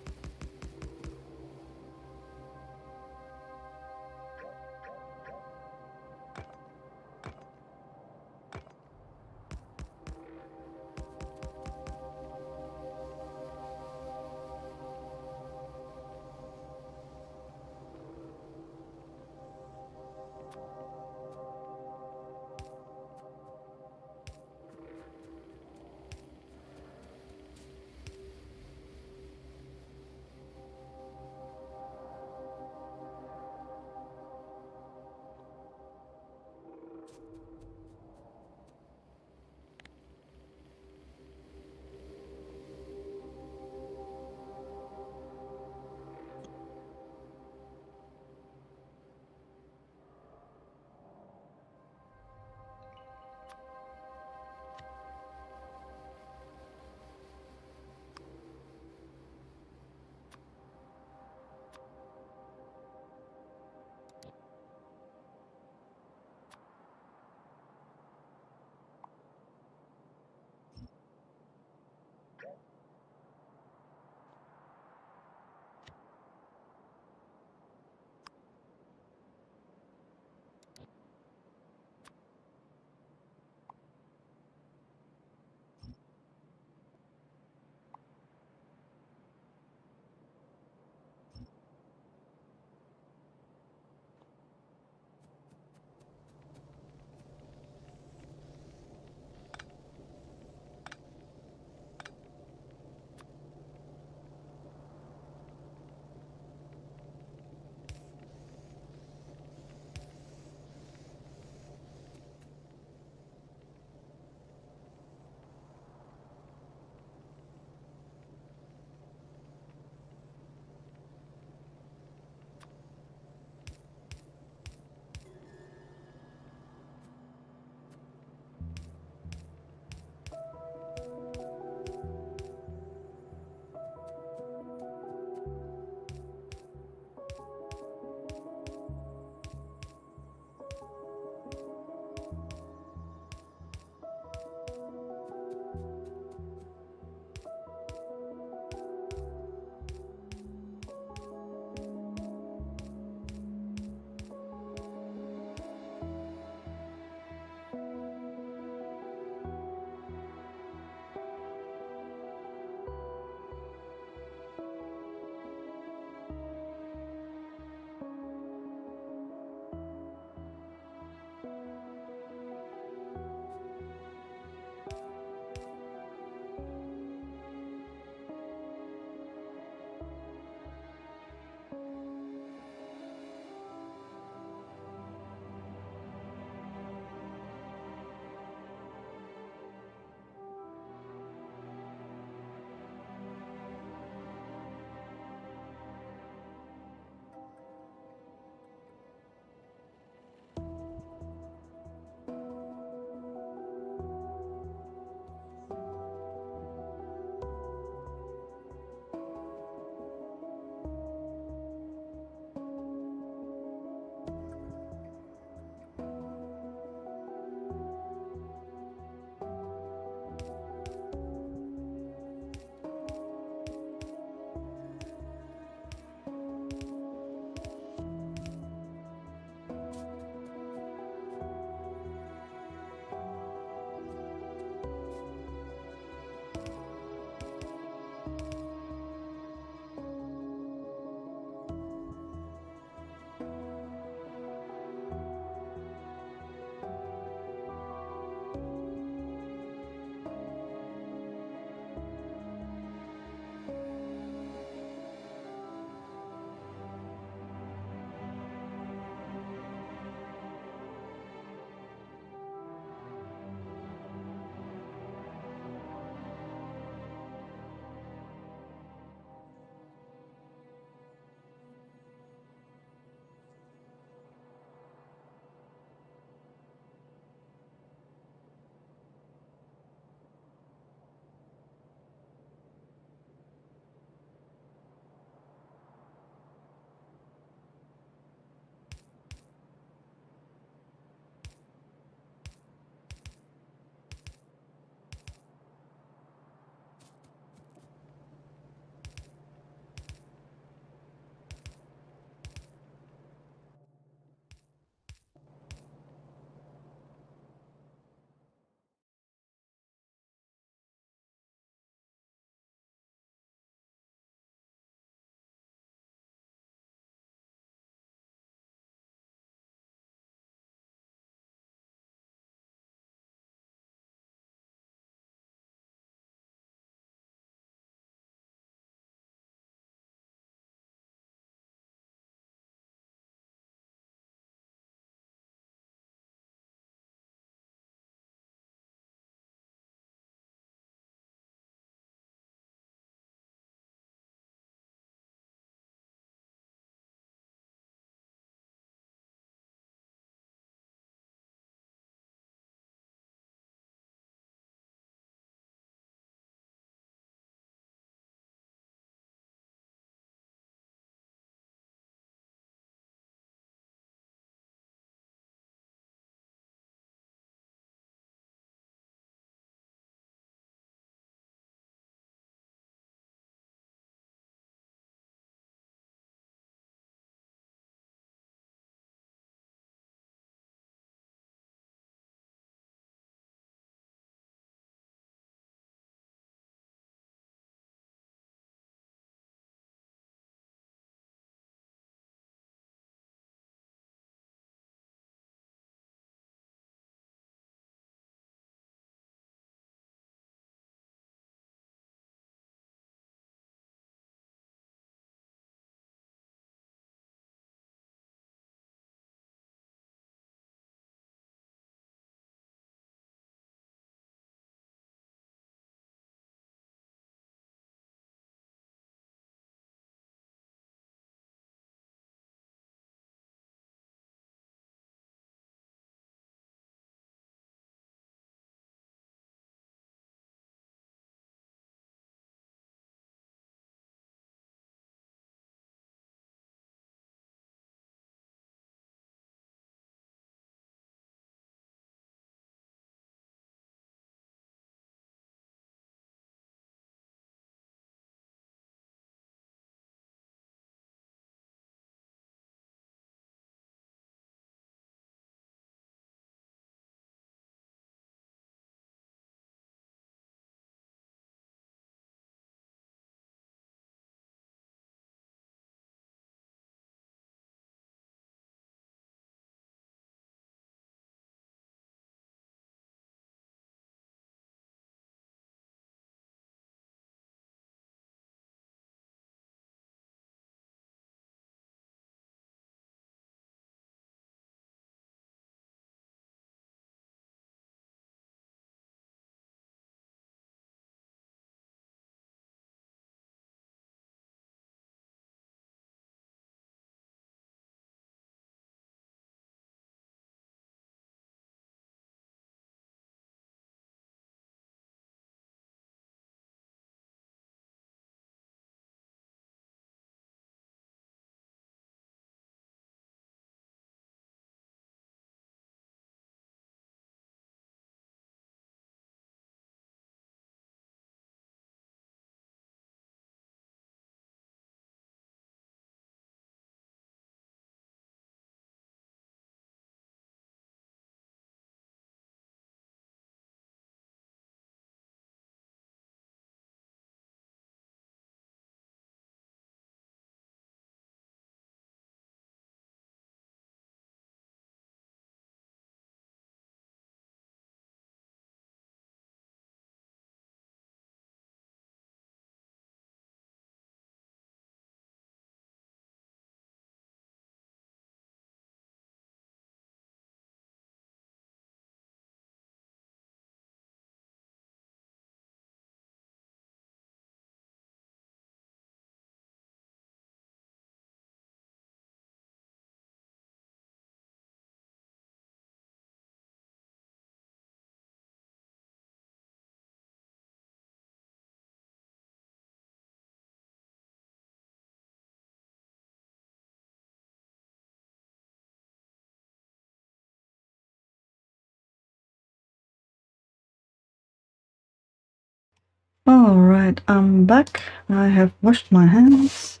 Alright, I'm back. I have washed my hands.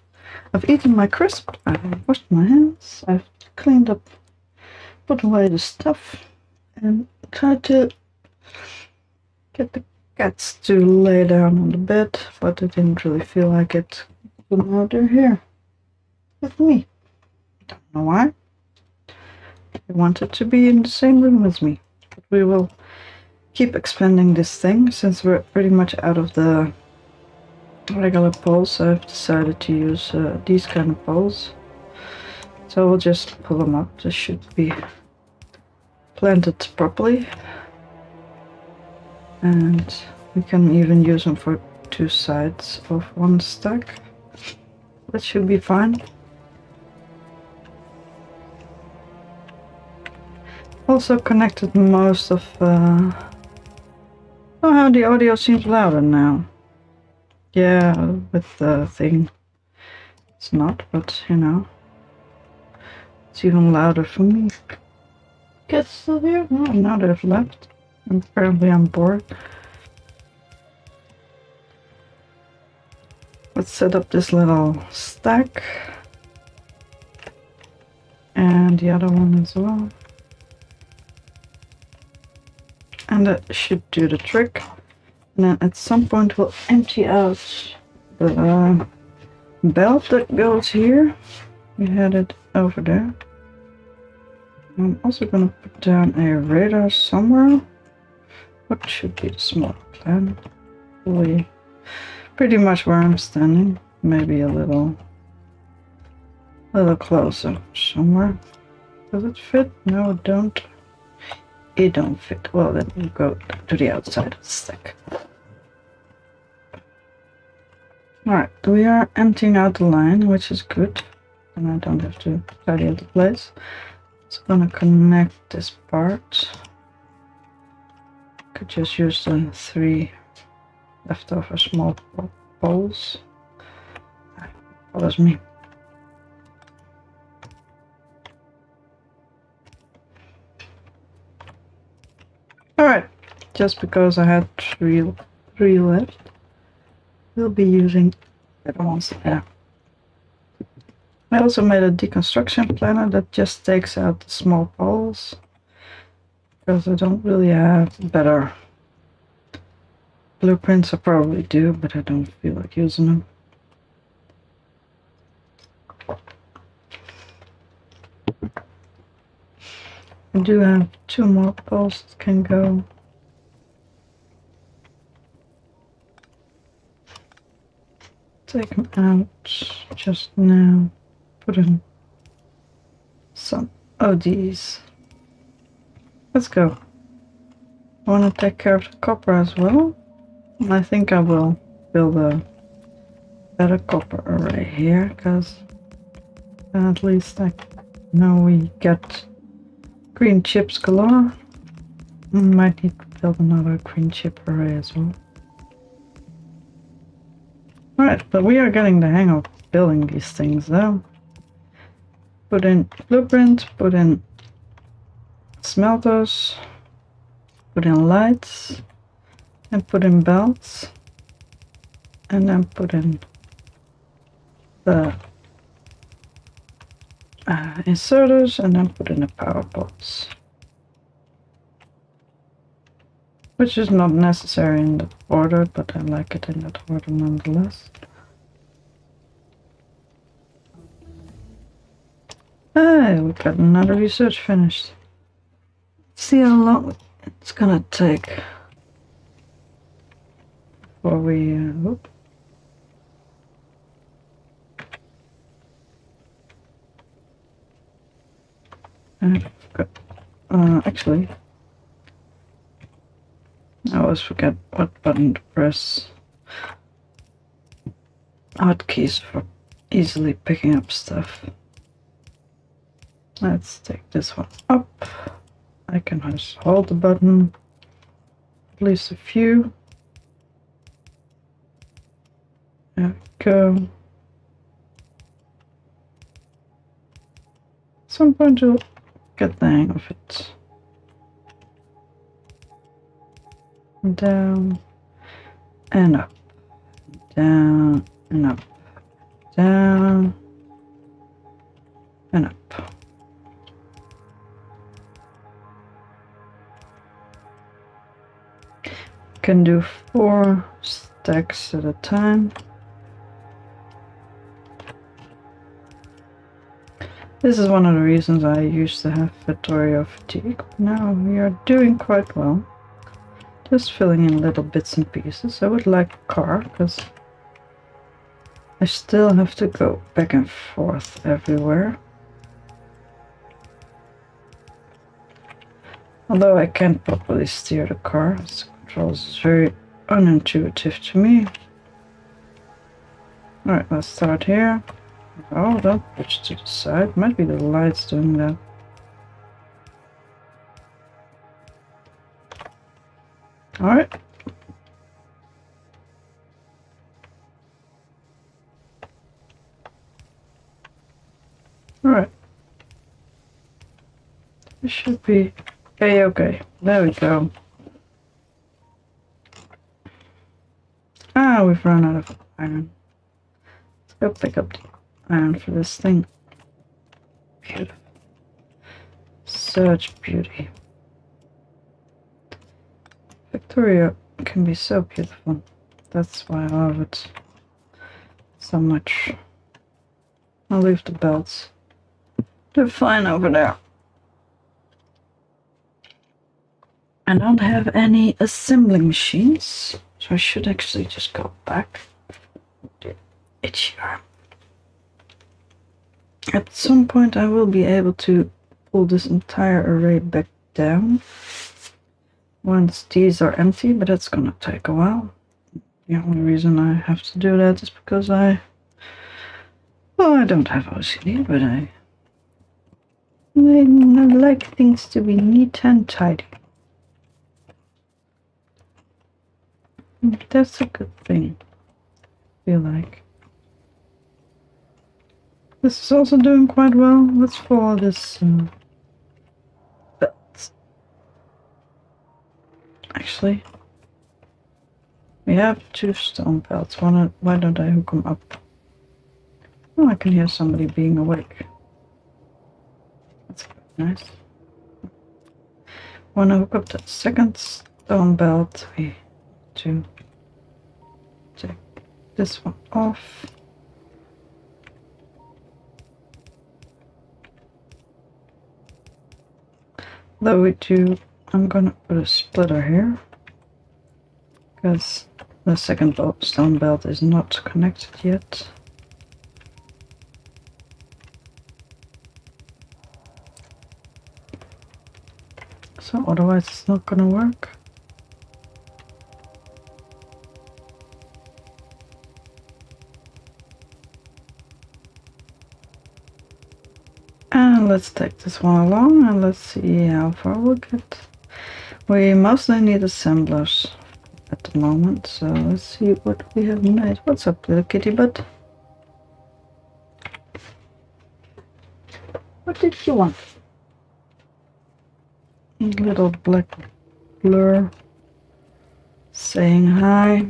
I've eaten my crisp. I've washed my hands. I've cleaned up, put away the stuff, and tried to get the cats to lay down on the bed, but they didn't really feel like it. So now they're here with me. Don't know why. They wanted to be in the same room as me. But we will keep expanding this thing since we're pretty much out of the regular poles. I've decided to use these kind of poles. So we'll just pull them up. This should be planted properly. And we can even use them for two sides of one stack. That should be fine. Also connected most of... Oh, how the audio seems louder now. Yeah, with the thing. It's not, but you know. It's even louder for me. Cats still here? Oh, now they've left. And apparently I'm bored. Let's set up this little stack. And the other one as well. And that should do the trick. And then at some point we'll empty out the belt that goes here. We had it over there. I'm also going to put down a radar somewhere. What should be the small plan? Pretty much where I'm standing. Maybe a little closer somewhere. Does it fit? No, it don't. It don't fit. Well, then we'll go to the outside of the stack. Alright, we are emptying out the line, which is good. And I don't have to tidy up the place. So I'm gonna connect this part. Could just use the 3 leftover small poles. Follows me. Alright, just because I had three left, we'll be using the other ones there. I also made a deconstruction planner that just takes out the small poles, because I don't really have better blueprints. I probably do, but I don't feel like using them. I do have 2 more poles that can go. Take them out just now. Put in some of these. Let's go. I want to take care of the copper as well. I think I will build a better copper array here, because at least I know we get green chips galore. Might need to build another green chip array as well. Alright, but we are getting the hang of building these things though. Put in blueprint, put in smelters, put in lights, and put in belts, and then put in the inserters, and then put in the power poles. Which is not necessary in the order, but I like it in that order nonetheless. Hey, we got another research finished. Let's see how long it's gonna take before we actually, I always forget what button to press. Hotkeys for easily picking up stuff. Let's take this one up. I can just hold the button, at least a few. There we go. At some point you'll get the hang of it. Down. and up, down and up, down and up. Can do 4 stacks at a time. This is one of the reasons I used to have Factorio fatigue, but now we are doing quite well. Just filling in little bits and pieces. I would like a car, because I still have to go back and forth everywhere. Although I can't properly steer the car, the controls is very unintuitive to me. Alright, let's start here. Oh, don't push to the side. Might be the lights doing that. Alright. Alright. This should be okay. There we go. Ah, we've run out of iron. Let's go pick up the iron for this thing. Beautiful. Such beauty. Factorio can be so beautiful. That's why I love it so much. I'll leave the belts. They're fine over there. I don't have any assembling machines, so I should actually just go back. Itchy arm. At some point I will be able to pull this entire array back down once these are empty, but that's gonna take a while. The only reason I have to do that is because I don't have OCD, but I like things to be neat and tidy. That's a good thing, I feel like. This is also doing quite well. Let's follow this belt. Actually, we have 2 stone belts. Why don't I hook them up? Oh, I can hear somebody being awake. That's quite nice. Want to hook up the second stone belt? We need to take this one off. Though we do, I'm gonna put a splitter here, because the second stone belt is not connected yet. So otherwise it's not gonna work. And let's take this one along and let's see how far we'll get. We mostly need assemblers at the moment, so let's see what we have made. What's up, little kitty butt? What did you want? Little black blur saying hi.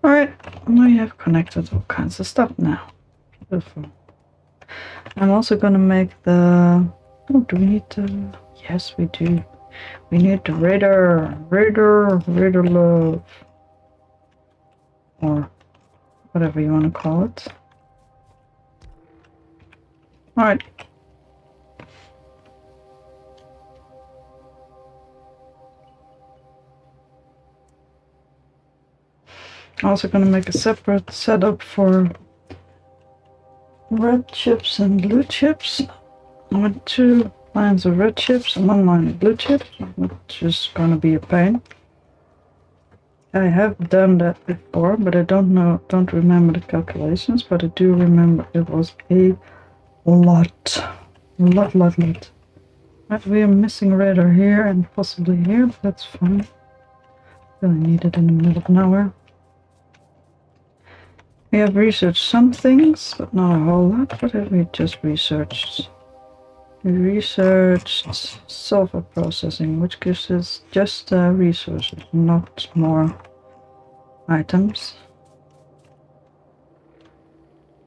Alright, we have connected all kinds of stuff now. Beautiful. I'm also gonna make the... Oh, do we need the... Yes, we do. We need the radar love. Or whatever you want to call it. Alright. Also gonna make a separate setup for red chips and blue chips. I want 2 lines of red chips and 1 line of blue chips, which is gonna be a pain. I have done that before, but I don't remember the calculations, but I do remember it was a lot. But we are missing radar here and possibly here, but that's fine. Really need it in the middle of nowhere. We have researched some things, but not a whole lot. What have we just researched? We researched sulfur processing, which gives us just resources, not more items.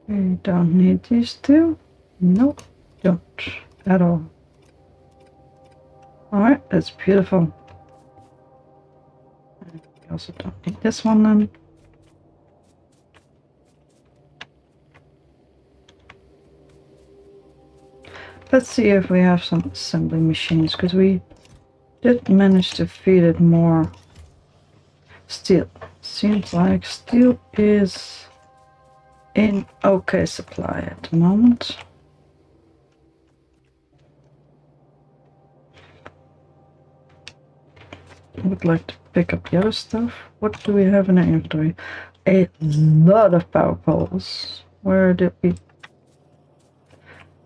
We don't need these two. Nope, don't at all. Alright, that's beautiful. We also don't need this one then. Let's see if we have some assembly machines, because we did manage to feed it more steel. Seems like steel is in okay supply at the moment. I would like to pick up the other stuff. What do we have in our inventory? A lot of power poles. Where did we...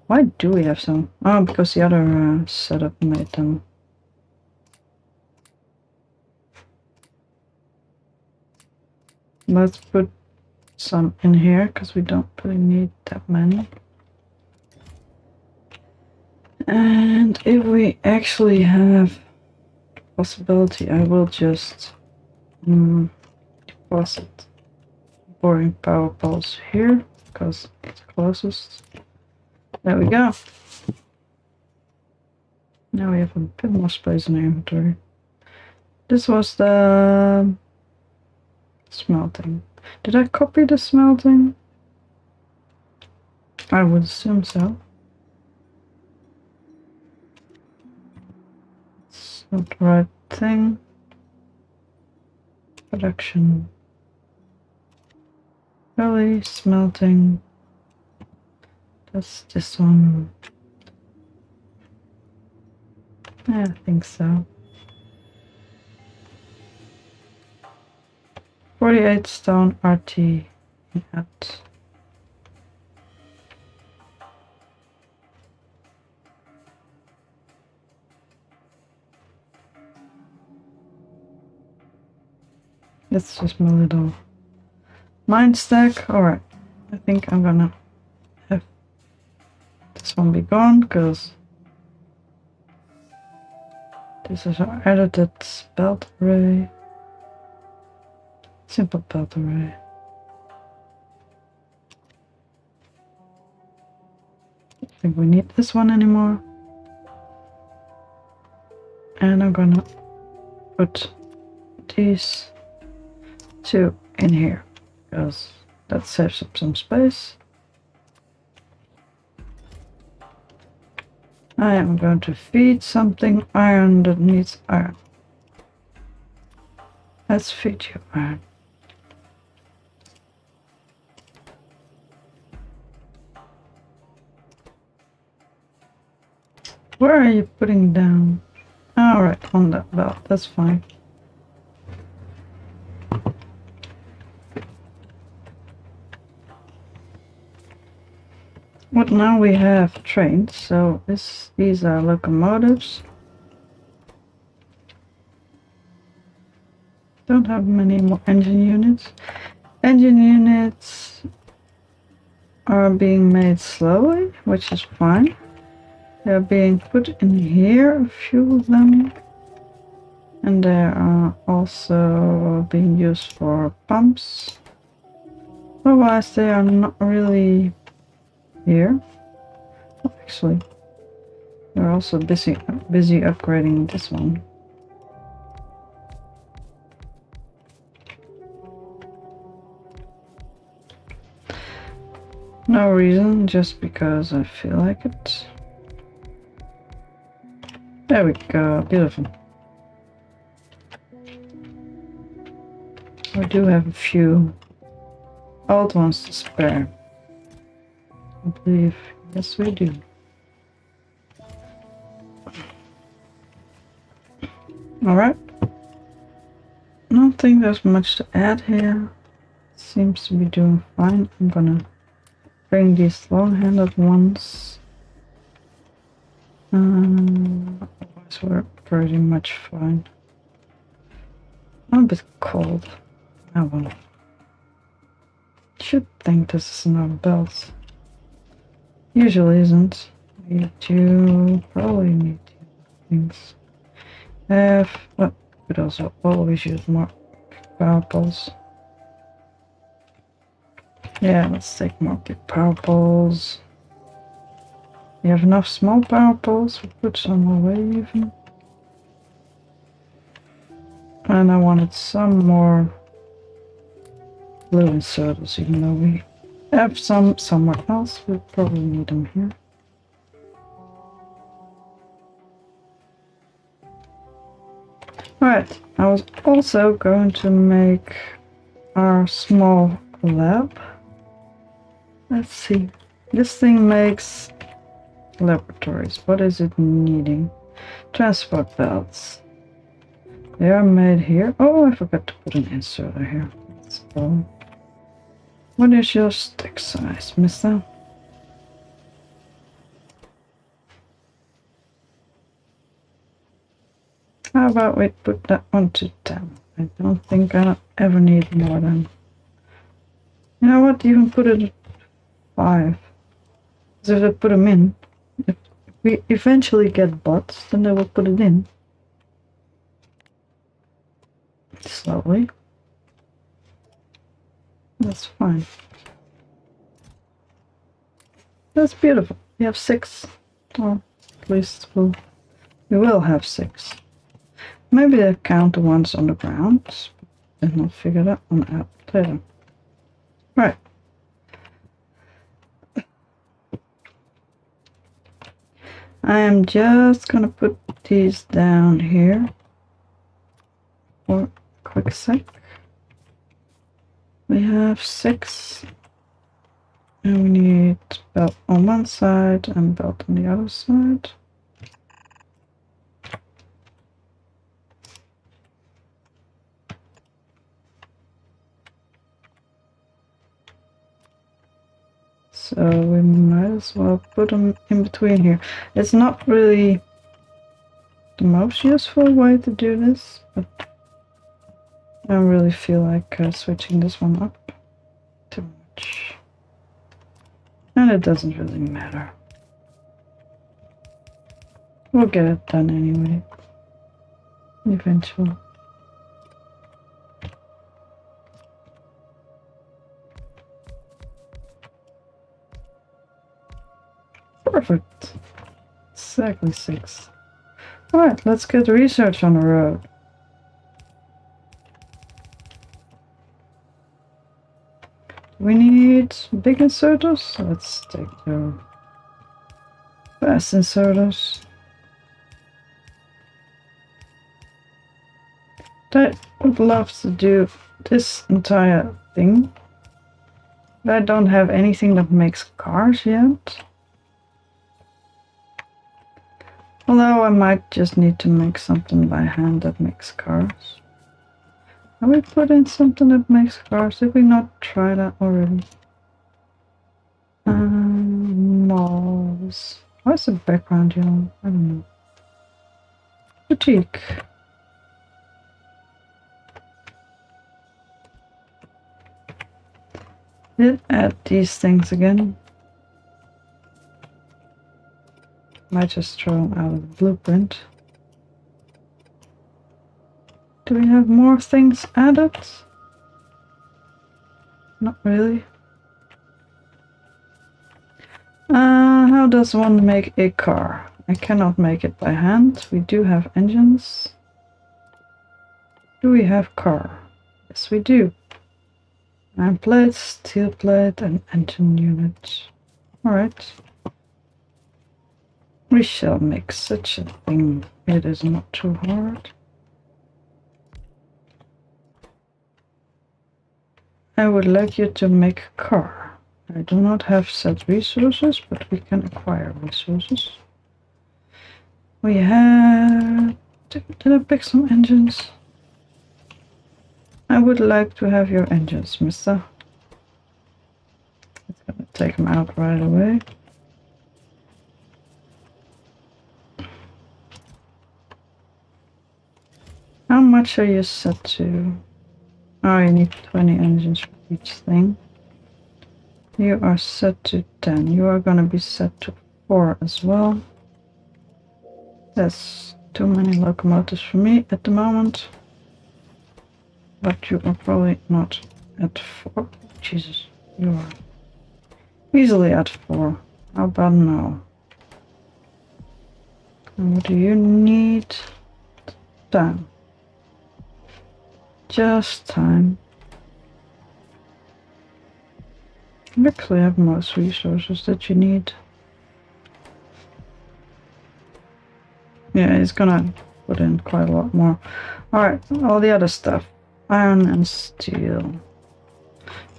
Why do we have some? Oh, because the other setup made them. Let's put some in here, because we don't really need that many. And if we actually have the possibility, I will just deposit boring power poles here, because it's closest. There we go. Now we have a bit more space in our inventory. This was the smelting. Did I copy the smelting? I would assume so. It's not the right thing. Production. Really smelting. That's this one. Yeah, I think so. 48 stone RT at. That's just my little mine stack. Alright, I think I'm gonna have this one be gone, because this is our edited belt array. Simple belt array. I think we need this one anymore. And I'm gonna put these two in here, because that saves up some space. I am going to feed something iron that needs iron. Let's feed you iron. Where are you putting down? Alright, on that belt, that's fine. What now we have trains, so these are locomotives. Don't have many more engine units. Engine units are being made slowly, which is fine. They're being put in here, a few of them. And they are also being used for pumps. Otherwise they are not really here. Oh, actually, they're also busy upgrading this one. No reason, just because I feel like it. There we go, beautiful. We do have a few old ones to spare. I believe, yes we do. Alright. I don't think there's much to add here. Seems to be doing fine. I'm gonna bring these long-handed ones. Otherwise we're pretty much fine. I'm a bit cold. Oh well. Should think this is another belt. Usually isn't. need to probably need things. Well, could also always use more power poles. Yeah, let's take more big power poles. We have enough small power poles. We'll put some away even. And I wanted some more blue inserters, even though we have some somewhere else. We'll probably need them here. Alright, I was also going to make our small lab. Let's see. This thing makes laboratories. What is it needing? Transport belts. They are made here. Oh, I forgot to put an inserter here. Let's go. What is your stick size, mister? How about we put that one to 10? I don't think I ever need more than... You know what? Even put it at 5. Because if I put them in, if we eventually get bots, then they will put it in. Slowly. That's fine. That's beautiful. We have 6. Or at least we will have 6. Maybe I count the ones on the ground, and I'll figure that one out later. Right. I am just gonna put these down here for a quick sec. We have 6, and we need belt on one side and belt on the other side. So we might as well put them in between here. It's not really the most useful way to do this, but I don't really feel like switching this one up too much. And it doesn't really matter. We'll get it done anyway. Eventually. Perfect. Exactly 6. Alright, let's get research on the road. We need big inserters. Let's take the fast inserters. I would love to do this entire thing, but I don't have anything that makes cars yet. Although I might just need to make something by hand that makes cars. Have we put in something that makes cars? Did we not try that already? Malls. Why is the background yellow? I don't know. Boutique. Did add these things again. Might just throw them out of the blueprint. Do we have more things added? Not really. How does one make a car? I cannot make it by hand. We do have engines. Do we have car? Yes, we do. Iron plate, steel plate, and engine unit. Alright. We shall make such a thing. It is not too hard. I would like you to make a car. I do not have set resources, but we can acquire resources. We have... Did I pick some engines? I would like to have your engines, mister. It's gonna take them out right away. How much are you set to? Oh, you need 20 engines for each thing. You are set to 10. You are gonna be set to 4 as well. That's too many locomotives for me at the moment. But you are probably not at 4. Jesus, you are easily at 4. How about now? And what do you need? Time. Just time. You actually have most resources that you need. Yeah, it's gonna put in quite a lot more. Alright, all the other stuff. Iron and steel.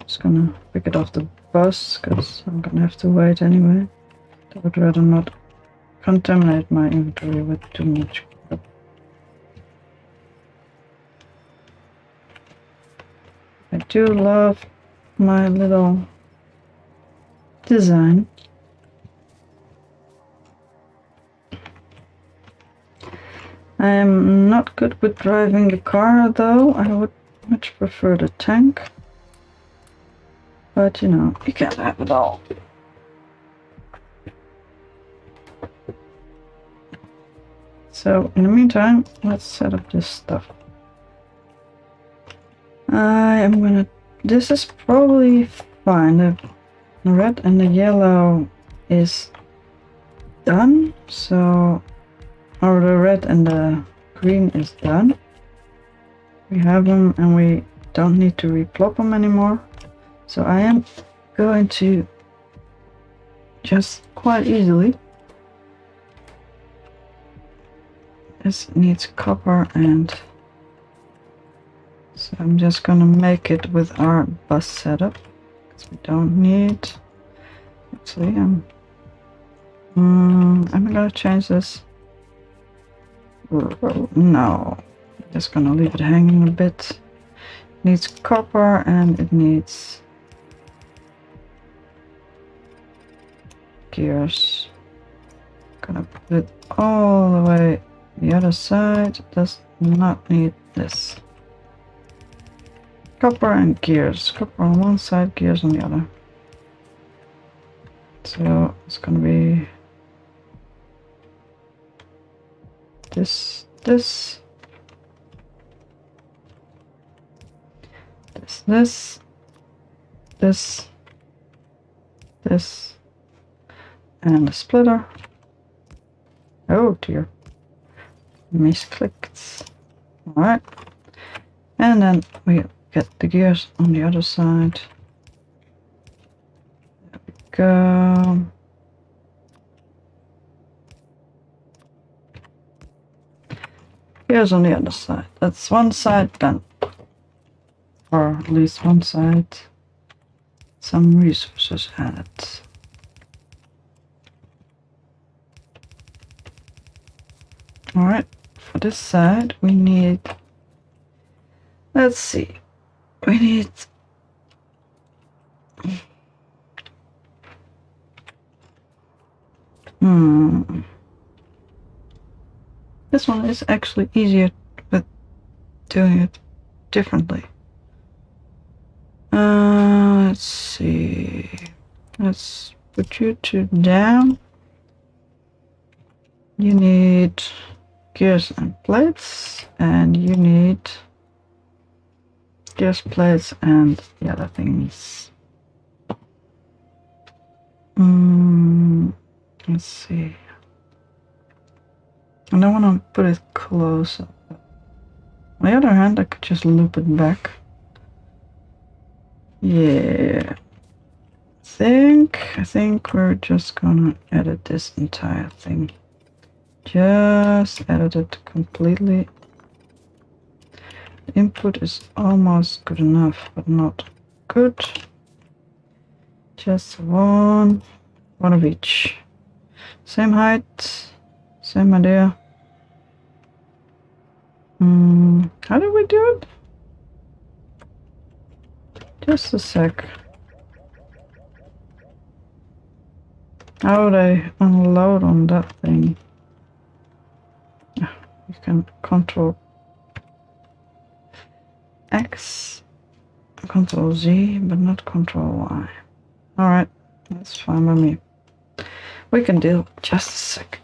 Just gonna pick it off the bus, because I'm gonna have to wait anyway. I would rather not contaminate my inventory with too much crap. I do love my little design. I'm not good with driving the car though. I would much prefer the tank. But you know, you can't have it all. So in the meantime, let's set up this stuff. I am gonna... This is probably fine. The red and the yellow is done. So... Or the red and the green is done. We have them and we don't need to replop them anymore. So I am going to just quite easily... This needs copper, and so I'm just gonna make it with our bus setup because we don't need... Actually, I'm gonna change this. No, I'm just gonna leave it hanging a bit. It needs copper and it needs gears. Gonna put it all the way the other side. Does not need this. Copper and gears. Copper on one side, gears on the other. So it's gonna be this, this, this, and a splitter. Oh dear, misclicked. Alright, and then we get the gears on the other side. There we go. Gears on the other side. That's one side done. Or at least one side. Some resources added. Alright, for this side we need... Let's see. We need... This one is actually easier with doing it differently. Let's see. Let's put you two down. You need gears and plates, and you need gears, plates, and the other things. Let's see. I don't want to put it close up. On the other hand, I could just loop it back. Yeah. I think we're just gonna edit this entire thing. Just edit it completely. The input is almost good enough, but not good. Just one of each. Same height, same idea. How do we do it? Just a sec. How would I unload on that thing? You can Control X, Control Z, but not Control Y. Alright, that's fine by me. We can deal just a sec.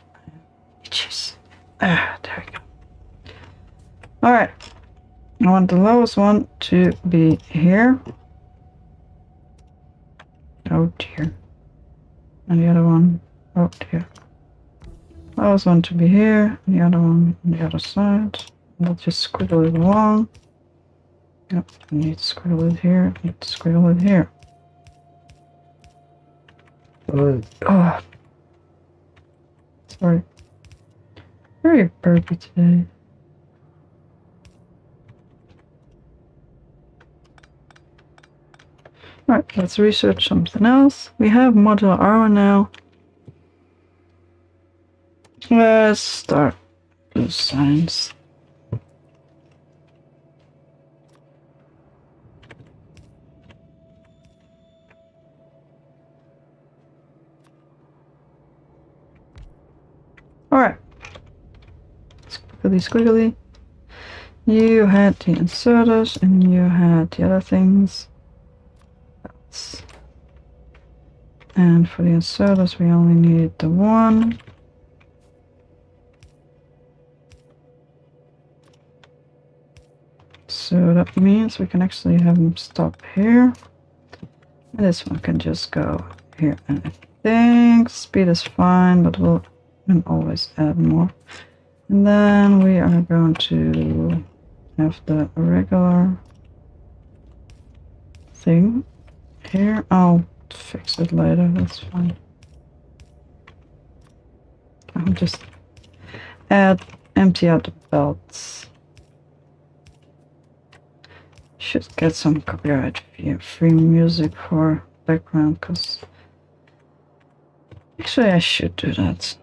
Itches. Ah, there we go. Alright. I want the lowest one to be here. Oh dear. And the other one, oh dear. Lowest one to be here, and the other one on the other side. And I'll just squiggle it along. Yep, I need to squiggle it here, I need to squiggle it here. Oh. Sorry. Very burpy today. Alright, let's research something else. We have modular armor now. Let's start blue science. Alright. Squiggly squiggly. You had the inserters and you had the other things. And for the inserters we only need the one. So that means we can actually have them stop here. And this one can just go here. And I think speed is fine, but we'll always add more. And then we are going to have the regular thing here. I'll fix it later, that's fine. I'll just empty out the belts. Should get some copyright free music for background, because actually I should do that.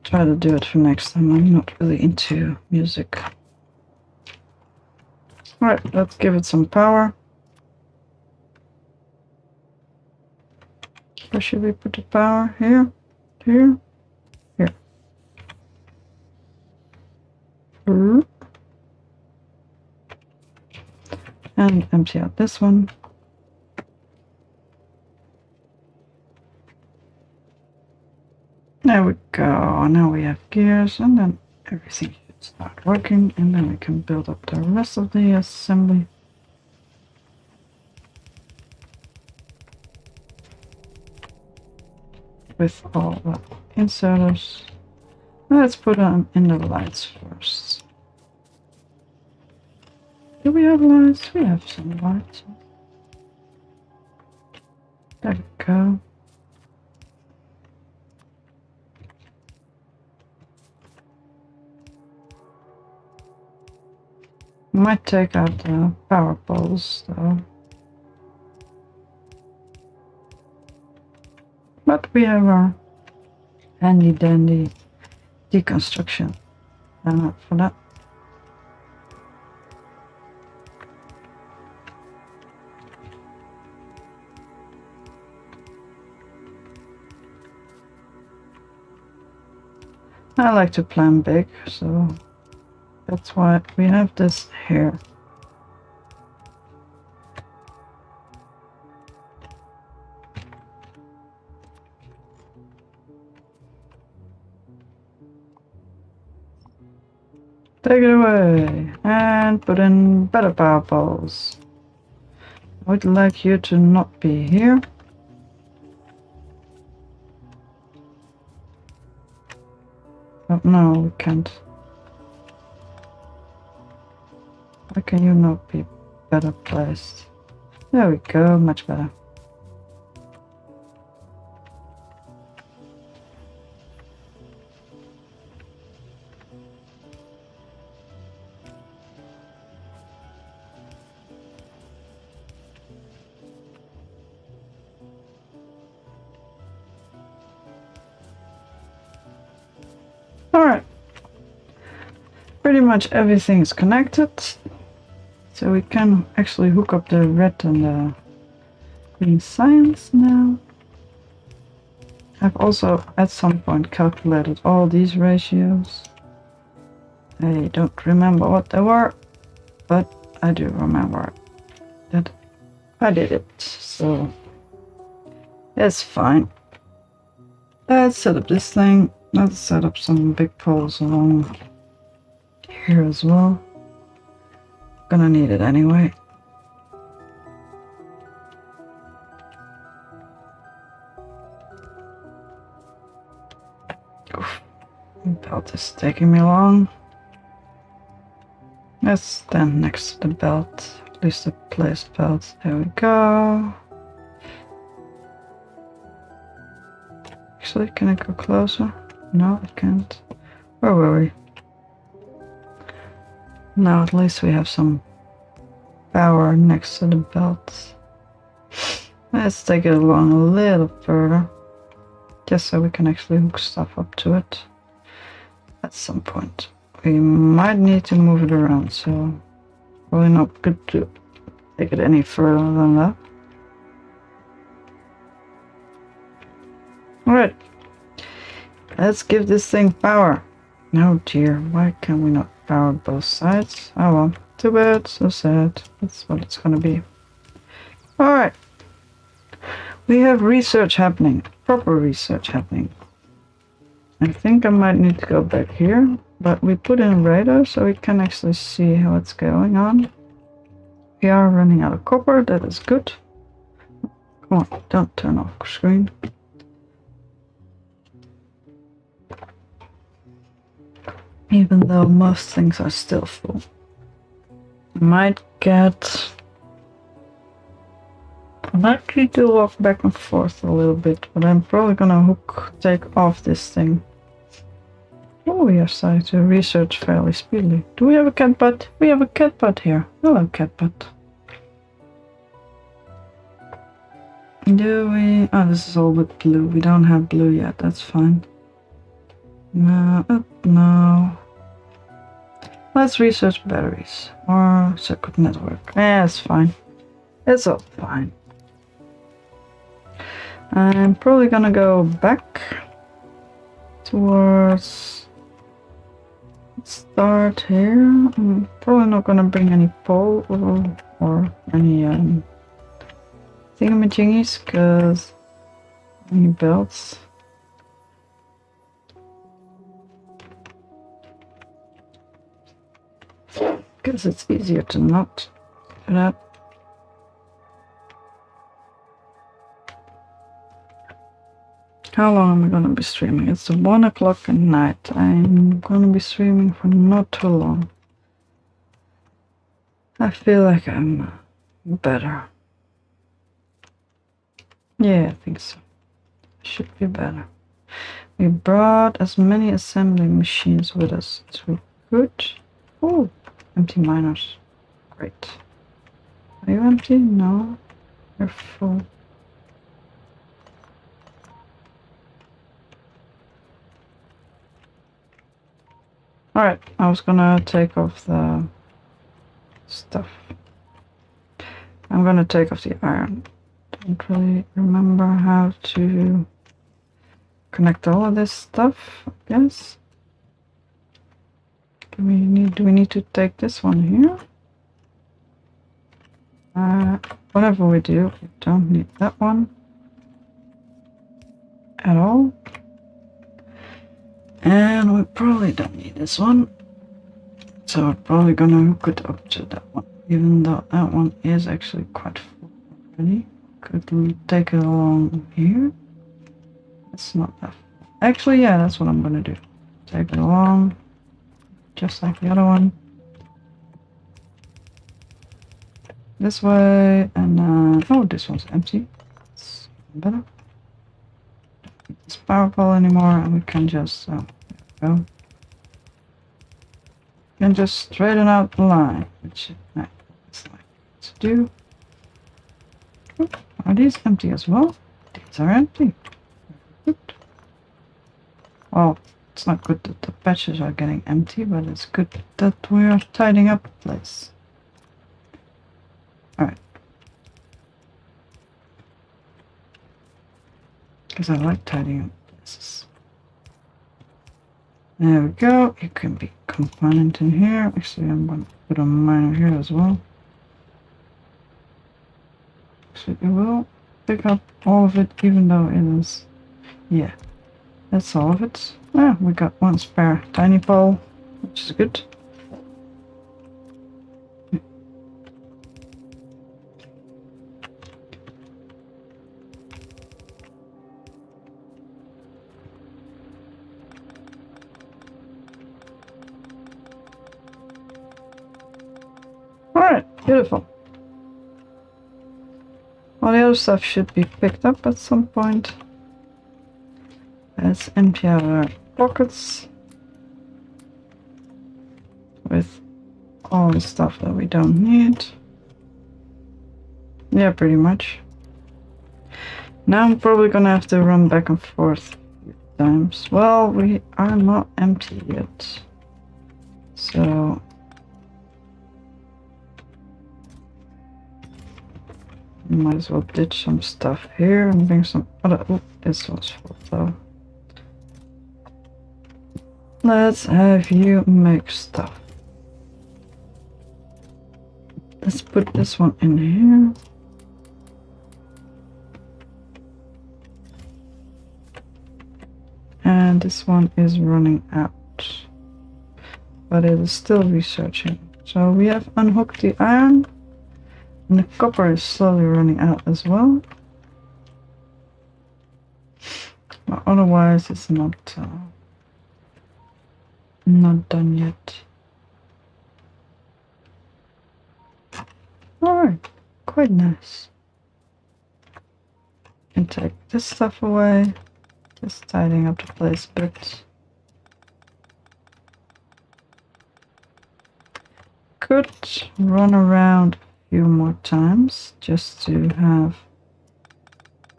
Try to do it for next time. I'm not really into music. Alright, let's give it some power. Where should we put the power? Here? Here? Here. And empty out this one. There we go. Now we have gears, and then everything should start working, and then we can build up the rest of the assembly. With all the inserters. Let's put them in the lights first. Do we have lights? We have some lights. There we go. Might take out the power poles though. But we have our handy dandy deconstruction done up for that. I like to plan big, so that's why we have this here. Take it away and put in better power poles. I would like you to not be here. But no, we can't. Why can you not be better placed? There we go, much better. Alright, pretty much everything is connected, so we can actually hook up the red and the green science now. I've also at some point calculated all these ratios. I don't remember what they were, but I do remember that I did it, so it's fine. Let's set up this thing. Let's set up some big poles along here as well. Gonna need it anyway. Oof. Belt is taking me long. Let's stand next to the belt. At least the place belt. There we go. Actually, can I go closer? No, I can't. Where were we? Now at least we have some power next to the belt. Let's take it along a little further. Just so we can actually hook stuff up to it. At some point. We might need to move it around, so probably not good to take it any further than that. Alright. Let's give this thing power. Oh dear, why can we not power both sides? Oh well, too bad, so sad. That's what it's gonna be. Alright. We have research happening. Proper research happening. I think I might need to go back here, but we put in radar so we can actually see what's going on. We are running out of copper, that is good. Come on, don't turn off screen. Even though most things are still full. I might need to walk back and forth a little bit, but I'm probably gonna take off this thing. Oh, we are starting to research fairly speedily. Do we have a cat butt? We have a cat butt here. Hello, cat butt. Do we? Oh, this is all with blue. We don't have blue yet. That's fine. No, no. Let's research batteries or circuit network. Yeah, it's fine. It's all fine. I'm probably gonna go back towards start here. I'm probably not gonna bring any pole or any thingamajiggies because any belts. Because it's easier to not do that. How long am I gonna be streaming? It's 1 o'clock at night. I'm gonna be streaming for not too long. I feel like I'm better. Yeah, I think so. Should be better. We brought as many assembling machines with us as we could. Oh, empty miners. Great. Are you empty? No. You're full. Alright, I was gonna take off the stuff. I'm gonna take off the iron. Don't really remember how to connect all of this stuff, I guess. Do we need to take this one here? Whatever we do, we don't need that one at all. And we probably don't need this one. So we're probably gonna hook it up to that one. Even though that one is actually quite full already. Could take it along here. It's not that full. Actually, yeah, that's what I'm gonna do. Take it along. Just like the other one. This way, and oh, this one's empty. It's better. Don't need this power pole anymore, and we can just there we go. Can just straighten out the line, which I like to do. Oop, are these empty as well? These are empty. Good. Well, it's not good that the patches are getting empty, but it's good that we are tidying up the place. Alright. Because I like tidying up places. There we go. You can be component in here. Actually, I'm going to put a miner here as well. So it will pick up all of it, even though it is, yeah. That's all of it. Ah, we got one spare tiny pole, which is good. Alright, beautiful. All the other stuff should be picked up at some point. Let's empty out our pockets with all the stuff that we don't need. Yeah, pretty much. Now I'm probably gonna have to run back and forth a few times. Well, we are not empty yet. So might as well ditch some stuff here and bring some other. Oh, this one's full though. Let's have you make stuff. Let's put this one in here. And this one is running out. But it is still researching. So we have unhooked the iron. And the copper is slowly running out as well. But otherwise it's not done yet. Alright, quite nice. And take this stuff away. Just tidying up the place a bit. Could run around a few more times just to have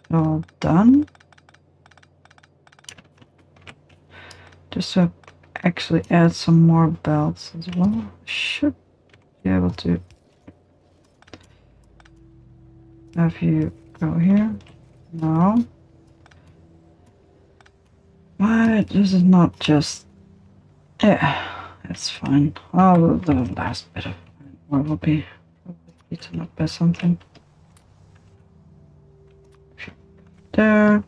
it all done. Just to actually add some more belts as well. Should be able to have you go here. No. Why this is not just... Yeah, it's fine. Oh, the last bit of more will be eaten up by something. There.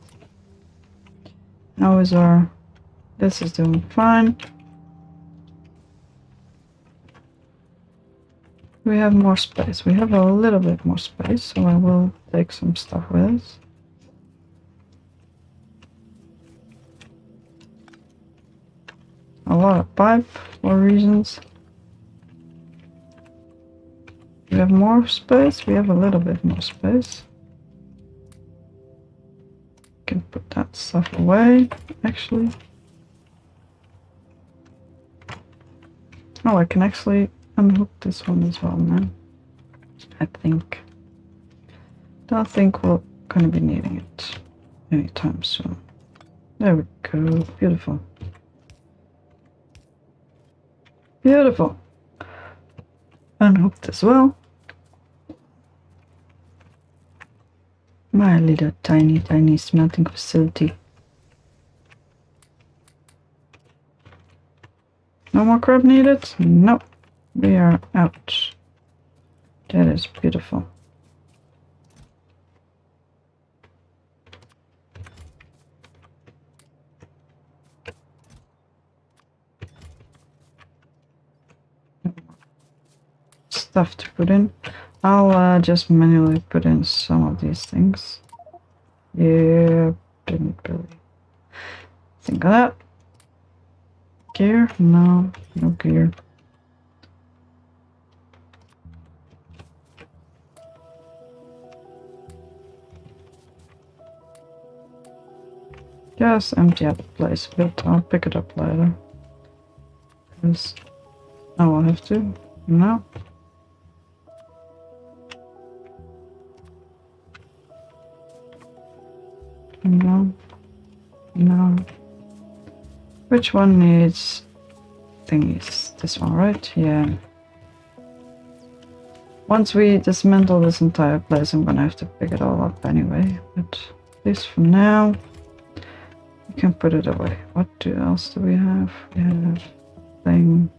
How is our... This is doing fine. We have more space. We have a little bit more space, so I will take some stuff with us. A lot of pipe for reasons. We have more space. We have a little bit more space. Can put that stuff away, actually. Oh, I can actually unhook this one as well now. I think. Don't think we're gonna be needing it anytime soon. There we go. Beautiful. Beautiful. Unhooked as well. My little tiny smelting facility. No more crab needed? Nope. We are out. That is beautiful. Stuff to put in. I'll just manually put in some of these things. Yeah, didn't really think of that. Gear? No, no gear. Just empty out the place a bit. I'll pick it up later. Because I will have to. No. No. No. Which one needs thingies? This one, right? Yeah. Once we dismantle this entire place, I'm gonna have to pick it all up anyway. But at least for now, we can put it away. What else do we have? We have thing.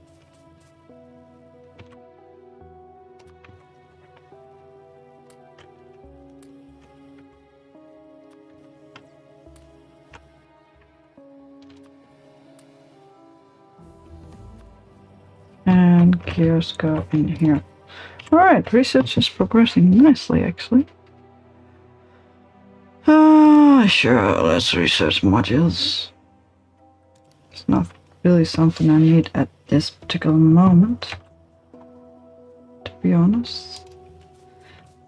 gears go in here. Alright, research is progressing nicely actually. Sure, let's research modules. It's not really something I need at this particular moment, to be honest.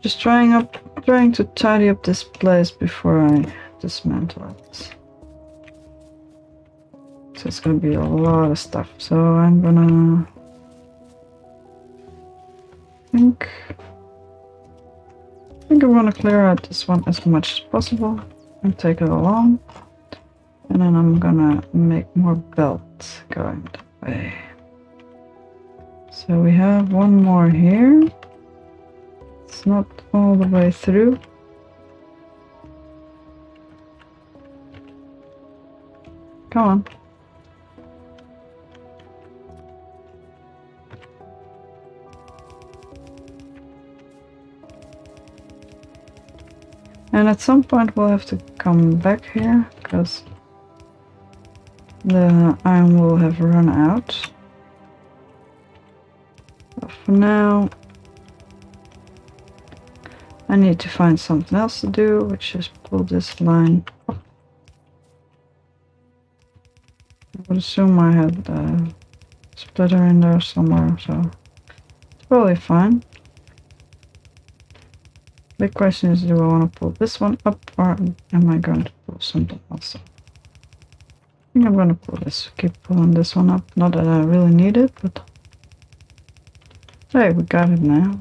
Just trying to tidy up this place before I dismantle it. So it's gonna be a lot of stuff. So I'm gonna I think I'm gonna clear out this one as much as possible and take it along. And then I'm gonna make more belts going that way. So we have one more here. It's not all the way through. Come on. And at some point we'll have to come back here because the iron will have run out. But for now I need to find something else to do, which is pull this line up. I would assume I had a splitter in there somewhere, so it's probably fine. The question is, do I want to pull this one up or am I going to pull something else up? I think I'm going to pull this, keep pulling this one up. Not that I really need it, but hey, we got it now.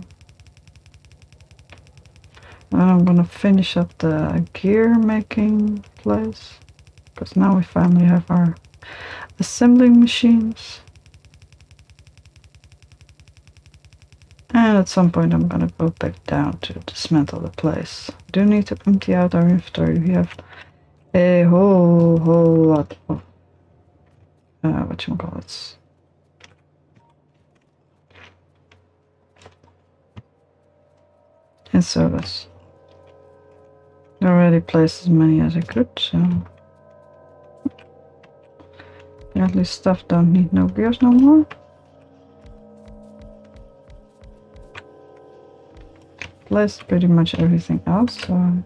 And I'm going to finish up the gear making place, because now we finally have our assembling machines. And at some point I'm gonna go back down to dismantle the place. Do need to empty out our inventory. We have a whole lot of whatchamacallits. And service. I already placed as many as I could, so at least stuff don't need no gears no more. Placed pretty much everything else, so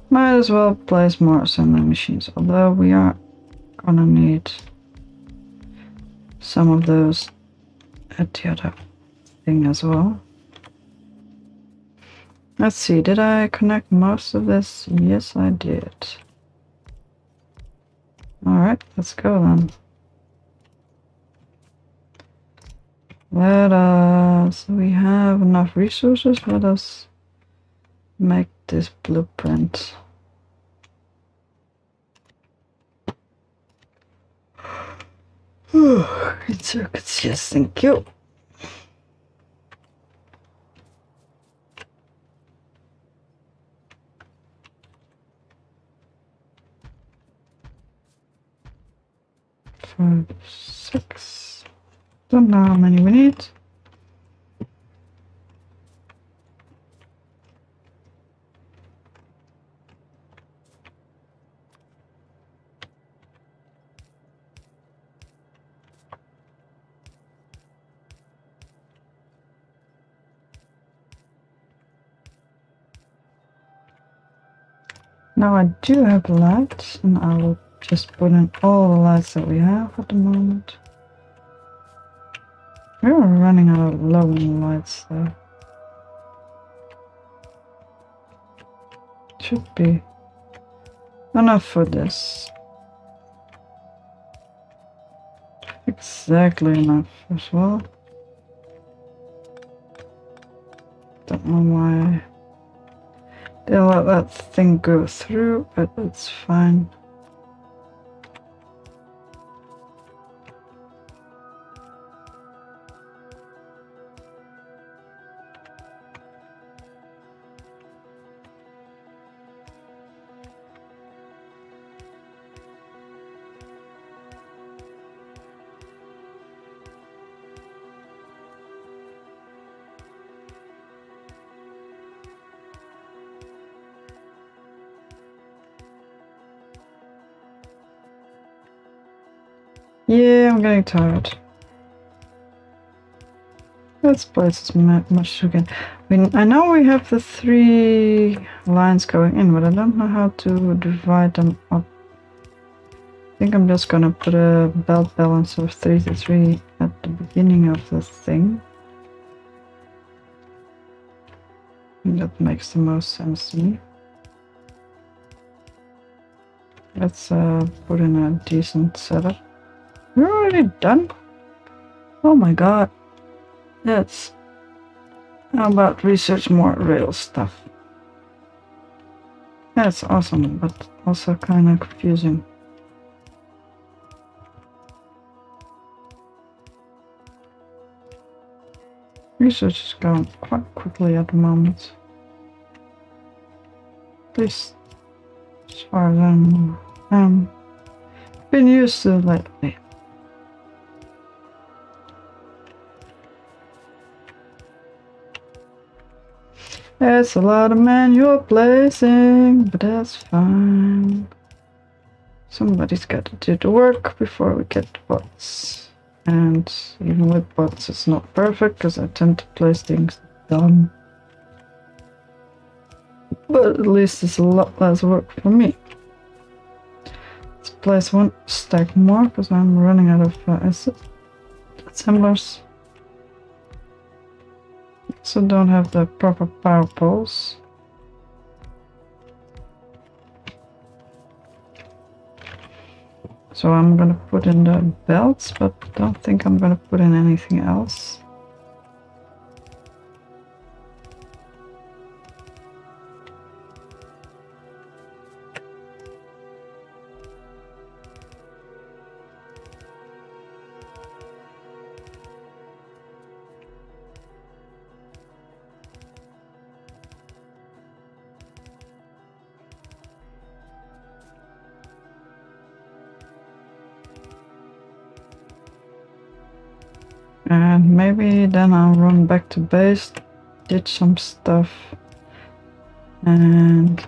might as well place more assembly machines, although we are gonna need some of those at the other thing as well. Let's see, did I connect most of this? Yes, I did. Alright, let's go then. We have enough resources. Let us make this blueprint. Great circuits, yes, thank you. Five, 6. Don't know how many we need. Now I do have lights, and I will just put in all the lights that we have at the moment. We're running out of low on lights though. Should be enough for this. Exactly enough as well. Don't know why they let that thing go through, but it's fine. Yeah, I'm getting tired. Let's place as much as we can. I know we have the 3 lines going in, but I don't know how to divide them up. I think I'm just gonna put a belt balance of 3 to 3 at the beginning of the thing. That makes the most sense to me. Let's put in a decent setup. We're already done? Oh my god. Yes. How about research more rail stuff? That's awesome, but also kind of confusing. Research is going quite quickly at the moment. At least as far as I'm been used to lately. It's a lot of manual placing, but that's fine. Somebody's got to do the work before we get the bots. And even with bots, it's not perfect because I tend to place things dumb. But at least it's a lot less work for me. Let's place 1 stack more because I'm running out of assemblers. So don't have the proper power poles. So I'm gonna put in the belts, but don't think I'm gonna put in anything else. And maybe then I'll run back to base, ditch some stuff, and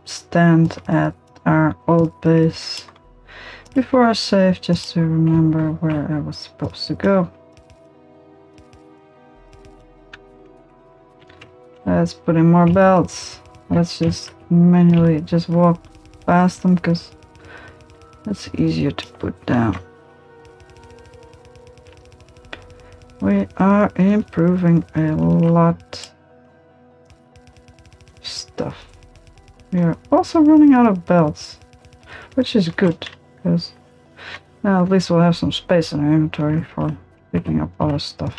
stand at our old base before I save, just to remember where I was supposed to go. Let's put in more belts. Let's just manually just walk past them because that's easier to put down. We are improving a lot of stuff. We are also running out of belts, which is good because now at least we'll have some space in our inventory for picking up other stuff.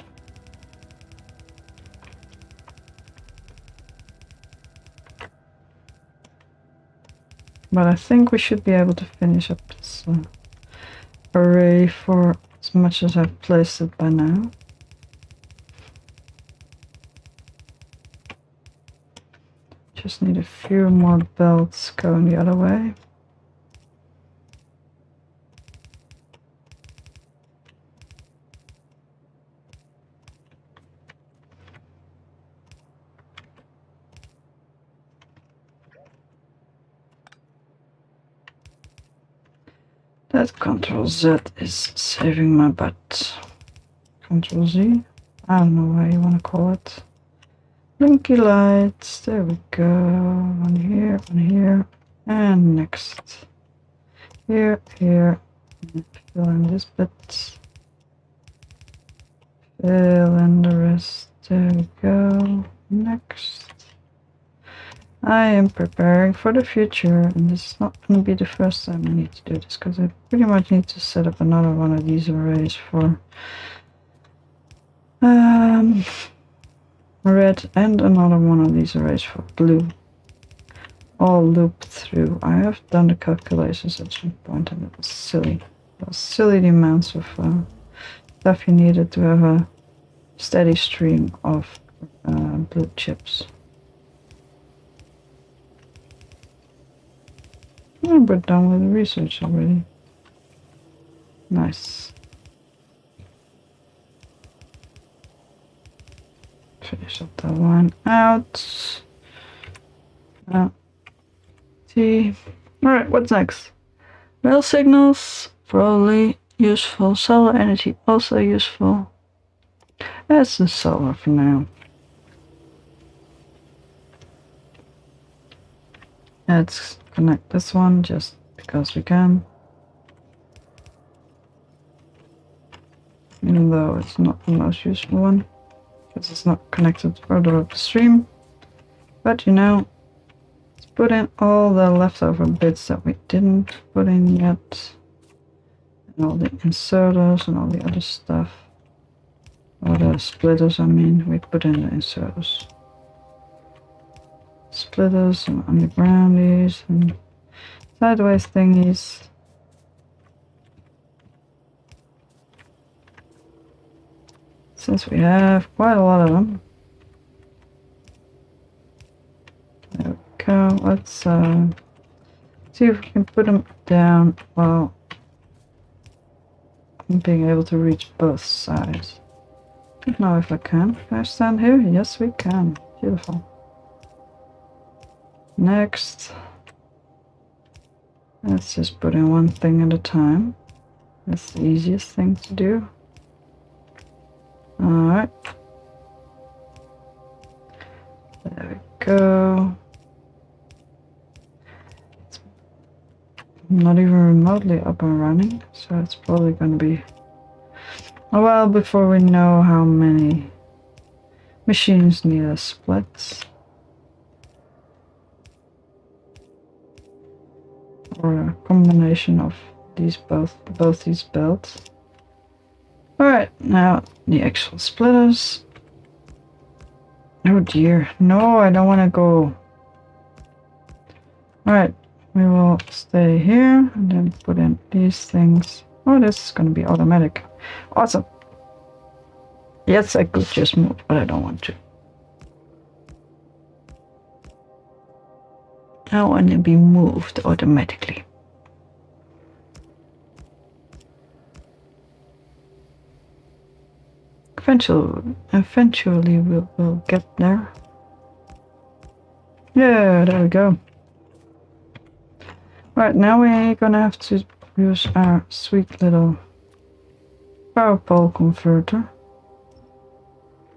But I think we should be able to finish up this array for as much as I've placed it by now. Just need a few more belts going the other way. That Ctrl Z is saving my butt. Ctrl Z? I don't know what you want to call it. Blinky lights, there we go. One here, and next. Here, fill in this bit. Fill in the rest, there we go. Next. I am preparing for the future, and this is not going to be the first time I need to do this, because I pretty much need to set up another one of these arrays for red, and another one of these arrays for blue. All looped through. I have done the calculations at some point, and it was silly. It was silly the amounts of stuff you needed to have a steady stream of blue chips. Oh, we're done with the research already. Nice. Finish up that one out. See. Alright, what's next? Rail signals, probably useful. Solar energy, also useful. That's the solar for now. Let's connect this one just because we can. Even though it's not the most useful one, because it's not connected further upstream. But you know, let's put in all the leftover bits that we didn't put in yet. And all the inserters and all the other stuff. Or the splitters, I mean, we put in the inserters. Splitters and undergroundies and sideways thingies. Since we have quite a lot of them. There we go. Let's see if we can put them down while being able to reach both sides. Don't know if I can. Can I stand here? Yes, we can. Beautiful. Next, let's just put in one thing at a time. That's the easiest thing to do. Alright. There we go. It's not even remotely up and running, so it's probably going to be a while before we know how many machines need a split. Or a combination of these both these belts. Alright, now the actual splitters. Oh dear, no, I don't want to go. Alright, we will stay here and then put in these things. Oh, this is going to be automatic. Awesome. Yes, I could just move, but I don't want to. I want to be moved automatically. Eventually we'll get there. Yeah, there we go. Right, now we're gonna have to use our sweet little power pole converter.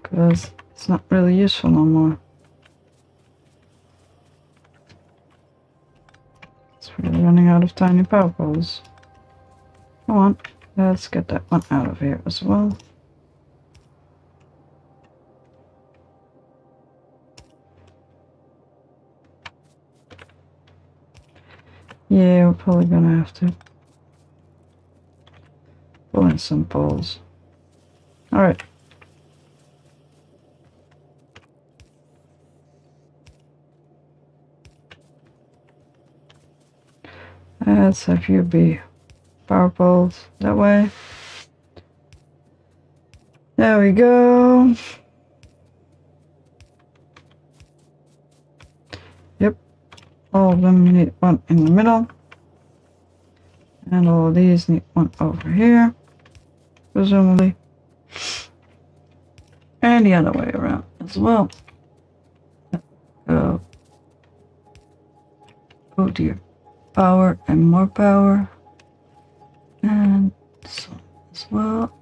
Because it's not really useful no more. We're running out of tiny power poles. Come on, let's get that one out of here as well. Yeah, we're probably gonna have to pull in some poles. Alright. Let's have you be power poles that way. There we go. Yep. All of them need one in the middle. And all of these need one over here. Presumably. And the other way around as well. Oh dear. Power and more power. And this one as well.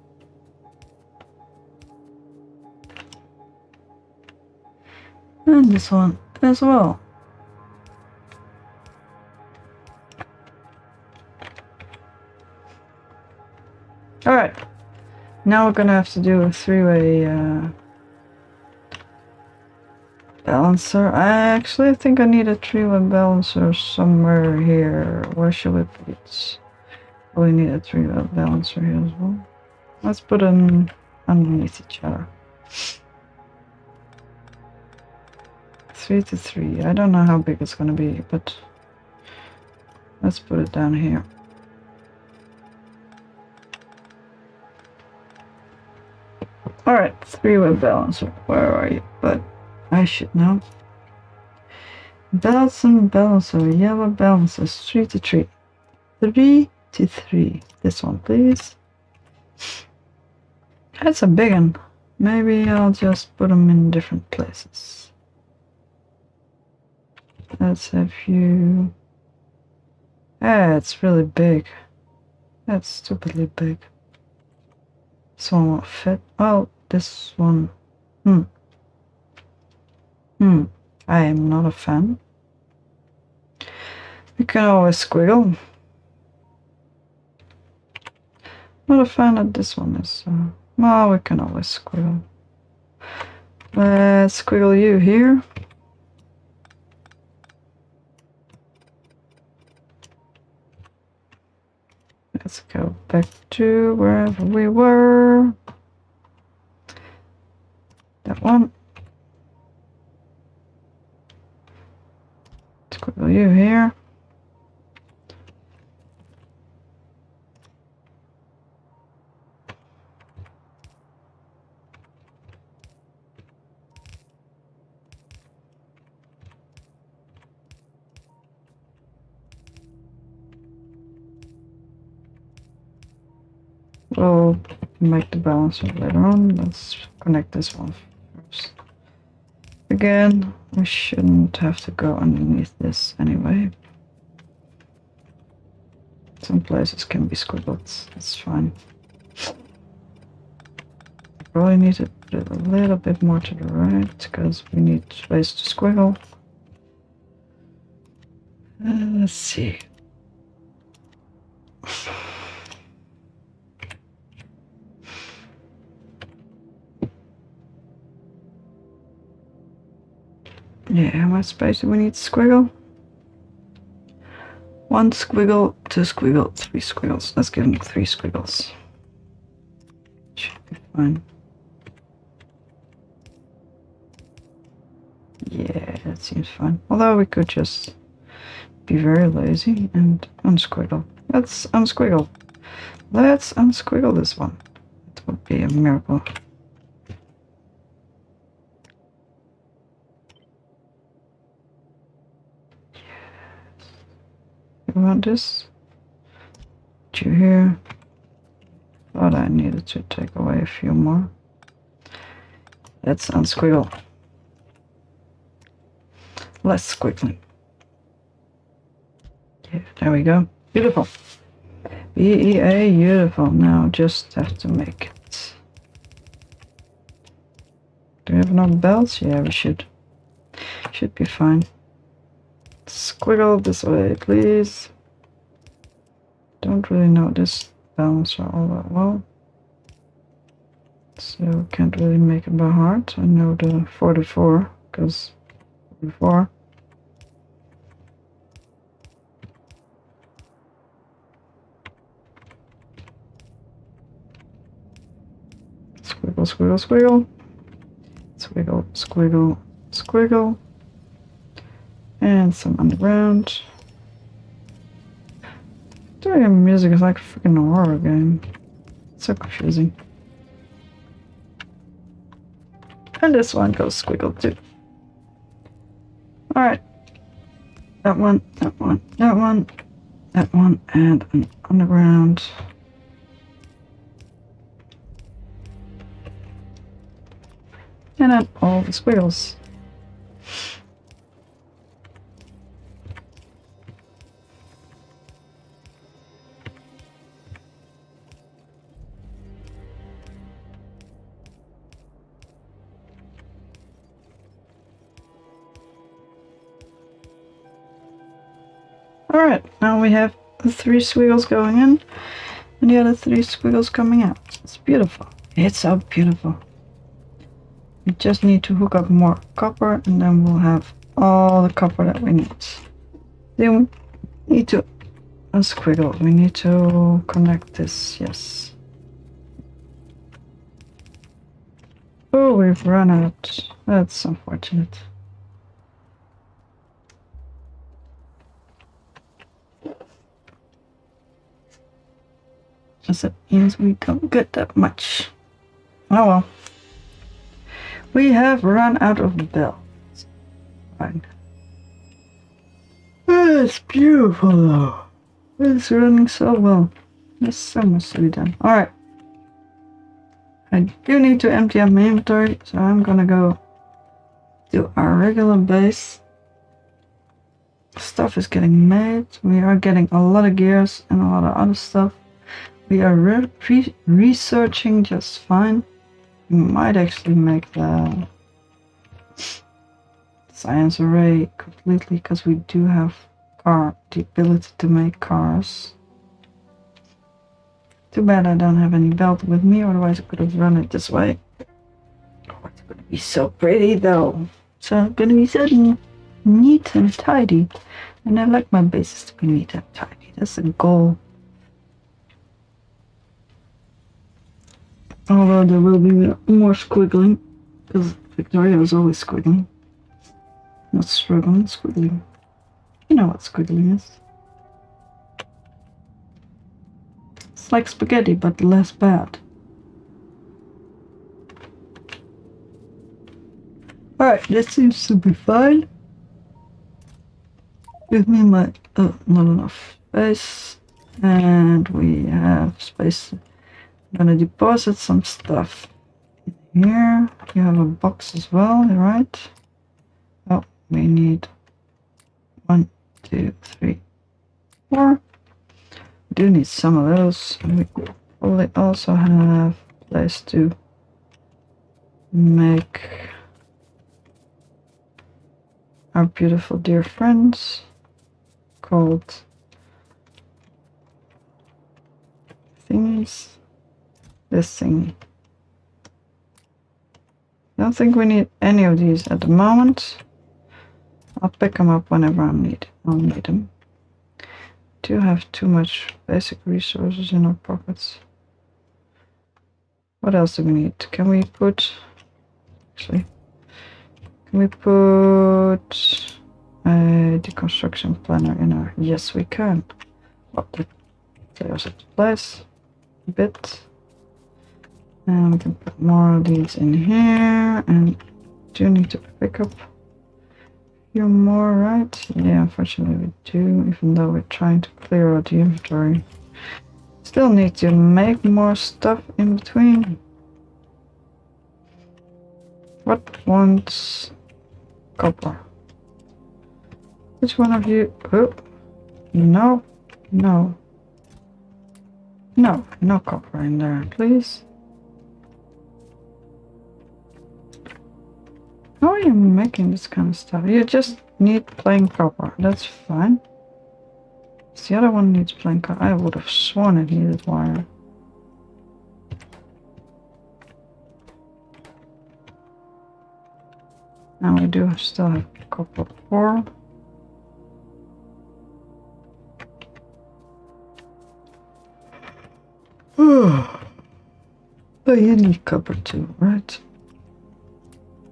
And this one as well. Alright. Now we're gonna have to do a three-way balancer. I think I need a three-way balancer somewhere here. Where should we put it? We need a three-way balancer here as well. Let's put them underneath each other. 3 to 3. I don't know how big it's gonna be, but let's put it down here. Alright, three-way balancer. Where are you? But I should know. Belts and balancer. Yellow balancers. 3 to 3. 3 to 3. This one, please. That's a big one. Maybe I'll just put them in different places. Let's have you. Ah, it's really big. That's stupidly big. This one won't fit. Well, this one. I am not a fan. We can always squiggle. Not a fan that this one is. Well, we can always squiggle. Let's squiggle you here. Let's go back to wherever we were. That one. Squiggle you here. We'll make the balancer later on. Let's connect this one first. Again, we shouldn't have to go underneath this anyway. Some places can be squiggled, that's fine. Probably need to put it a little bit more to the right, because we need space to squiggle. Let's see. Yeah, how much space do we need to squiggle? 1 squiggle, 2 squiggle, 3 squiggles. Let's give them 3 squiggles. Should be fine. Yeah, that seems fine. Although we could just be very lazy and unsquiggle. Let's unsquiggle. Let's unsquiggle this one. It would be a miracle. You want this? Put you here. Thought I needed to take away a few more. Let's unsquiggle. Less squiggling. Yeah, there we go. Beautiful. BEA, beautiful. Now just have to make it. Do we have enough belts? Yeah, we should. Should be fine. Squiggle this way, please. Don't really know this balancer all that well, so can't really make it by heart. I know the 44 because 44. Squiggle, squiggle, squiggle. Squiggle, squiggle, squiggle. And some underground. Doing music is like a freaking horror game. It's so confusing. And this one goes squiggle too. Alright. That one, that one, that one, that one, and an underground. And then all the squiggles. Alright, now we have the 3 squiggles going in and the other 3 squiggles coming out. It's beautiful. It's so beautiful. We just need to hook up more copper and then we'll have all the copper that we need. Then we need to unsquiggle. We need to connect this, yes. Oh, we've run out. That's unfortunate. That means we don't get that much. Oh well. We have run out of belts. Fine. It's beautiful though. It's running so well. There's so much to be done. Alright. I do need to empty out my inventory, so I'm gonna go do our regular base. Stuff is getting made. We are getting a lot of gears and a lot of other stuff. We are researching just fine. We might actually make the science array completely, because we do have the ability to make cars. Too bad I don't have any belt with me, otherwise I could have run it this way. Oh, it's gonna be so pretty though. So gonna be so neat and tidy. And I like my bases to be neat and tidy. That's a goal. Although there will be more squiggling, because Factorio is always squiggling. Not struggling, squiggling. You know what squiggling is. It's like spaghetti, but less bad. Alright, this seems to be fine. Give me my... oh, not enough space. And we have space. I'm gonna deposit some stuff here. You have a box as well, right? Oh, we need 1, 2, 3, 4. We do need some of those. And we probably also have a place to make our beautiful dear friends called thingies. This thingy. I don't think we need any of these at the moment. I'll pick them up whenever I'll need them. Do have too much basic resources in our pockets. What else do we need? Can we put... actually... can we put a deconstruction planner in our... yes, we can. Well, that clears up the place a bit. And we can put more of these in here. And do need to pick up a few more, right? Yeah, unfortunately we do, even though we're trying to clear out the inventory. Still need to make more stuff in between. What wants copper? Which one of you? Oh, no, no, no, no copper in there, please. How are you making this kind of stuff? You just need plain copper. That's fine. The other one needs plain copper. I would have sworn it needed wire. And we do still have copper ore. But you need copper too, right?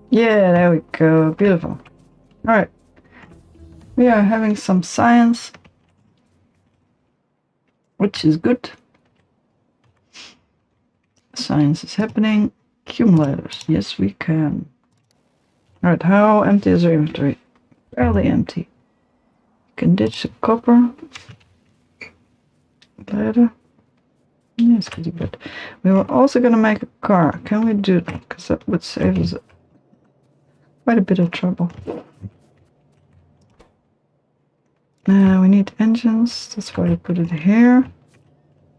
Yeah, there we go. Beautiful. Alright. We are having some science, which is good. Science is happening. Accumulators. Yes, we can. Alright, how empty is our inventory? Fairly empty. You can ditch the copper. Later. Yes, pretty good. We were also going to make a car. Can we do that? Because that would save us quite a bit of trouble. We need engines. That's why we put it here.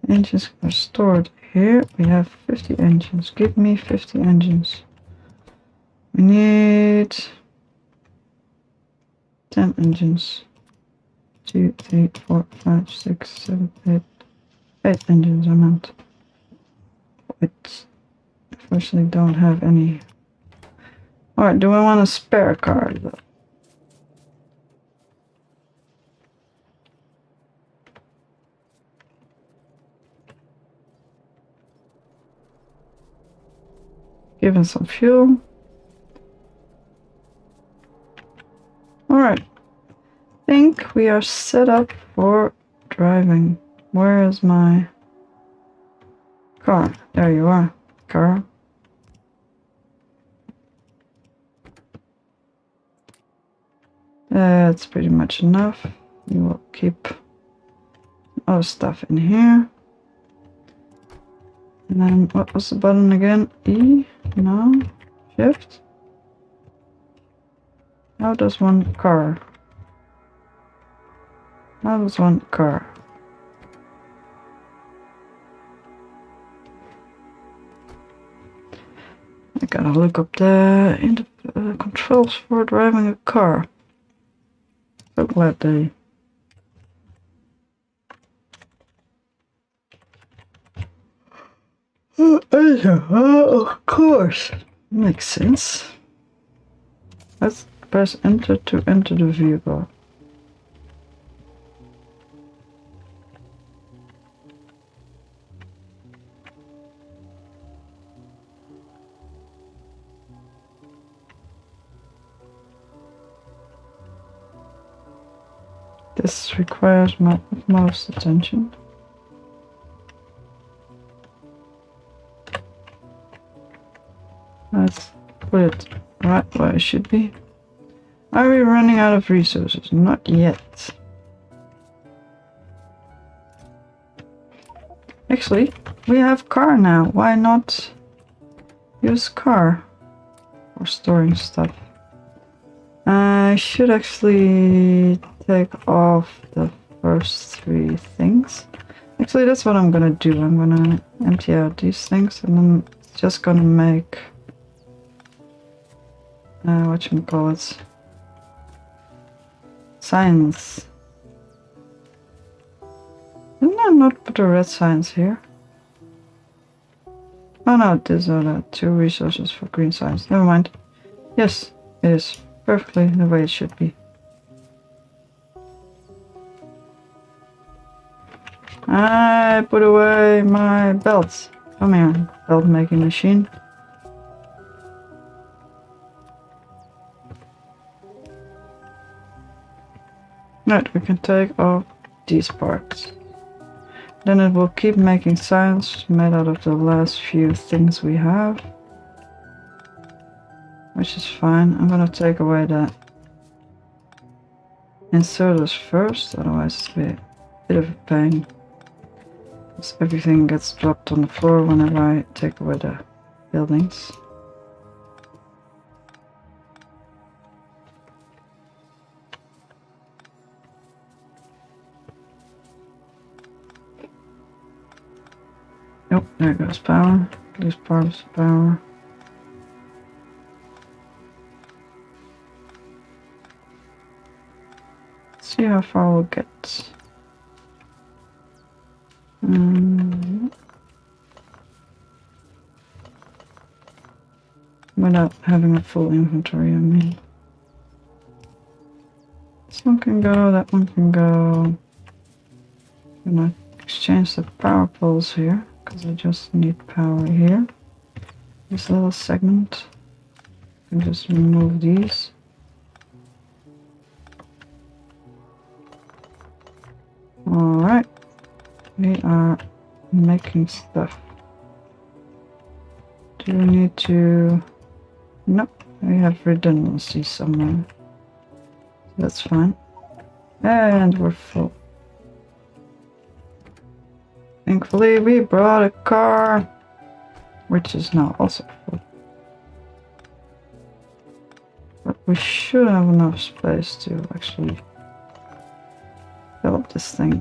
Engines are stored here. We have 50 engines. Give me 50 engines. We need 10 engines. 2, 3, 4, 5, 6, 7, 8. 8 engines, I meant. Which unfortunately don't have any. Alright, do I want a spare car though? Give us some fuel. Alright. I think we are set up for driving. Where is my car? There you are, car. That's pretty much enough. We will keep other stuff in here. And then what was the button again? E? No? Shift? How does one car? How does one car? I gotta look up the controls for driving a car. So glad they... Of course. Makes sense. Let's press enter to enter the vehicle. This requires my utmost attention. Let's put it right where it should be. Are we running out of resources? Not yet. Actually, we have car now. Why not use car for storing stuff? I should actually take off the first 3 things. Actually, that's what I'm gonna do. I'm gonna empty out these things and then it's just gonna make whatchamacallit, science. Didn't I not put a red science here? Oh no, these are the 2 resources for green science. Never mind. Yes, it is perfectly the way it should be. I put away my belts. Come here, belt making machine. Right, we can take off these parts. Then it will keep making science made out of the last few things we have. Which is fine. I'm gonna take away the inserters first, otherwise it's a bit of a pain. Because everything gets dropped on the floor whenever I take away the buildings. Nope, there goes power. Lose part of the power. Let's see how far we'll get. Without having a full inventory, I mean. This one can go, that one can go. I'm gonna exchange the power poles here, because I just need power here. This little segment. I can just remove these. Alright. We are making stuff. Do we need to... Nope, we have redundancy somewhere. That's fine. And we're full. Thankfully we brought a car, which is now also full. But we should have enough space to actually fill up this thing.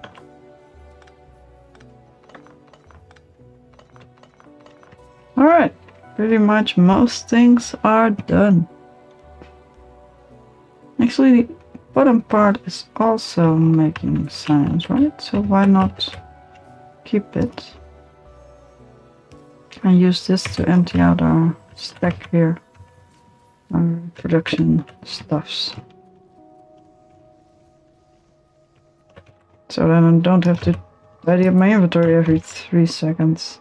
Alright, pretty much most things are done. Actually, the bottom part is also making science, right? So why not keep it and use this to empty out our stack here, our production stuffs. So then I don't have to tidy up my inventory every 3 seconds.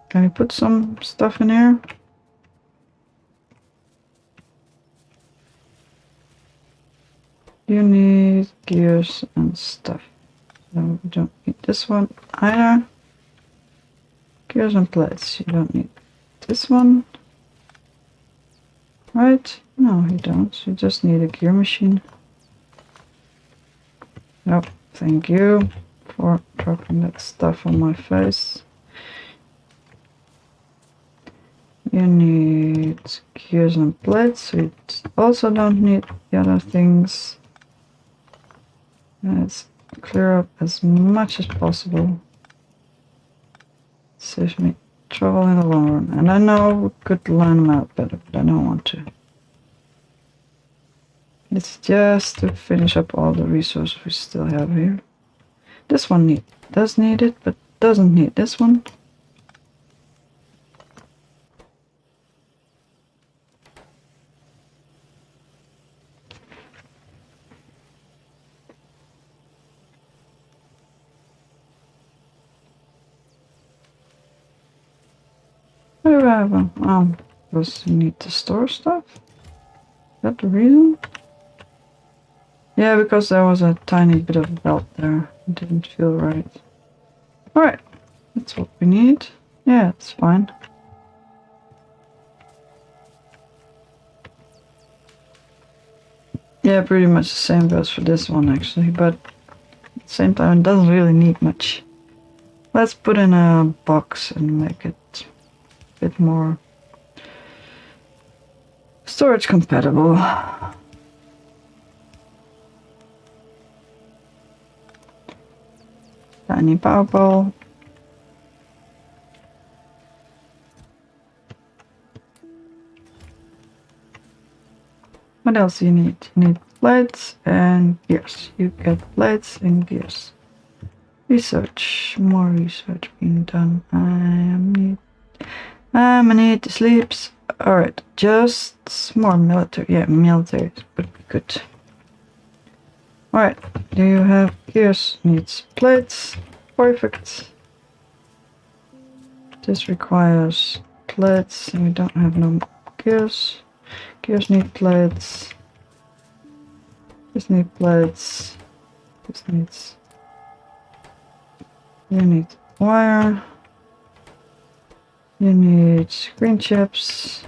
Can you put some stuff in here? You need gears and stuff. So we don't need this one either. Gears and plates. You don't need this one. Right? No, you don't. You just need a gear machine. Nope. Thank you for dropping that stuff on my face. You need gears and plates, so you also don't need the other things. Let's clear up as much as possible. Saves me trouble in the long run. And I know we could line them out better, but I don't want to. It's just to finish up all the resources we still have here. This one does need it, but doesn't need this one. What do I have? Because you need to store stuff? Is that the reason? Yeah, because there was a tiny bit of belt there. It didn't feel right. Alright, that's what we need. Yeah, it's fine. Yeah, pretty much the same goes for this one actually, but at the same time it doesn't really need much. Let's put in a box and make it a bit more storage compatible. Tiny power pole. What else do you need? You need plates and gears. You get plates and gears. Research. More research being done. I'm gonna need to sleep. Alright, just more military. Yeah, military would be good. Alright, do you have gears? Needs plates. Perfect. This requires plates and we don't have no gears. Gears need plates. This needs plates. This needs... You need wire. You need screen chips.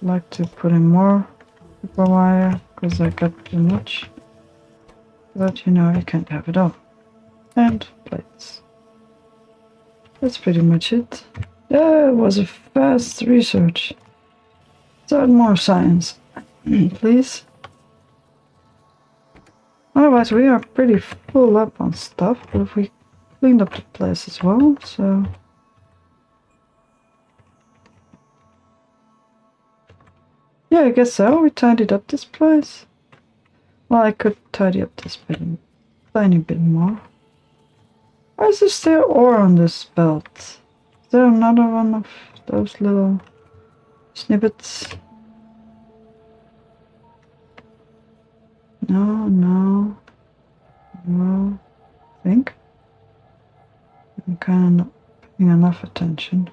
I'd like to put in more paper wire because I got too much. But you know, I can't have it all. And plates. That's pretty much it. That was a fast research. Start more science, please. Otherwise, we are pretty full up on stuff, but if we cleaned up the place as well, so... Yeah, I guess so. We tidied up this place. Well, I could tidy up this bit a tiny bit more. Why is there still ore on this belt? Is there another one of those little snippets? No. I think I'm kind of not paying enough attention.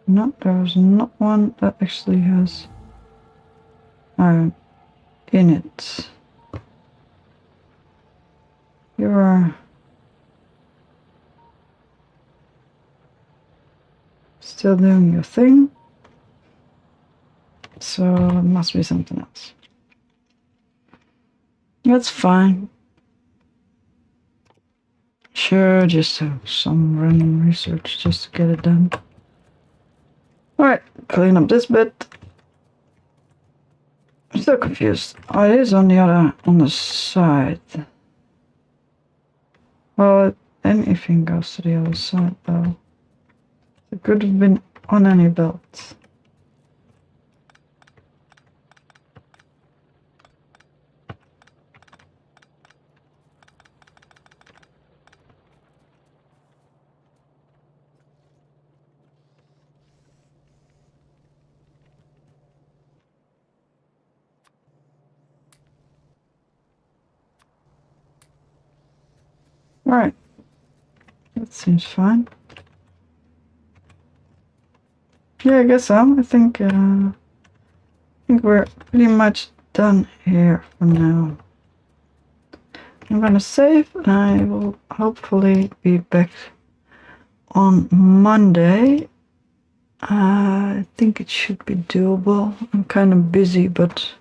No, there's not one that actually has iron in it. You are still doing your thing, so it must be something else. That's fine. Sure, just have some random research just to get it done. Alright, clean up this bit. I'm still confused. Oh, it is on the side. Well, anything goes to the other side though. It could have been on any belt. Alright. That seems fine. Yeah, I guess so. I think we're pretty much done here for now. I'm gonna save and I will hopefully be back on Monday. I think it should be doable. I'm kind of busy, but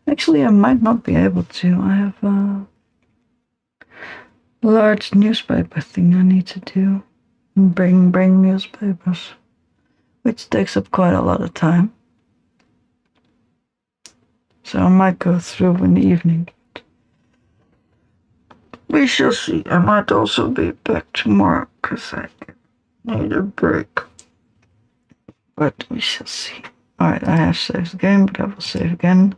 actually I might not be able to. I have a large newspaper thing I need to do. Bring newspapers, which takes up quite a lot of time. So I might go through in the evening. We shall see. I might also be back tomorrow because I need a break. But we shall see. Alright, I have saved the game, but I will save again.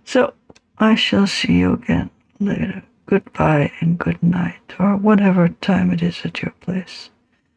So, I shall see you again later. Goodbye and good night, or whatever time it is at your place.